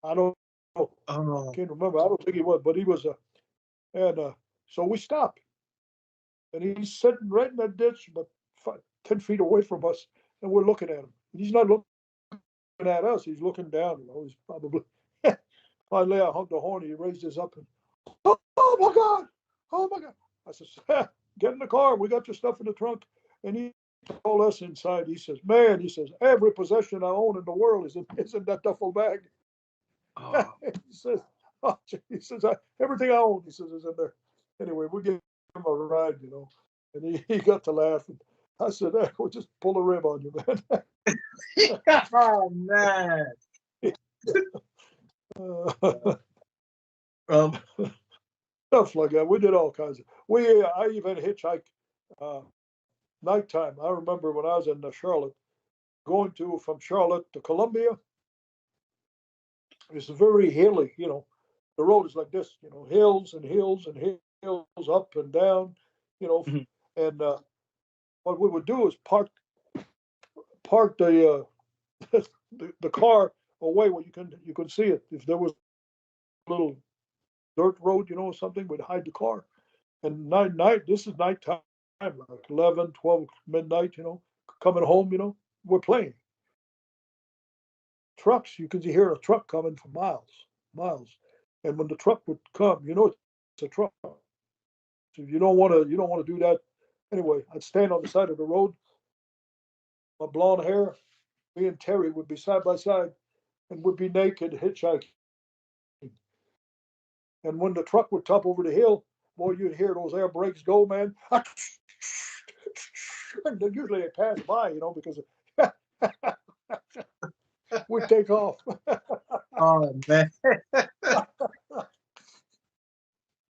I don't know. oh Can't remember. I don't think he was, but he was. And so we stopped, and he's sitting right in that ditch, about 10 feet away from us, and we're looking at him. He's not looking at us. He's looking down. He's probably. Finally, I honked the horn. He raised his up and, oh my God, oh my God. I said, get in the car. We got your stuff in the trunk. And he told us inside. He says, man, every possession I own in the world is in that duffel bag. oh He says, everything I own, he says, is in there. Anyway, we gave him a ride, and he got to laugh. And I said, we'll just pull a rib on you, man. oh man. Um Stuff like that. We did all kinds of. I even hitchhiked nighttime. I remember when I was in Charlotte, going from Charlotte to Columbia. It's very hilly. The road is like this. Hills and hills and hills, up and down. mhm, And what we would do is park the the car away where you can see it. If there was a little dirt road, something, we'd hide the car. And this is nighttime, like 11, 12 midnight, coming home, we're playing. Trucks, you could hear a truck coming for miles. And when the truck would come, it's a truck. So you don't want to do that. Anyway, I'd stand on the side of the road, my blonde hair, me and Terry would be side by side, and we'd be naked hitchhiking. And when the truck would top over the hill, boy, you'd hear those air brakes go, man. And usually they pass by, because we'd take off. oh man.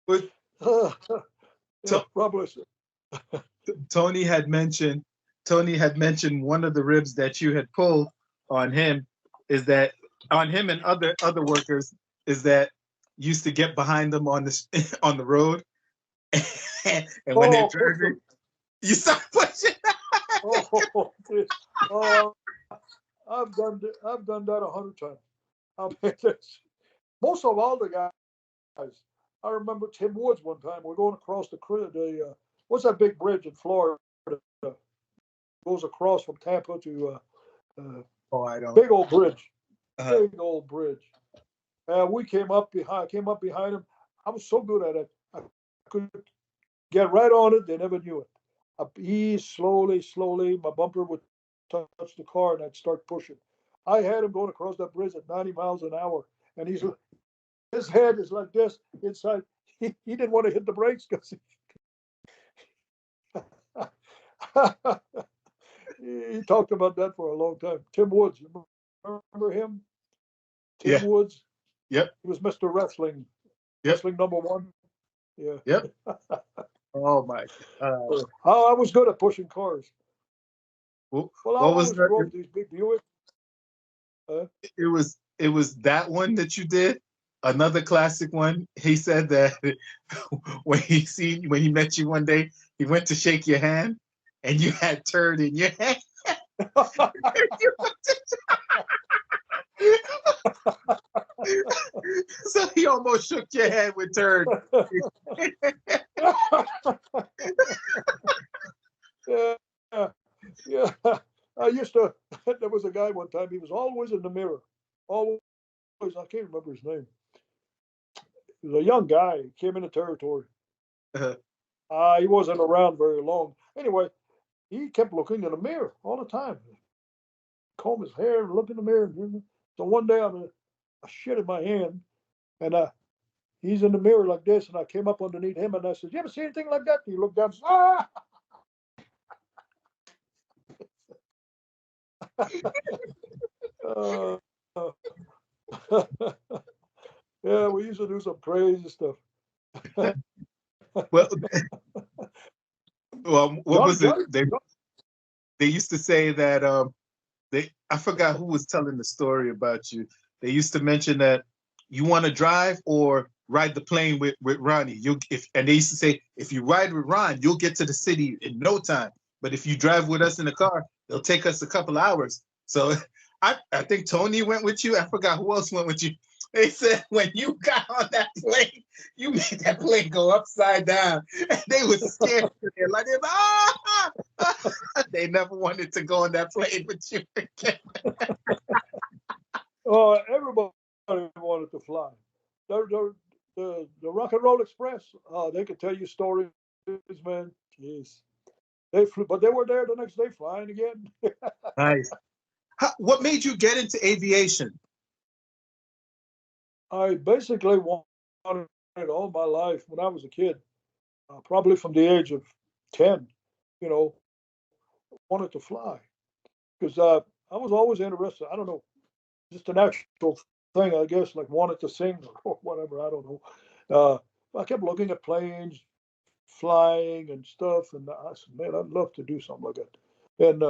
But Yeah, probably. Tony had mentioned one of the ribs that you had pulled on him is that on him and other workers is that used to get behind them on the on the road and when they're Oh, driving you start pushing. oh, I've done that 100 times. I mean, most of all the guys. I remember Tim Woods one time. We're going across the what's that big bridge in Florida? Goes across from Tampa to Oh, I don't. big old bridge. Uh, Big old bridge. We came up behind him. I was so good at it. I could get right on it. They never knew it. I'd ease slowly. My bumper would touch the car, and I'd start pushing. I had him going across that bridge at 90 miles an hour, and his head is like this inside. He didn't want to hit the brakes because he talked about that for a long time. Tim Woods, you remember him? Tim yeah. Woods. Yep. He was Mr. Wrestling. Yep. Wrestling #1. Yeah. Yep. Oh my. I was good at pushing cars. Well, Well, I what was always that? drove these big Buick. It was that one that you did. Another classic one. He said that when he met you one day, he went to shake your hand, and you had turd in your hand. So he almost shook your hand with turd. Yeah, yeah. I used to. There was a guy one time. He was always in the mirror. Always. I can't remember his name. He was a young guy. He came into territory. Uh, He wasn't around very long. Anyway, he kept looking in the mirror all the time. Comb his hair and look in the mirror. So one day I shit in my hand, and he's in the mirror like this, and I came up underneath him, and I said, "You ever see anything like that?" And he looked down and said, "Ah!" uh, yeah, we used to do some crazy stuff. Well, well, what Johnny, was it? Johnny, They used to say that I forgot who was telling the story about you. They used to mention that you want to drive or ride the plane with Ronnie. You if and they used to say if you ride with Ron, you'll get to the city in no time. But if you drive with us in the car, it'll take us a couple hours. So I think Tony went with you. I forgot who else went with you. They said when you got on that plane, you made that plane go upside down. And they were scared. They're like, ah! They never wanted to go on that plane with you again. oh, everybody wanted to fly. The Rock and Roll Express, they could tell you stories, man. Jeez. They flew, but they were there the next day flying again. Nice. What made you get into aviation? I basically wanted it all my life when I was a kid, probably from the age of 10, you know, wanted to fly because I was always interested. I don't know, just a natural thing, I guess, like wanted to sing or whatever. I don't know. I kept looking at planes, flying and stuff, and I said, man, I'd love to do something like that. And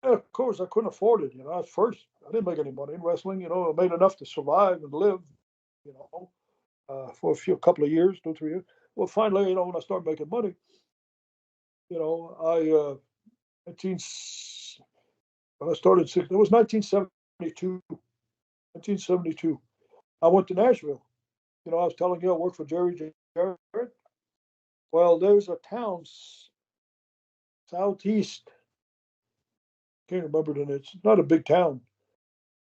of course, I couldn't afford it. At first, I didn't make any money in wrestling. I made enough to survive and live. You know, for a couple of years, 2, 3 years. Well, finally, when I started making money, I 19, when I started, it was 1972. 1972. I went to Nashville. I was telling you I worked for Jerry Jarrett. Well, there's a town southeast. Can't remember the name. It's not a big town.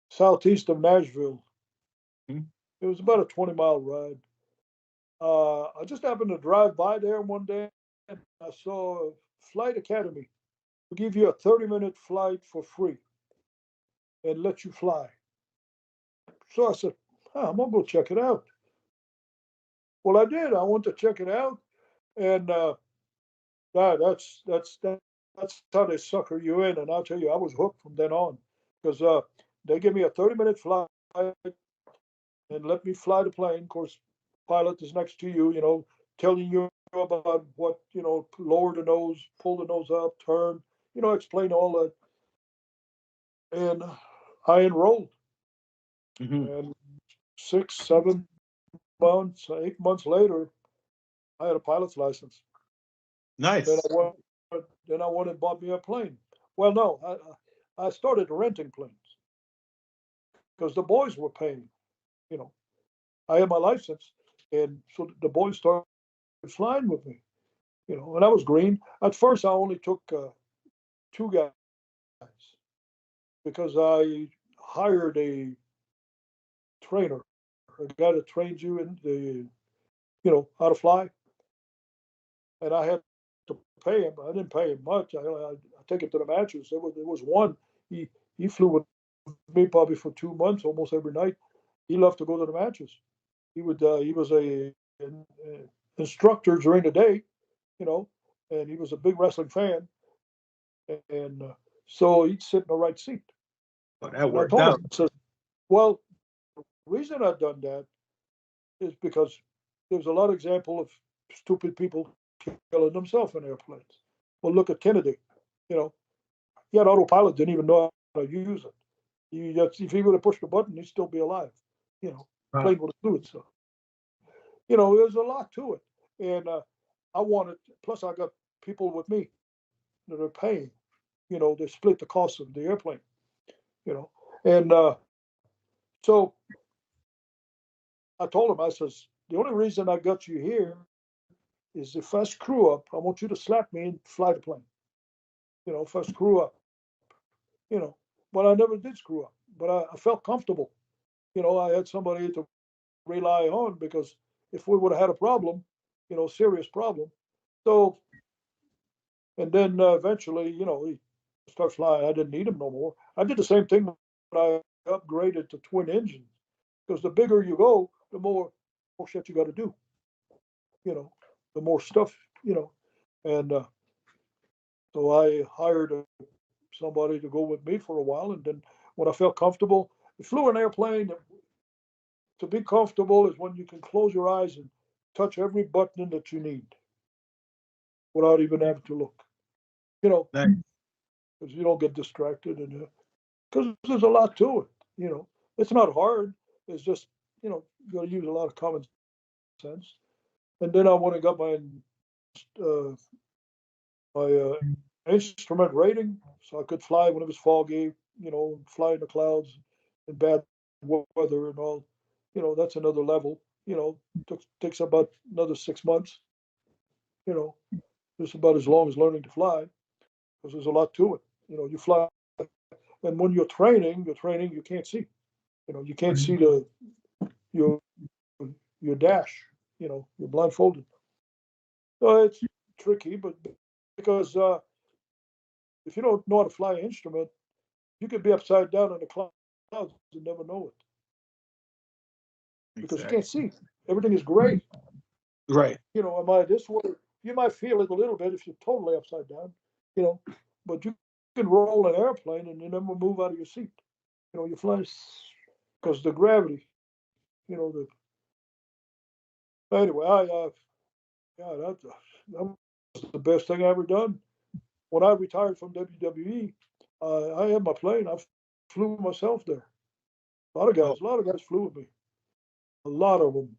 Southeast of Nashville. Hmm? It was about a 20-mile ride. I just happened to drive by there one day and I saw Flight Academy. Will give you a 30-minute flight for free and let you fly. So I said, I'm gonna go check it out. Well, I did. I went to check it out, and that's how they sucker you in. And I'll tell you, I was hooked from then on because they give me a 30-minute flight and let me fly the plane. Of course, pilot is next to you, telling you about what, lower the nose, pull the nose up, turn, explain all that. And I enrolled. Mm-hmm. And 6, 7 months, 8 months later, I had a pilot's license. Then Nice. I went and bought me a plane. Well, no, I started renting planes because the boys were paying. You know, I had my license, and so the boys started flying with me. And I was green. At first, I only took 2 guys because I hired a trainer, a guy that trains you in how to fly, and I had to pay him. I didn't pay him much. I take him to the matches. There was one. He flew with me probably for 2 months, almost every night. He loved to go to the matches. He was an instructor during the day, you know, and he was a big wrestling fan, and so he'd sit in the right seat. Oh, that And I worked told out. him, I said, well, the reason I've done that is because there's a lot of example of stupid people killing themselves in airplanes. Well, look at Kennedy. You know, he had autopilot, didn't even know how to use it. If he would have pushed the button, he'd still be alive. Wow. Plane would have flew itself. There's a lot to it, and I wanted. Plus, I got people with me that are paying. They split the cost of the airplane. And so I told him, I says, the only reason I got you here is if I screw up, I want you to slap me and fly the plane. If I screw up, you know. But I never did screw up. But I felt comfortable. I had somebody to rely on because if we would have had a problem, serious problem. So, and then eventually, he starts flying. I didn't need him no more. I did the same thing when I upgraded to twin engines because the bigger you go, the more shit you got to do. The more stuff, and so I hired a somebody to go with me for a while, and then when I felt comfortable, I flew an airplane. To be comfortable is when you can close your eyes and touch every button that you need without even having to look. You know, Nice. because you don't get distracted, and because there's a lot to it. You know, it's not hard. It's just you got to use a lot of common sense. And then I went and got uh, my instrument rating, so I could fly when it was foggy. Fly in the clouds in bad weather and all. That's another level. Takes about another 6 months. You know, just about as long as learning to fly, because there's a lot to it. You fly, and when you're training, you can't see. You can't see your your dash. You're blindfolded. So it's tricky, but because if you don't know how to fly an instrument, you could be upside down in the clouds and never know it because you Exactly. can't see. Everything is gray. Right. Am I this way? You might feel it a little bit if you're totally upside down, you know, but you can roll an airplane and you never move out of your seat. You fly because the gravity, the anyway, yeah, that was the best thing I ever done. When I retired from WWE, I had my plane. I flew myself there. Oh, A lot of guys flew with me. A lot of them.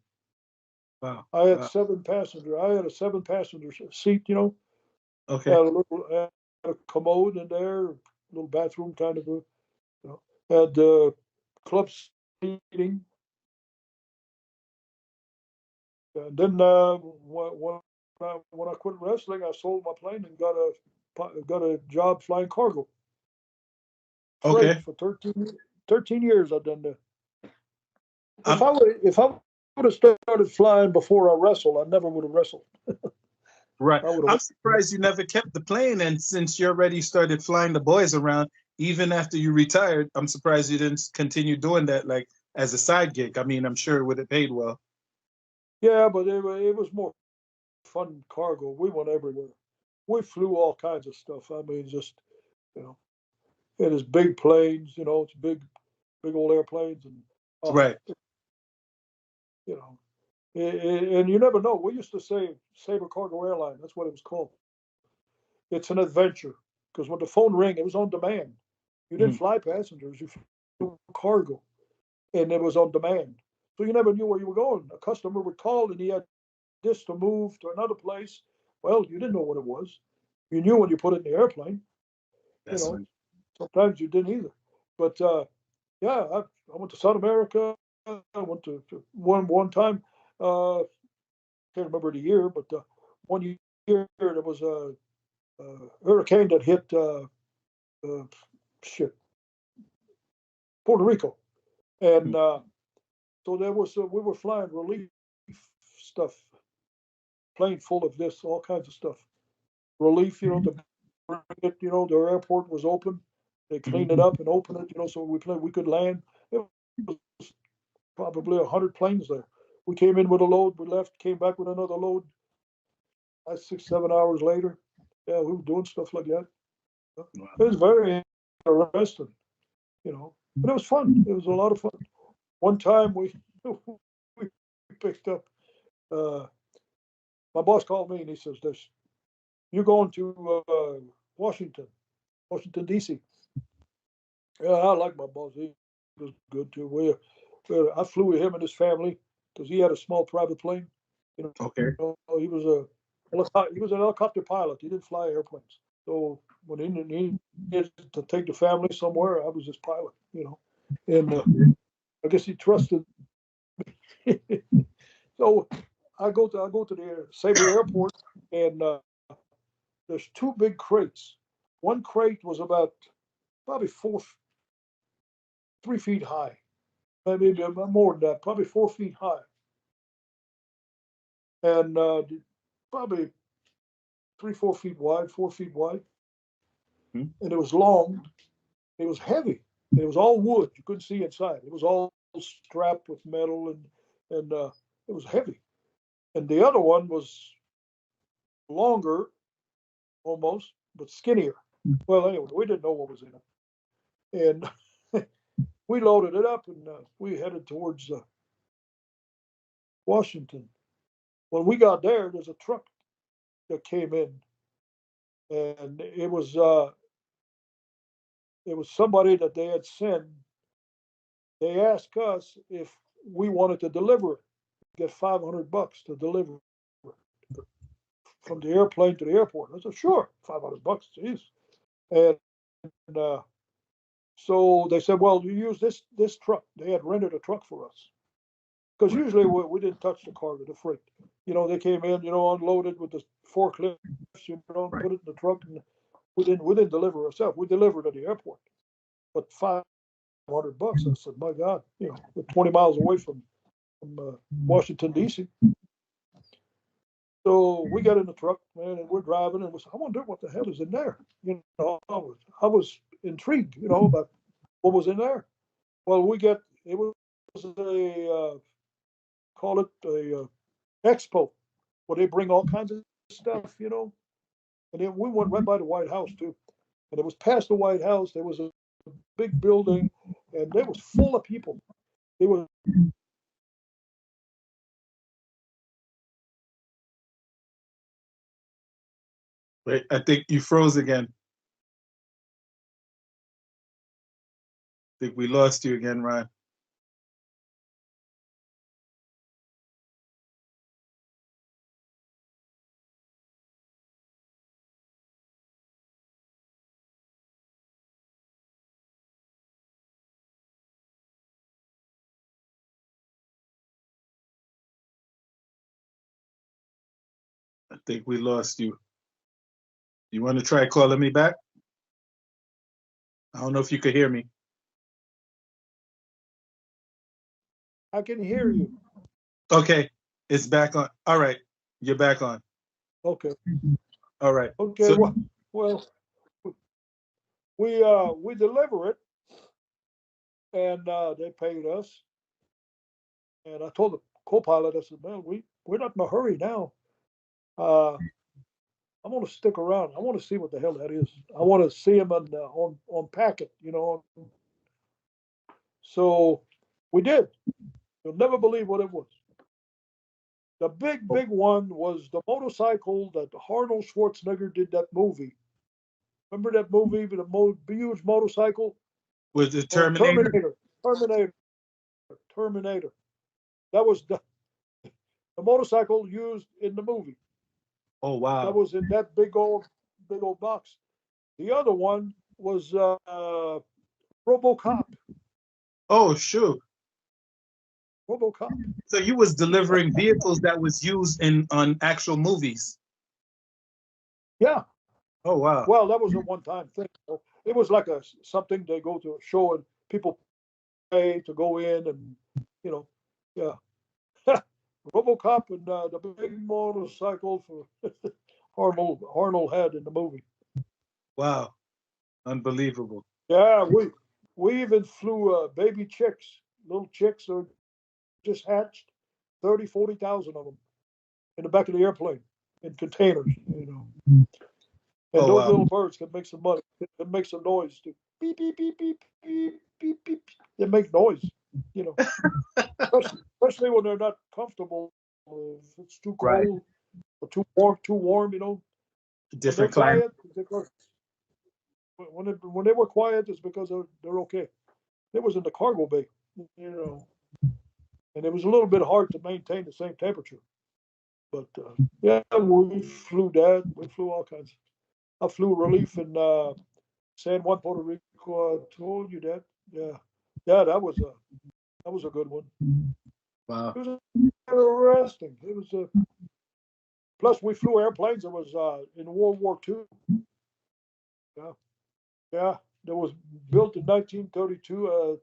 wow. I had Wow. 7 passenger. I had a 7 passenger seat. Had Okay. had a commode in there, a little bathroom kind of had club seating. And then when I quit wrestling, I sold my plane and got a job flying cargo freight Okay. for 13 years. I've done that. I'm If I would have started flying before I wrestled, I never would have wrestled. right. I would I'm have. surprised you never kept the plane, and since you already started flying the boys around, even after you retired, I'm surprised you didn't continue doing that, like as a side gig. I mean, I'm sure it would have paid well. Yeah, but it was more fun cargo. We went everywhere. We flew all kinds of stuff. I mean, just you know, it is big planes. It's big old airplanes, and oh, Right. you know, and you never know. We used to say Sabre Cargo Airline. That's what it was called. It's an adventure because when the phone rang, it was on demand. You didn't Mhm. fly passengers. You flew cargo, and it was on demand. So you never knew where you were going. A customer would call, and he had this to move to another place. Well, you didn't know what it was. You knew when you put it in the airplane. You That's know, right. sometimes you didn't either. But yeah, I went to South America. I went to one time. Can't remember the year, but one year there was a hurricane that hit uh, shit Puerto Rico, and Mhm. so there was we were flying relief stuff, plane full of this, all kinds of stuff. Relief, their airport was open. They cleaned it Mhm. up and opened it, so we could land. It was probably 100 planes there. We came in with a load, we left, came back with another load. 6, 7 hours later, yeah, we were doing stuff like that. It Wow. was very interesting, but it was fun. It was a lot of fun. One time we picked up. Uh, my boss called me and he says, "This, you're going to Washington, Washington D.C." Yeah, I like my boss. He was good too. I flew with him and his family because he had a small private plane. Okay. He was he was an helicopter pilot. He didn't fly airplanes. So when he needed to take the family somewhere, I was his pilot. And I guess he trusted. So I go to the Sabre Airport, and there's 2 big crates. One crate was about probably 3 feet high, maybe more than that, probably 4 feet high, and probably 3, 4 feet wide, 4 feet wide, Mhm. and it was long. It was heavy. And it was all wood. You couldn't see inside. It was all strapped with metal, and it was heavy. And the other one was longer, almost, but skinnier. Well, anyway, we didn't know what was in it, and we loaded it up, and we headed towards Washington. When we got there, there's a truck that came in, and it was somebody that they had sent. They asked us if we wanted to deliver it, get $500 to deliver it from the airplane to the airport. I said, sure, $500, jeez. And so they said, well, you use this truck. They had rented a truck for us because usually we didn't touch the cargo, the freight. They came in, unloaded with the forklifts, put it in the truck, and we didn't deliver ourselves. We delivered at the airport, but $500. I said, my God, we're 20 miles away from Washington D.C. So we got in the truck, man, and we're driving, and we said, I wonder what the hell is in there. I was intrigued, about what was in there. Well, it was a call it a expo where they bring all kinds of stuff, And then we went right by the White House too, and it was past the White House. There was a big building, and it was full of people. It was. Wait, I think you froze again. I think we lost you again, Ryan. I think we lost you. You want to try calling me back? I don't know if you could hear me. I can hear you. Okay, it's back on. All right, you're back on. Okay. All right. Okay. So, well, we deliver it, and they paid us. And I told the co-pilot, I said, man, we're not in a hurry now. I want to stick around. I want to see what the hell that is. I want to see him on packet, So we did. You'll never believe what it was. The big one was the motorcycle that Arnold Schwarzenegger did that movie. Remember that movie with the huge motorcycle? was it Terminator? Terminator. That was the motorcycle used in the movie. Oh wow! That was in that big old box. The other one was RoboCop. Oh shoot! RoboCop. So you was delivering vehicles that was used on actual movies. Yeah. Oh wow! Well, that was a one-time thing. It was like something they go to a show and people pay to go in and yeah. RoboCop and the big motorcycle for Arnold had in the movie. Wow, unbelievable. Yeah, we even flew baby chicks, little chicks are just hatched, 40,000 of them in the back of the airplane in containers, And those little birds can make some money, can make some noise too. Beep, beep, beep, beep, beep, beep, beep. They make noise, especially when they're not comfortable. If it's too cold or too warm, Different climate. Because when they were quiet, it's because they're okay. It was in the cargo bay, and it was a little bit hard to maintain the same temperature. But yeah, we flew that. We flew all kinds. I flew relief in San Juan, Puerto Rico. I told you that. Yeah, that was a good one. Wow. It was interesting. It was plus we flew airplanes that was in World War II. Yeah, that was built in 1932.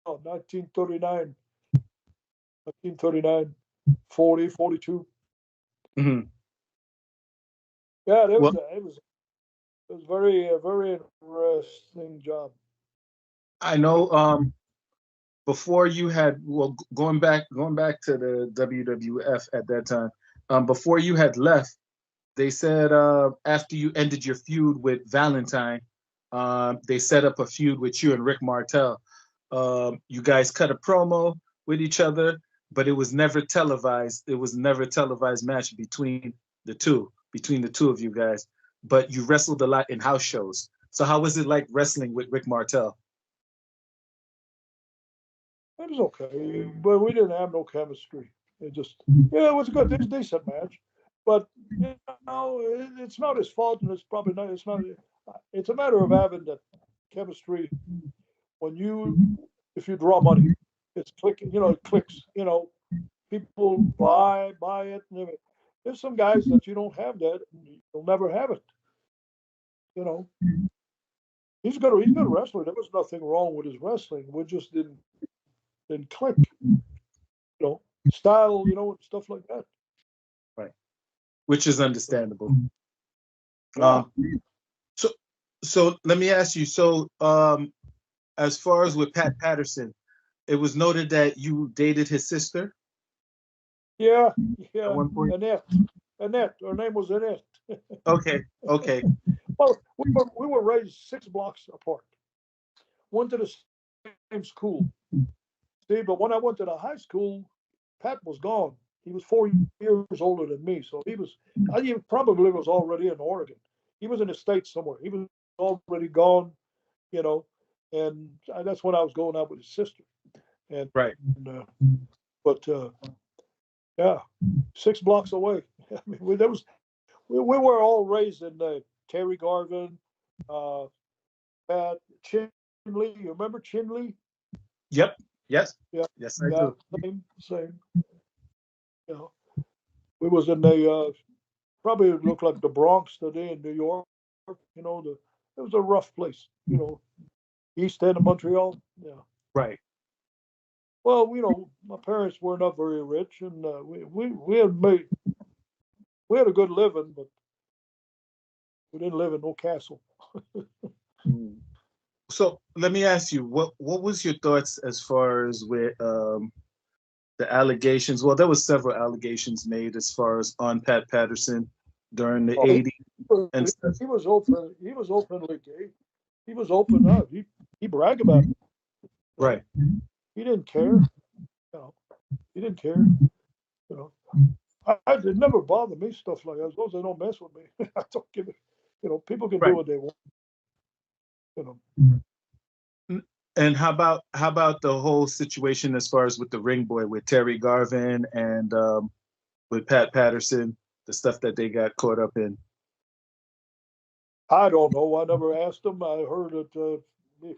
1939, 40, 42. Mm-hmm. Yeah, it was very very interesting job. I know. Before you had going back to the WWF at that time. Before you had left, they said after you ended your feud with Valentine, they set up a feud with you and Rick Martel. You guys cut a promo with each other, but it was never televised. It was never a televised match between the two of you guys. But you wrestled a lot in house shows. So how was it like wrestling with Rick Martel? It was okay, but we didn't have no chemistry. It just, yeah, it was good. It was a decent match, but it's not his fault, and it's probably not. It's not. It's a matter of having that chemistry when if you draw money, it's clicking. It clicks. People buy it. And there's some guys that you don't have that, you'll never have it. You know, he's a good wrestler. There was nothing wrong with his wrestling. We just didn't click. Style. And stuff like that. Right. Which is understandable. Yeah. So let me ask you. So as far as with Pat Patterson, it was noted that you dated his sister. Yeah. At one point. Annette. Her name was Annette. Okay. Well, we were raised 6 blocks apart. Went to the same school. See, but when I went to the high school, Pat was gone. He was 4 years older than me, so he probably was already in Oregon. He was in the States somewhere. He was already gone, and that's when I was going out with his sister. And right. But yeah, 6 blocks away. I mean, we were all raised in Terry Garvin, Pat Chinley. You remember Chinley? Yep. Yes. Yeah. Yes, I do. Same. We was in the probably looked like the Bronx today in New York. It was a rough place. East End of Montreal. Yeah. Right. Well, my parents were not very rich, and we had a good living, but we didn't live in no castle. So let me ask you, what was your thoughts as far as with the allegations? Well, there was several allegations made as far as on Pat Patterson during the '80s and stuff. He was openly gay. He was open up. He bragged about it. Right. He didn't care. He didn't care. It never bothered me stuff like that. As long as they don't mess with me, I don't give it. People can do what they want. And how about the whole situation as far as with the ring boy with Terry Garvin and with Pat Patterson, the stuff that they got caught up in? I don't know. I never asked him. I heard that I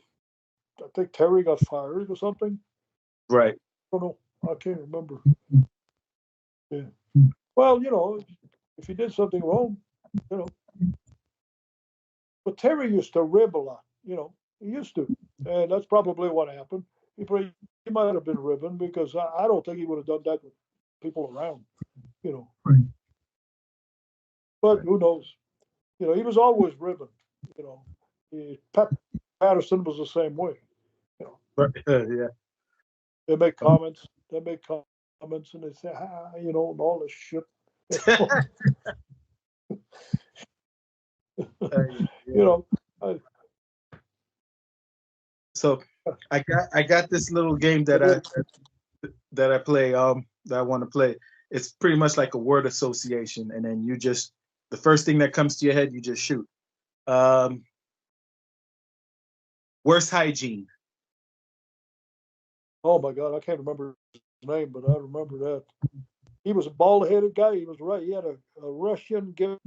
think Terry got fired or something. Right. I don't know. I can't remember. Yeah. Well, if he did something wrong, But Terry used to rib a lot. He used to, and that's probably what happened. He might have been ribbing because I don't think he would have done that with people around. Right. But who knows? He was always ribbing. Pat Patterson was the same way. Yeah. They make comments. And they say, and all this shit. So I got this little game that I play that I want to play. It's pretty much like a word association, and then the first thing that comes to your head, you just shoot. Worst hygiene. Oh my God, I can't remember his name, but I remember that. He was a bald-headed guy. He was right. He had a Russian gimmick.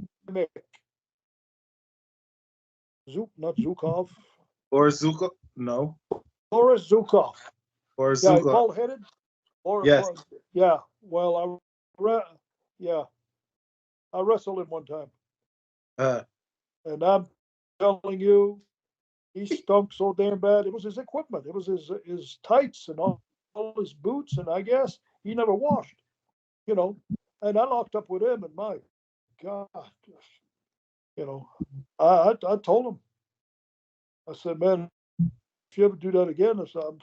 Not Zukov. Or Zukov? No. Boris Zukov. Or Zukov. Yeah, bald-headed. Yes. Yeah. Well, I wrestled him one time. And I'm telling you, he stunk so damn bad. It was his equipment. It was his tights and all his boots, and I guess he never washed. And I locked up with him, and my God, I told him. I said, man, if you ever do that again, I said, I'm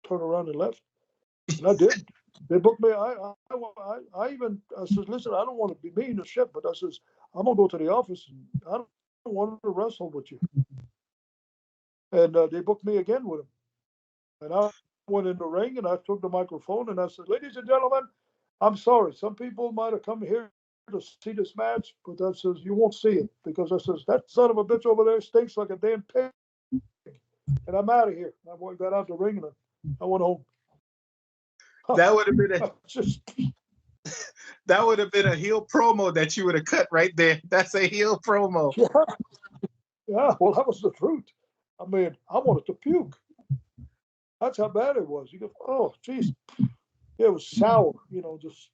turn around and left. And I did. They booked me. I even I says, listen, I don't want to be mean or shit, but I says I'm gonna go to the office and I don't want to wrestle with you. And they booked me again with him. And I went in the ring and I took the microphone and I said, ladies and gentlemen, I'm sorry. Some people might have come here to see this match, but that says you won't see it because I says that son of a bitch over there stinks like a damn pig, and I'm out of here. I got out the ring and I went home. That would have been Just that would have been a heel promo that you would have cut right there. That's a heel promo. yeah. Well, that was the truth. I mean, I wanted to puke. That's how bad it was. You go, oh, geez, it was sour. Just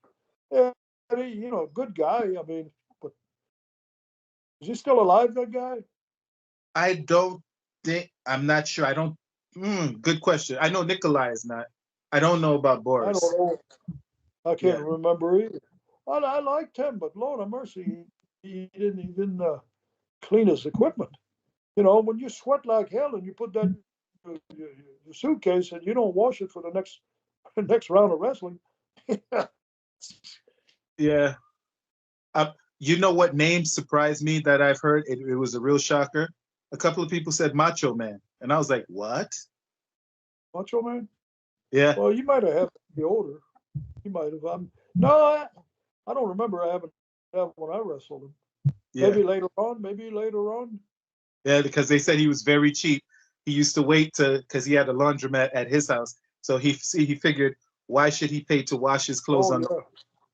yeah, good guy. I mean, but is he still alive? That guy? I don't think. I'm not sure. I don't. Good question. I know Nikolai is not. I don't know about I Boris. don't know. I can't remember either. I liked him, but Lord have mercy, he didn't even clean his equipment. When you sweat like hell and you put that in your suitcase and you don't wash it for the next round of wrestling. Yeah. You know what name surprised me that I've heard? It was a real shocker. A couple of people said Macho Man, and I was like, "What? Macho Man?" Yeah. Well, you might have had to be older. You might have. No, I don't remember having that when I wrestled him. Yeah. Maybe later on. Yeah, because they said he was very cheap. He used to wait because he had a laundromat at his house. So he figured, why should he pay to wash his clothes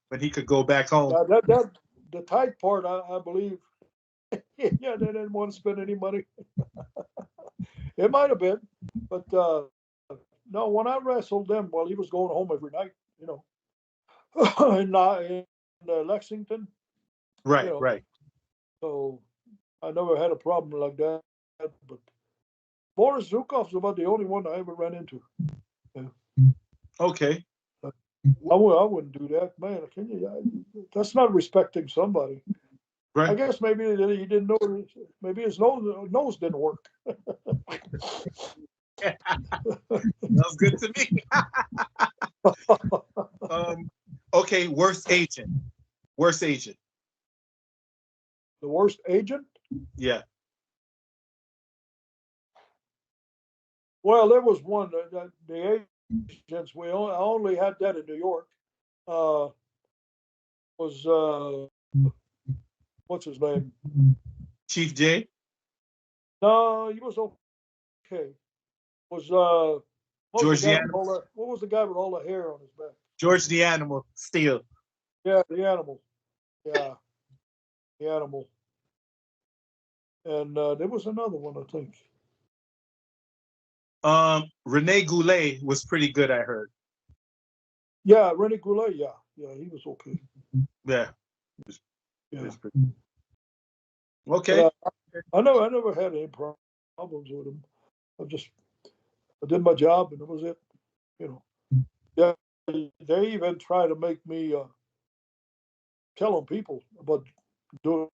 when he could go back home? The tight part, I believe. Yeah, they didn't want to spend any money. It might have been, but no. When I wrestled them, well, he was going home every night. In Lexington. Right, right. So I never had a problem like that. But Boris Zukov's about the only one I ever ran into. Yeah. Okay. I wouldn't do that, man. Can you? That's not respecting somebody. Right. I guess maybe he didn't know. Maybe his nose didn't work. Sounds good to me. Okay, worst agent. The worst agent? Yeah. Well, there was one. The agents, I only had that in New York. Was what's his name? Chief J? No, he was okay. Was George the Animal? what was the guy with all the hair on his back? George the Animal, Steele. Yeah, the Animal. Yeah, the Animal. And there was another one, I think. Rene Goulet was pretty good, I heard. Yeah, Rene Goulet. Yeah, he was okay. Yeah. Yeah. Okay. I never had any problems with him. I did my job and that was it. Yeah, they even try to make me tell on people about doing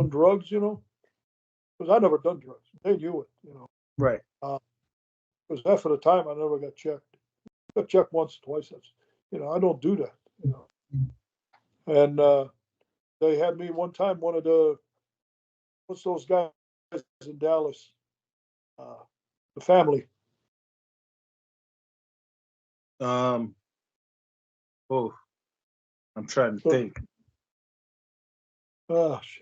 drugs, because I never done drugs. They knew it, Right. Because half of the time I never got checked. I got checked once, twice. I don't do that, And they had me one time, one of what's those guys in Dallas? The family. I'm trying to think. Gosh.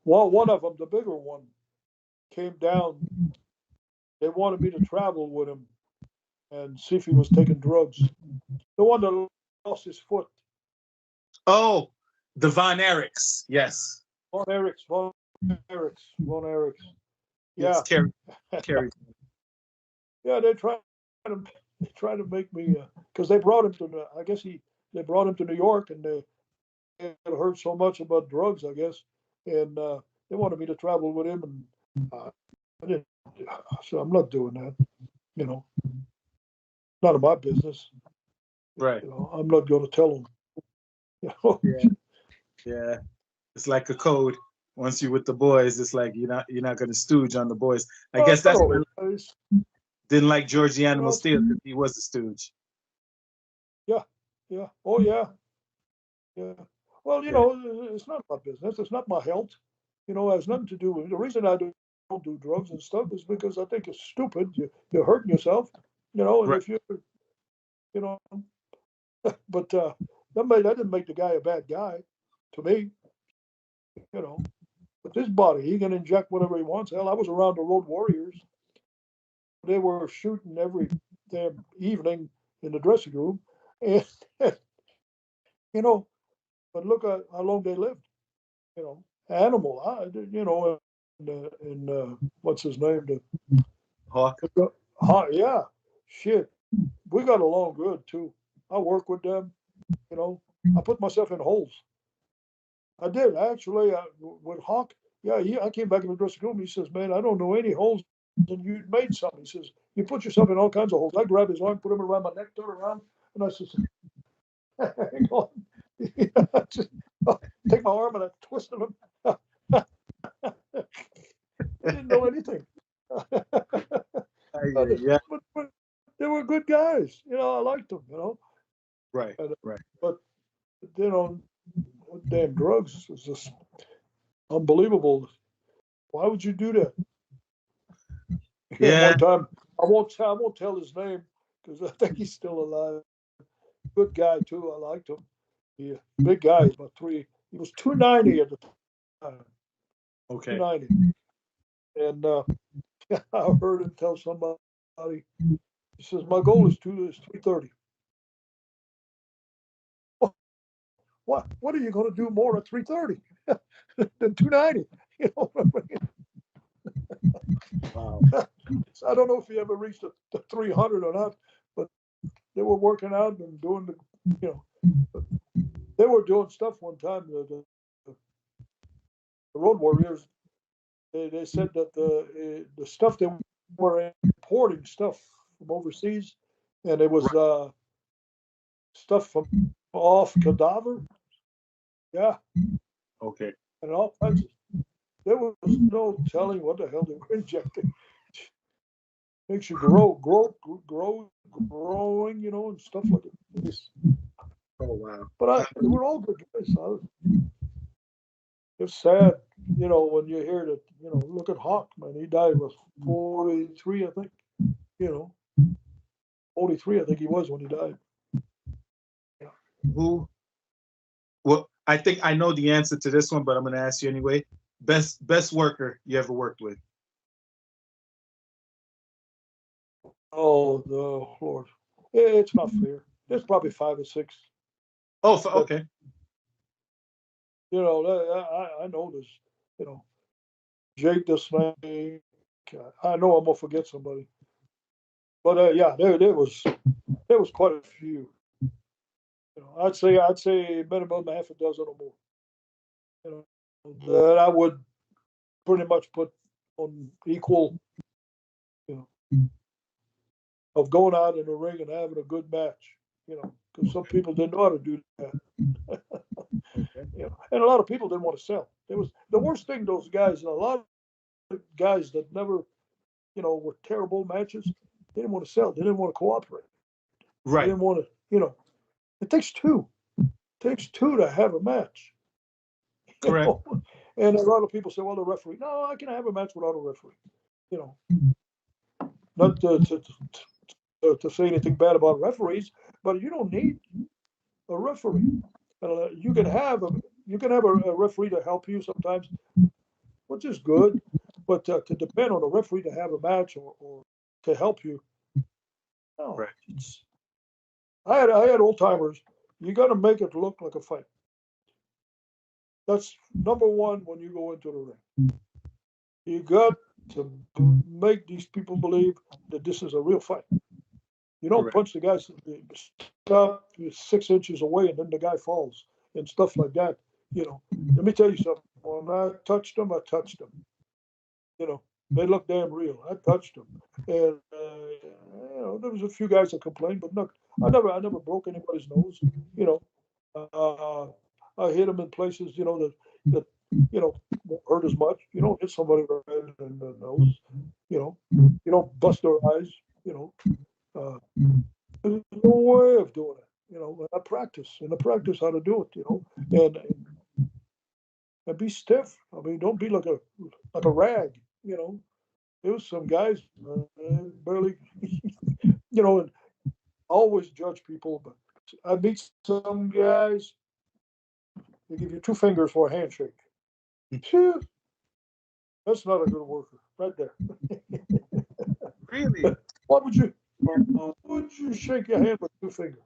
Well, one of them, the bigger one, came down. They wanted me to travel with him and see if he was taking drugs. The one that lost his foot. Oh, the Von Erichs. Yes. Von Erichs. Yeah. Kerry. Yeah, they tried to make me because they brought him to. I guess they brought him to New York and they had heard so much about drugs. I guess, and they wanted me to travel with him, and I didn't. So I'm not doing that. None of my business. Right. I'm not going to tell them. Yeah. It's like a code. Once you're with the boys, it's like you're not going to stooge on the boys. I guess that's why didn't like George the Animal Steele because he was a stooge. Yeah. yeah. Oh yeah, yeah. Well, Yeah. it's not my business. It's not my health. It has nothing to do with the reason I don't do drugs and stuff is because I think it's stupid. You're hurting yourself. And Right. if you know, but that didn't make the guy a bad guy, to me. You know, with his body, he can inject whatever he wants. Hell, I was around the Road Warriors. They were shooting every damn evening in the dressing room, and you know, but look at how long they lived. Animal. What's his name? Hawk. Yeah, shit. We got along good too. I work with them. You know, I put myself in holes. I did actually. With Hawk, yeah, I came back in the dressing room. He says, "Man, I don't know any holes, and you made some." He says, "You put yourself in all kinds of holes." I grabbed his arm, put him around my neck, turned around, and I says, "Hang on." Just, take my arm and I twisted him. He didn't know anything. Yeah. But they were good guys. I liked them. Right. And, Right. but you know, damn drugs is just unbelievable. Why would you do that? Yeah. One time, I won't tell his name because I think he's still alive. Good guy too. I liked him. He big guy. He's about three. He was 290 at the time. Okay. 290. And I heard him tell somebody. He says, "My goal is 330." What are you going to do more at 330 than 290? You know what I mean? Wow. So I don't know if he ever reached the 300 or not, but they were working out and doing you know, they were doing stuff one time. The Road Warriors, they said that the stuff they were importing stuff from overseas, and it was Right. stuff from off cadaver, yeah, Okay. and all kinds of. There was no telling what the hell they were injecting. Makes you growing, and stuff like this. Oh wow. But they were all good guys. It's sad, when you hear that. Look at Hawk, man. He died with 43, I think. You know, 43, I think he was when he died. Yeah. Who? Well, I think I know the answer to this one, but I'm going to ask you anyway. Best worker you ever worked with? Oh, the Lord. It's not fair. There's probably 5 or 6. Oh, But okay. I know this. You know, Jake the Snake. I know I'm gonna forget somebody, but yeah, there was quite a few. I'd say minimum half a dozen or more. You that I would pretty much put on equal. You know, of going out in the ring and having a good match. Because some people didn't know how to do that. Okay. And a lot of people didn't want to sell. It was the worst thing. Those guys, and a lot of guys that never, were terrible matches. They didn't want to sell. They didn't want to cooperate. They Right. didn't want to. It takes two. It takes two to have a match. You Correct. know, and a lot of people say, "Well, the referee." No, I can have a match without a referee. You know, not to say anything bad about referees, but you don't need a referee. You can have a referee to help you sometimes, which is good, but to depend on a referee to have a match or to help you, no. Right. I had old timers. You got to make it look like a fight. That's number one when you go into the ring. You got to make these people believe that this is a real fight. You don't Correct. punch the guy stop 6 inches away and then the guy falls and stuff like that. Let me tell you something. When I touched them, I touched them. You know, they look damn real. I touched them, and there was a few guys that complained, but no, I never broke anybody's nose. You know, uh, I hit them in places, that won't hurt as much. You don't hit somebody right in the nose. You don't bust their eyes. Uh, there's no way of doing it. know, I practice how to do it, you know, and be stiff. I mean, don't be like a rag, you know. There was some guys barely, you know, and always judge people, but I meet some guys. They give you two fingers for a handshake. Phew, that's not a good worker, right there. Really? Why would you shake your hand with two fingers?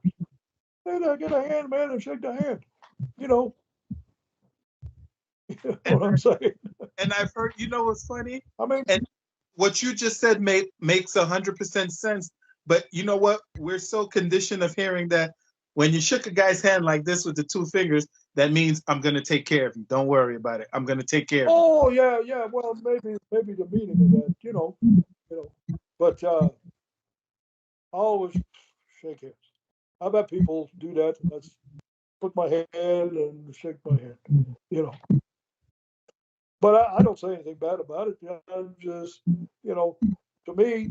Hey, get a hand, man, and shake the hand. You know, you know And what I'm saying? and I've heard, you know what's funny? I mean, And what you just said makes 100% sense. But you know what? We're so conditioned of hearing that when you shook a guy's hand like this with the two fingers, that means I'm gonna take care of you. Don't worry about it. I'm gonna take care of you. oh yeah, yeah. Well, maybe the meaning of that, but I always shake hands. I've had people do that. That's put my hand and shake my hand, you know. But I don't say anything bad about it. I'm just, to me,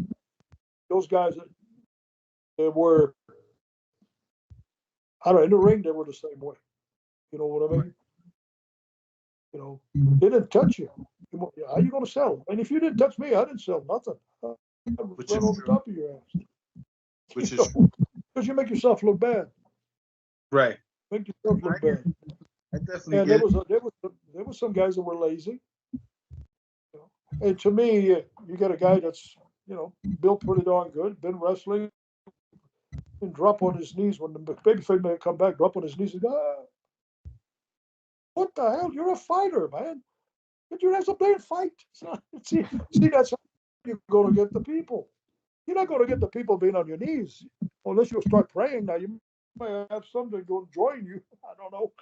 those guys that were, I don't know, in the ring, they were the same way. You know what I mean? You know, they didn't touch you. How you going to sell? And if you didn't touch me, I didn't sell nothing. I Which right is on the true. top of your ass. Which is true. Because you make yourself look bad. Right. Make yourself I look get bad. I definitely And get it. there was some guys that were lazy. You know. And to me, you got a guy that's built pretty darn good, been wrestling, and drop on his knees when the babyface may come back, drop on his knees and go, "What the hell? You're a fighter, man. Get your ass up there and fight." See, that's how you're going to get the people. You're not going to get the people being on your knees unless you start praying. Now you may have somebody go join you. I don't know.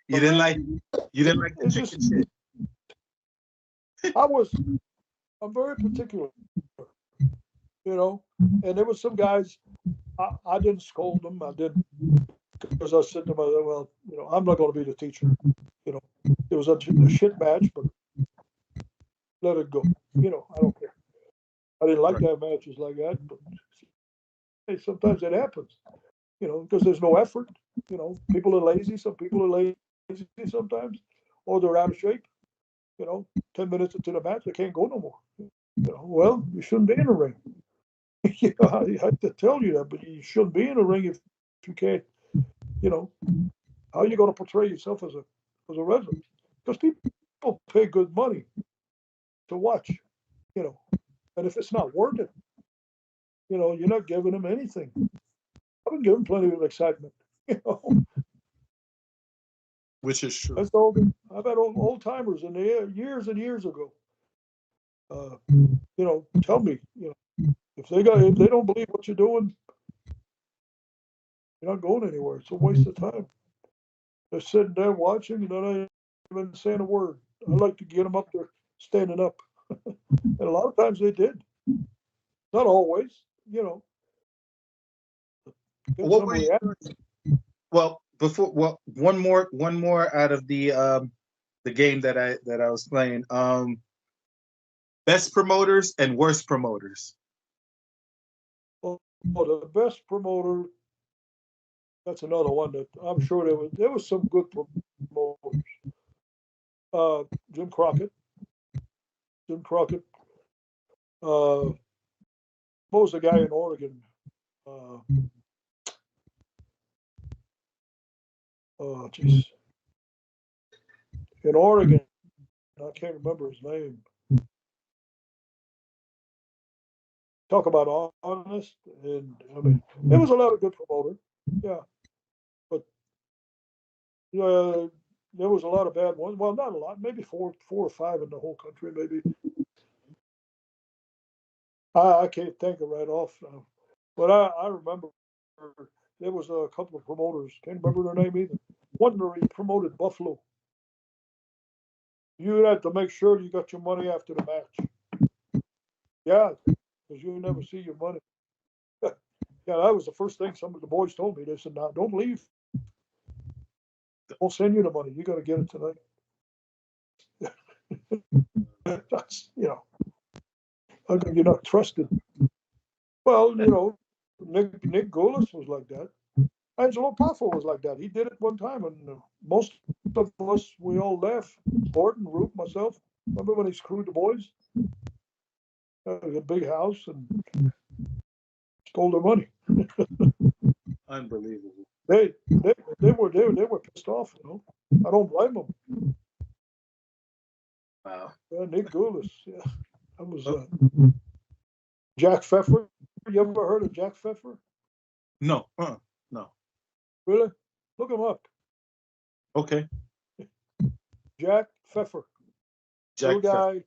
You But didn't man, like you didn't like the it's chicken just shit. I'm very particular, and there was some guys I didn't scold them. I didn't because I said to myself, well, I'm not going to be the teacher. You know, it was a shit match, but let it go. I don't care. I didn't like Right. to have matches like that, but hey, sometimes it happens. Because there's no effort. People are lazy. Some people are lazy sometimes, or they're out of shape. 10 minutes into the match, they can't go no more. Well, you shouldn't be in the ring. I have to tell you that, but you shouldn't be in the ring if you can't. You know, how are you going to portray yourself as a wrestler? Because people pay good money to watch. You know, and if it's not worth it, you're not giving them anything. I've been given plenty of excitement. You know, Which is true. that's all. I've had old timers in the years and years ago. Tell me, if they don't believe what you're doing, you're not going anywhere. It's a waste of time. They're sitting there watching, and they're not even saying a word. I like to get them up there standing up, and a lot of times they did. Not always, get What some were you reaction. well before one more out of the game that I was playing. Best promoters and worst promoters. Well, the best promoter. That's another one that I'm sure there was some good promoters. Jim Crockett. Jim Crockett. What was the guy in Oregon? Uh, oh, jeez. In Oregon, I can't remember his name. Talk about honest, and I mean, there was a lot of good promoters, yeah, but there was a lot of bad ones. Well, not a lot, maybe four or five in the whole country, maybe. I can't think of right off now, but I remember there was a couple of promoters. Can't remember their name either. One where he promoted Buffalo. You had to make sure you got your money after the match. Yeah, because you never see your money. Yeah, that was the first thing some of the boys told me. They said, "Now, don't leave. We'll send you the money. You got to get it tonight." That's, you're not trusted. Well, Nick Goulas was like that. Angelo Poffo was like that. He did it one time, and most of us, we all left. Horton, Root, myself. Remember when he screwed the boys? A big house and stole their money. Unbelievable. They were pissed off. I don't blame them. Wow. Nick Goulas. Yeah, that was Oh. Jack Pfeffer. You ever heard of Jack Pfeffer? No. No. Really? Look him up. Okay. Jack Pfeffer. Jack Little guy.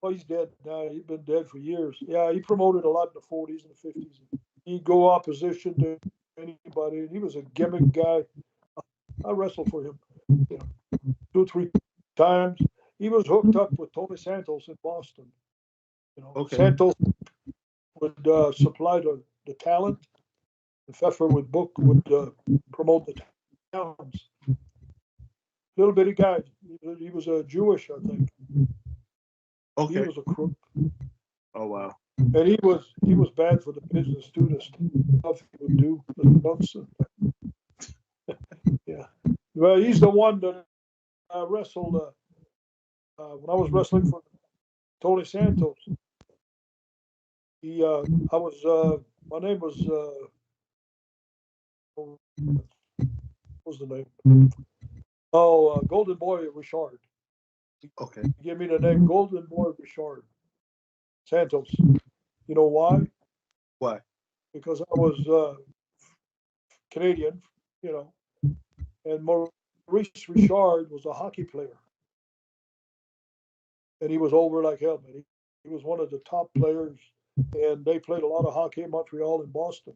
Oh, he's dead now. He's been dead for years. Yeah, he promoted a lot in the 40s and the 50s. He'd go opposition to anybody, and he was a gimmick guy. I wrestled for him, 2 or 3 times. He was hooked up with Tony Santos in Boston. Okay. Santos would supply the talent. The Pfeffer would promote the towns. Little bitty guy. He was a Jewish, I think. Okay. He was a crook. Oh wow. And he was bad for the business too. The stuff he would do, the stunts. Yeah. Well, he's the one that wrestled when I was wrestling for Tony Santos. My name was what was the name? Oh, Golden Boy Richard. Okay. He gave me the name Golden Boy Richard Santos. You know why? Why? Because I was Canadian, and Maurice Richard was a hockey player. And he was over like hell, man. He was one of the top players, and they played a lot of hockey in Montreal and Boston.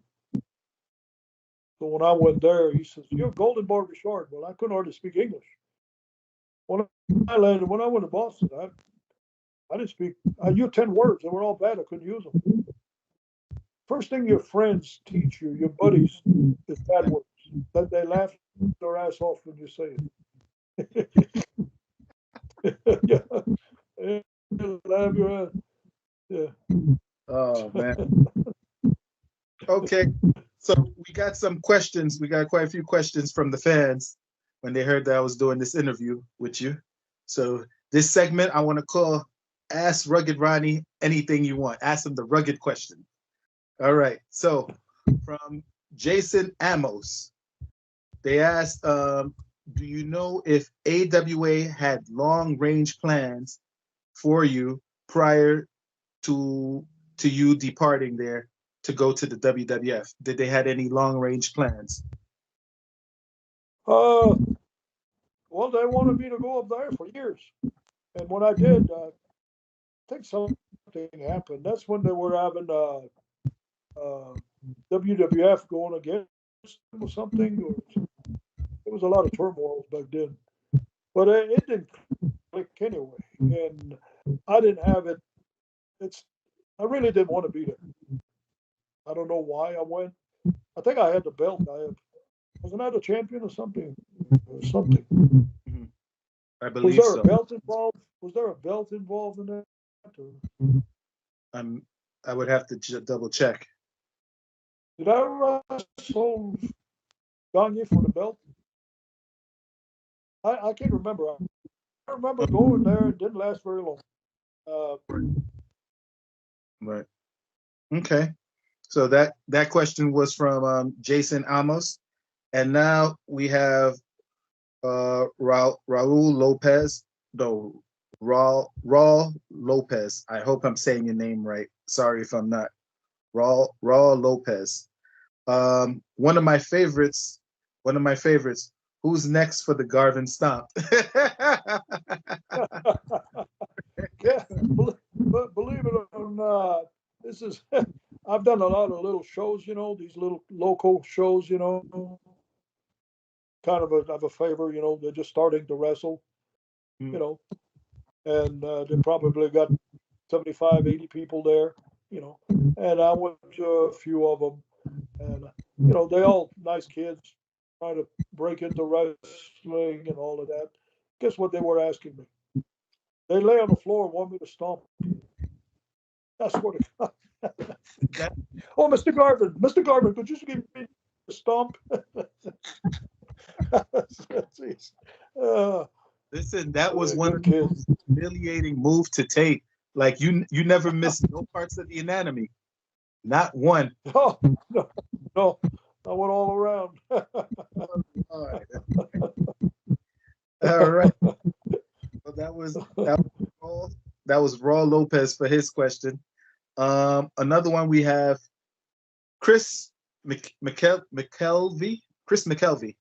So when I went there, he says, "You're Golden Boy Richard." Well, I couldn't hardly speak English. When I went to Boston, I didn't speak. I knew 10 words. They were all bad. I couldn't use them. First thing your friends teach you, your buddies, is bad words. That they laugh their ass off when you say it. Yeah. Laugh your ass. Yeah. Oh man. Okay. So we got some questions. We got quite a few questions from the fans when they heard that I was doing this interview with you. So this segment I want to call Ask Rugged Ronnie Anything You Want. Ask him the rugged question. All right. So from Jason Amos, they asked, do you know if AWA had long range plans for you prior to you departing there to go to the WWF? Did they had any long range plans? Well, they wanted me to go up there for years, and when I did, I think something happened. That's when they were having WWF going against them or something. There was a lot of turmoil back then, but it didn't click anyway, and I didn't have it. I really didn't want to be there. I don't know why I went. I think I had the belt. Wasn't I the champion or something? Mm-hmm. I believe Was there so. a belt involved? Was there a belt involved in that? I would have to double check. Did I wrestle Gagne for the belt? I can't remember. I remember going there. It didn't last very long. Right. Okay. So that question was from Jason Amos, and now we have Raul Lopez. No, Raul Lopez. I hope I'm saying your name right. Sorry if I'm not. Raul Lopez. One of my favorites. Who's next for the Garvin Stomp? Yeah, but believe it or not, this is. I've done a lot of little shows, these little local shows, kind of a favor, they're just starting to wrestle, and they probably got 75, 80 people there, and I went to a few of them, and, they all nice kids trying to break into wrestling and all of that. Guess what they were asking me? They lay on the floor and want me to stomp. That's what it got. That, Oh, Mr. Garvin, could you just give me a stomp? Jeez. Uh, listen, that was one good of the kids. most humiliating moves to take. Like you never missed no parts of the anatomy, not one. Oh, no, no, I went all around. All right, all right. Well, that was Raw Lopez for his question. Another one we have Chris McKelvey. Chris McKelvey.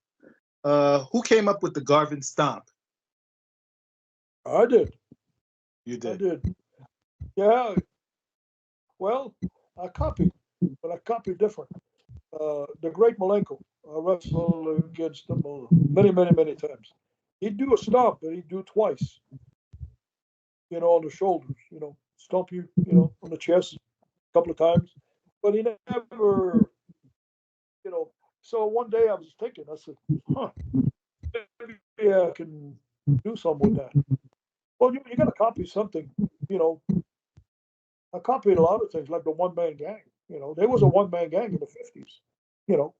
Who came up with the Garvin stomp? I did. You I did. did. Yeah. Well, I copied, but I copied different. The great Malenko. I wrestled against him many, many, many times. He'd do a stomp, but he'd do it twice. On the shoulders. Stomp you, on the chest a couple of times. But he never, you know. So one day I was thinking, I said, huh, maybe I can do something with that. Well, you got to copy something, you know. I copied a lot of things, like the one man gang. There was a one man gang in the 50s, you know,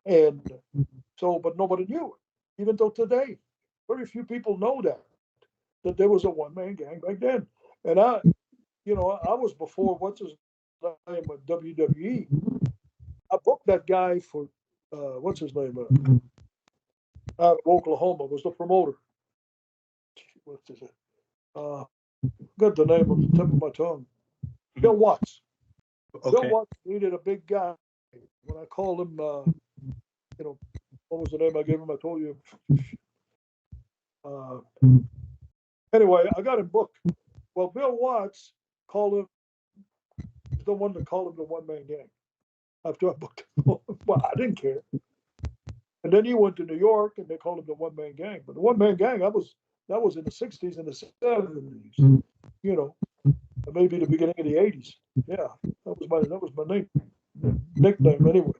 and so, but nobody knew it. Even though today, very few people know that there was a one man gang back then. And I was before what's his name at WWE. I booked that guy for what's his name out of Oklahoma, was the promoter. What's his name? Got the name on the tip of my tongue. Bill Watts. Bill Okay. Watts needed a big guy. When I called him, what was the name I gave him? I told you. Uh, anyway, I got him booked. Well, Bill Watts called him the one that called him the one man gang. After I booked him, well, I didn't care. And then he went to New York, and they called him the one man gang. But the one man gang, that was in the '60s and the '70s. Maybe the beginning of the '80s. Yeah, that was my nickname anyway.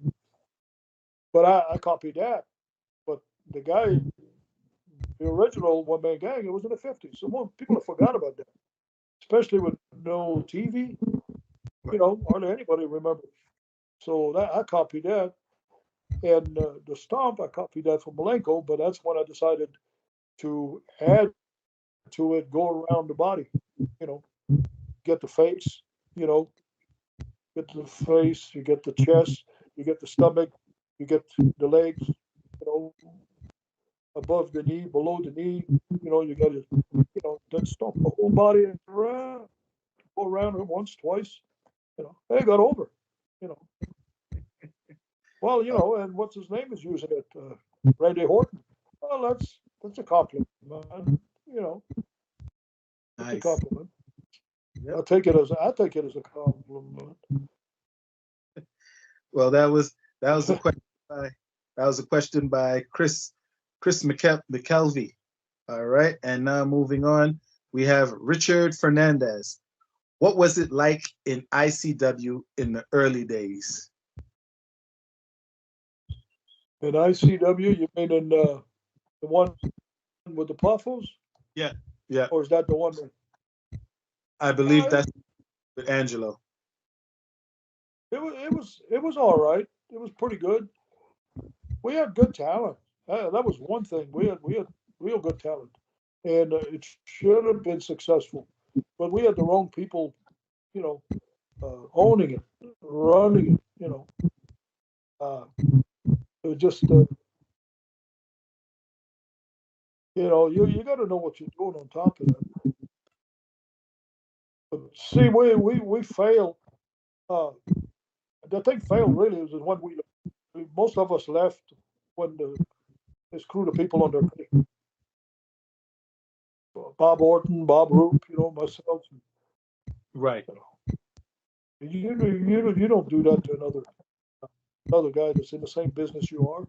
But I copied that. But the guy, the original one man gang, it was in the '50s. So people have forgot about that, especially with no TV. Hardly anybody remembers. So I copied that, and the stomp I copied that from Malenko. But that's when I decided to add to it, go around the body. You know, get the face. You know, get the face. You get the chest. You get the stomach. You get the legs. Above the knee, below the knee. You got to, then stomp the whole body around, go around it once, twice. They got over. You know. Well, and what's his name is using it, Randy Horton. Well, that's a compliment, man. That's a Nice. compliment. Yep. I take it as a compliment. Well, that was a question by Chris McKelvey. All right, and now moving on, we have Richard Fernandez. What was it like in ICW in the early days? In ICW, you mean in the one with the Puffles? Yeah, yeah. Or is that the one? I believe that's with Angelo. It was all right. It was pretty good. We had good talent. That was one thing. We had real good talent, and it should have been successful. But we had the wrong people, owning it, running it. It was just, you got to know what you're doing on top of that. But see, we failed. The thing failed really is when most of us left when this crew of people on their feet. Bob Orton, Bob Roop, myself. Right. You don't do that to another guy that's in the same business you are.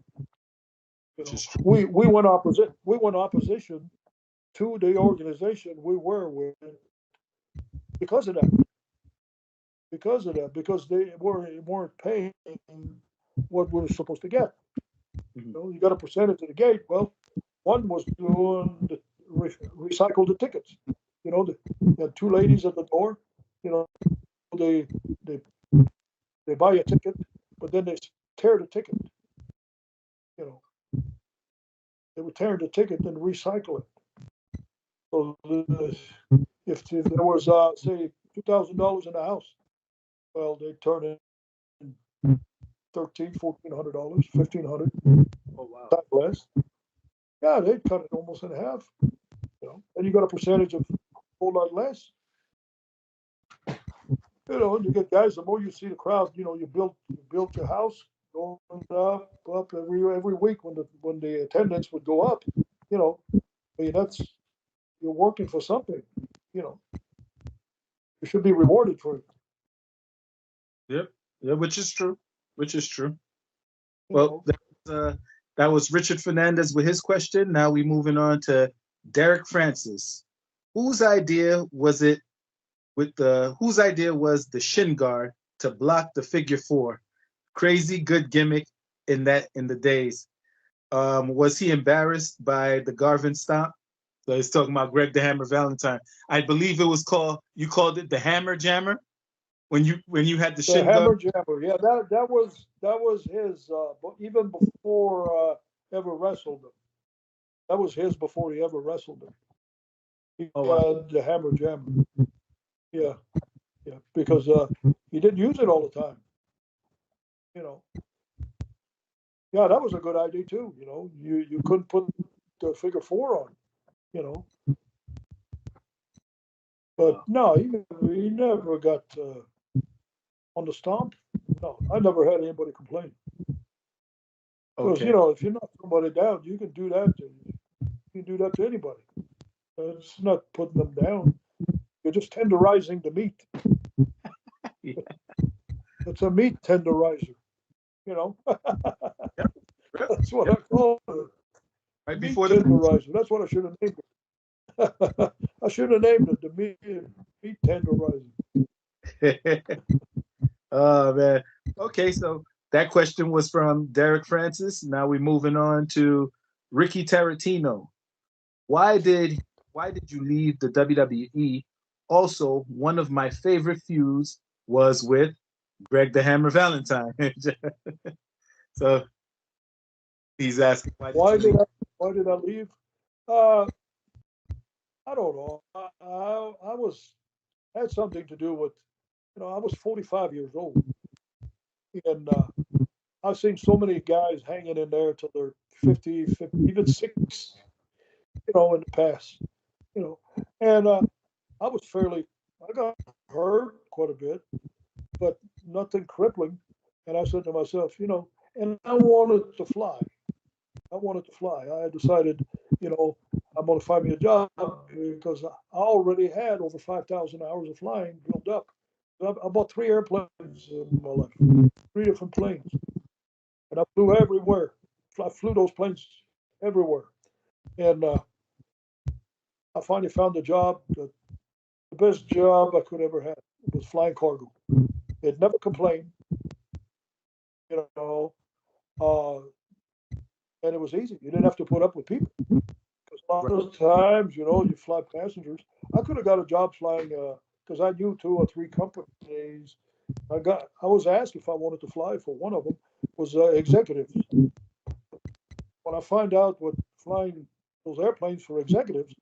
We went opposition to the organization we were with because of that. Because they weren't paying what we were supposed to get. You got a percentage at the gate. Well, one was doing recycle the tickets. They had two ladies at the door. they they buy a ticket, but then they tear the ticket. You know, they would tear the ticket and recycle it. So if there was say $2,000 in the house, well, they turn in $1,400, $1,500, Oh wow. less. Yeah, they'd cut it almost in half. And you got a percentage of a whole lot less. And you get guys. The more you see the crowd, you built your house going up every week when the attendance would go up. I mean that's you're working for something. You know, you should be rewarded for it. Yep. Yeah, which is true. Which is true. You Well, know, that was Richard Fernandez with his question. Now we moving on to Derek Francis. Whose idea was it whose idea was the shin guard to block the figure four? Crazy good gimmick in the days. Was he embarrassed by the Garvin stomp? So he's talking about Greg the Hammer Valentine. I believe it was you called it the Hammer Jammer when you had the the shin guard. hammer jammer. Yeah, that was his. But even before ever wrestled him, that was his before he ever wrestled him. He Oh wow. had the hammer jammer. Yeah, yeah, because he didn't use it all the time. You know, yeah, that was a good idea too. You couldn't put the figure four on. You know, but no, he never got on the stomp. No, I never had anybody complain because Okay. if you knock somebody down, you can do that. You can do that to anybody. It's not putting them down. You're just tenderizing the meat. Yeah. It's a meat tenderizer. You know, Yep. Yep. that's what Yep. I call it. Right Meat before the tenderizer. That's what I should have named it. I should have named it the meat tenderizer. Oh man. Okay, so that question was from Derek Francis. Now we're moving on to Ricky Tarantino. Why did why did you leave the WWE? Also, one of my favorite feuds was with Greg the Hammer Valentine. So he's asking why did Why you did leave? I? Why did I leave? Uh, I don't know. I was had something to do with. I was 45 years old, and I've seen so many guys hanging in there till they're 50, 50 even 6. In the past. You know, and I was fairly. I got hurt quite a bit, but nothing crippling. And I said to myself, and I wanted to fly. I wanted to fly. I decided, I'm going to find me a job because I already had over 5,000 hours of flying built up. I bought 3 airplanes in my life, 3 different planes, and I flew everywhere. I flew those planes everywhere, and I finally found a job, the best job I could ever have. It was flying cargo. It never complained, you know, uh, and it was easy. You didn't have to put up with people. Because a lot Right. of times, you fly passengers. I could have got a job flying because I knew 2 or 3 companies. I was asked if I wanted to fly for one of them was executives. When I find out what flying those airplanes for executives,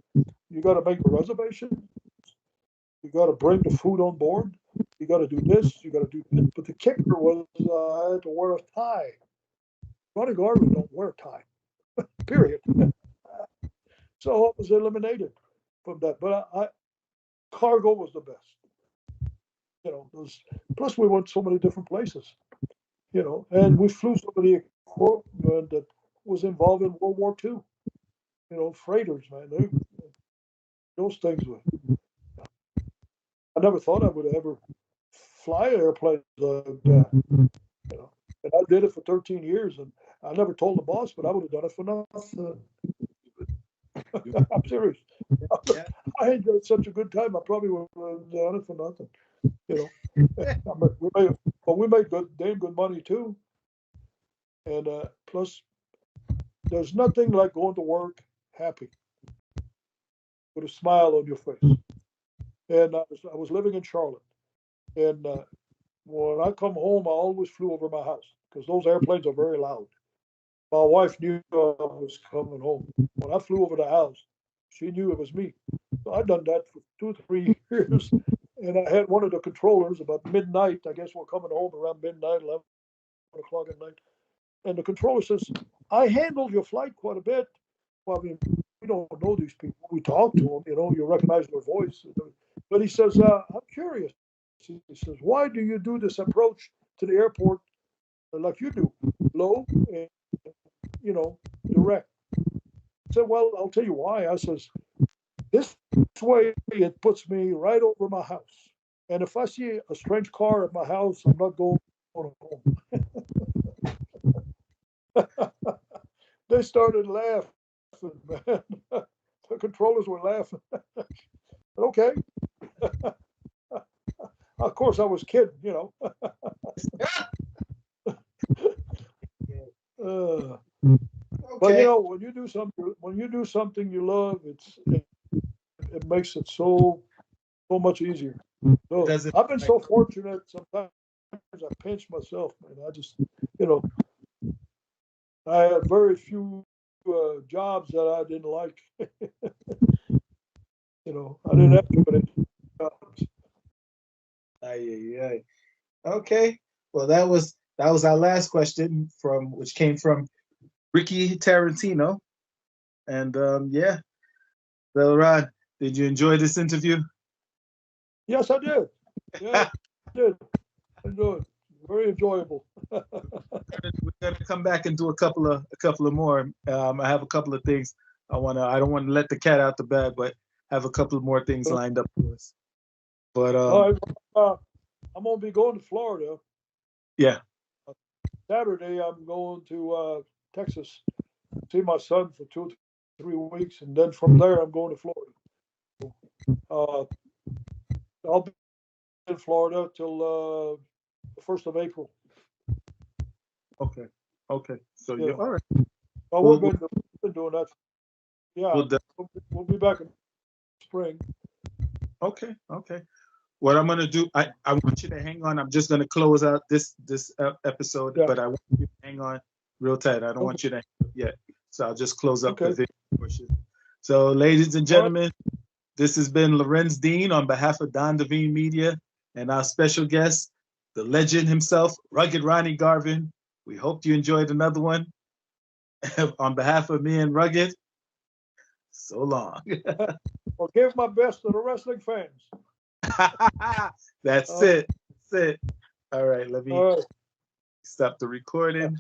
you got to make the reservation. You got to bring the food on board. You got to do this. You got to do that. But the kicker was I had to wear a tie. Ronnie Garvin don't wear a tie. Period. So I was eliminated from that. But cargo was the best. Plus we went so many different places. And we flew some of the equipment that was involved in World War II. Freighters, man. Those things were. I never thought I would ever fly airplanes like that. And I did it for 13 years, and I never told the boss, but I would have done it for nothing. I'm serious. Yeah. I enjoyed such a good time. I probably would have done it for nothing. You know, we made good, damn good money too. And plus, there's nothing like going to work happy with a smile on your face. And I was living in Charlotte, And when I come home, I always flew over my house because those airplanes are very loud. My wife knew I was coming home. When I flew over the house, she knew it was me. So I'd done that for 2, 3 years. And I had one of the controllers about midnight. I guess we're coming home around midnight, 11 o'clock at night. And the controller says, I handled your flight quite a bit. Well, I mean, we don't know these people. We talk to them, you recognize their voice. But he says, I'm curious. He says, why do you do this approach to the airport like you do? Low and, direct. I said, well, I'll tell you why. I says, this way it puts me right over my house. And if I see a strange car at my house, I'm not going home. They started laughing, man. The controllers were laughing. Okay. Of course, I was kidding. But Okay. when you do something you love, it makes it so much easier. So Does it I've been so fortunate. Sometimes I pinch myself, man. I just, I had very few jobs that I didn't like. I didn't have too many jobs. Aye. Okay. Well, that was our last question which came from Ricky Tarantino. And yeah, well, Ron, did you enjoy this interview? Yes, I did. Yeah, I did. I enjoyed it. Very enjoyable. We're gonna come back and do a couple of more. I have a couple of things I don't want to let the cat out the bag, but have a couple of more things lined up for us. But All right, I'm gonna be going to Florida yeah. Saturday. I'm going to Texas, see my son for 2 or 3 weeks, and then from there I'm going to Florida. Uh, I'll be in Florida till the 1st of April. Okay. So Yeah. you're all right. Well, We'll, we've been doing that. Yeah, we'll, we'll be back in spring. okay. What I'm gonna do, I want you to hang on. I'm just gonna close out this episode, Yeah. but I want you to hang on real tight. I don't want you to hang up yet. So I'll just close up the Okay. video portion. So, ladies and All right. gentlemen, this has been Lorenz Dean on behalf of Don Devine Media and our special guest, the legend himself, Rugged Ronnie Garvin. We hope you enjoyed another one. On behalf of me and Rugged, so long. I'll give my best to the wrestling fans. That's it. All right, let me All right. stop the recording.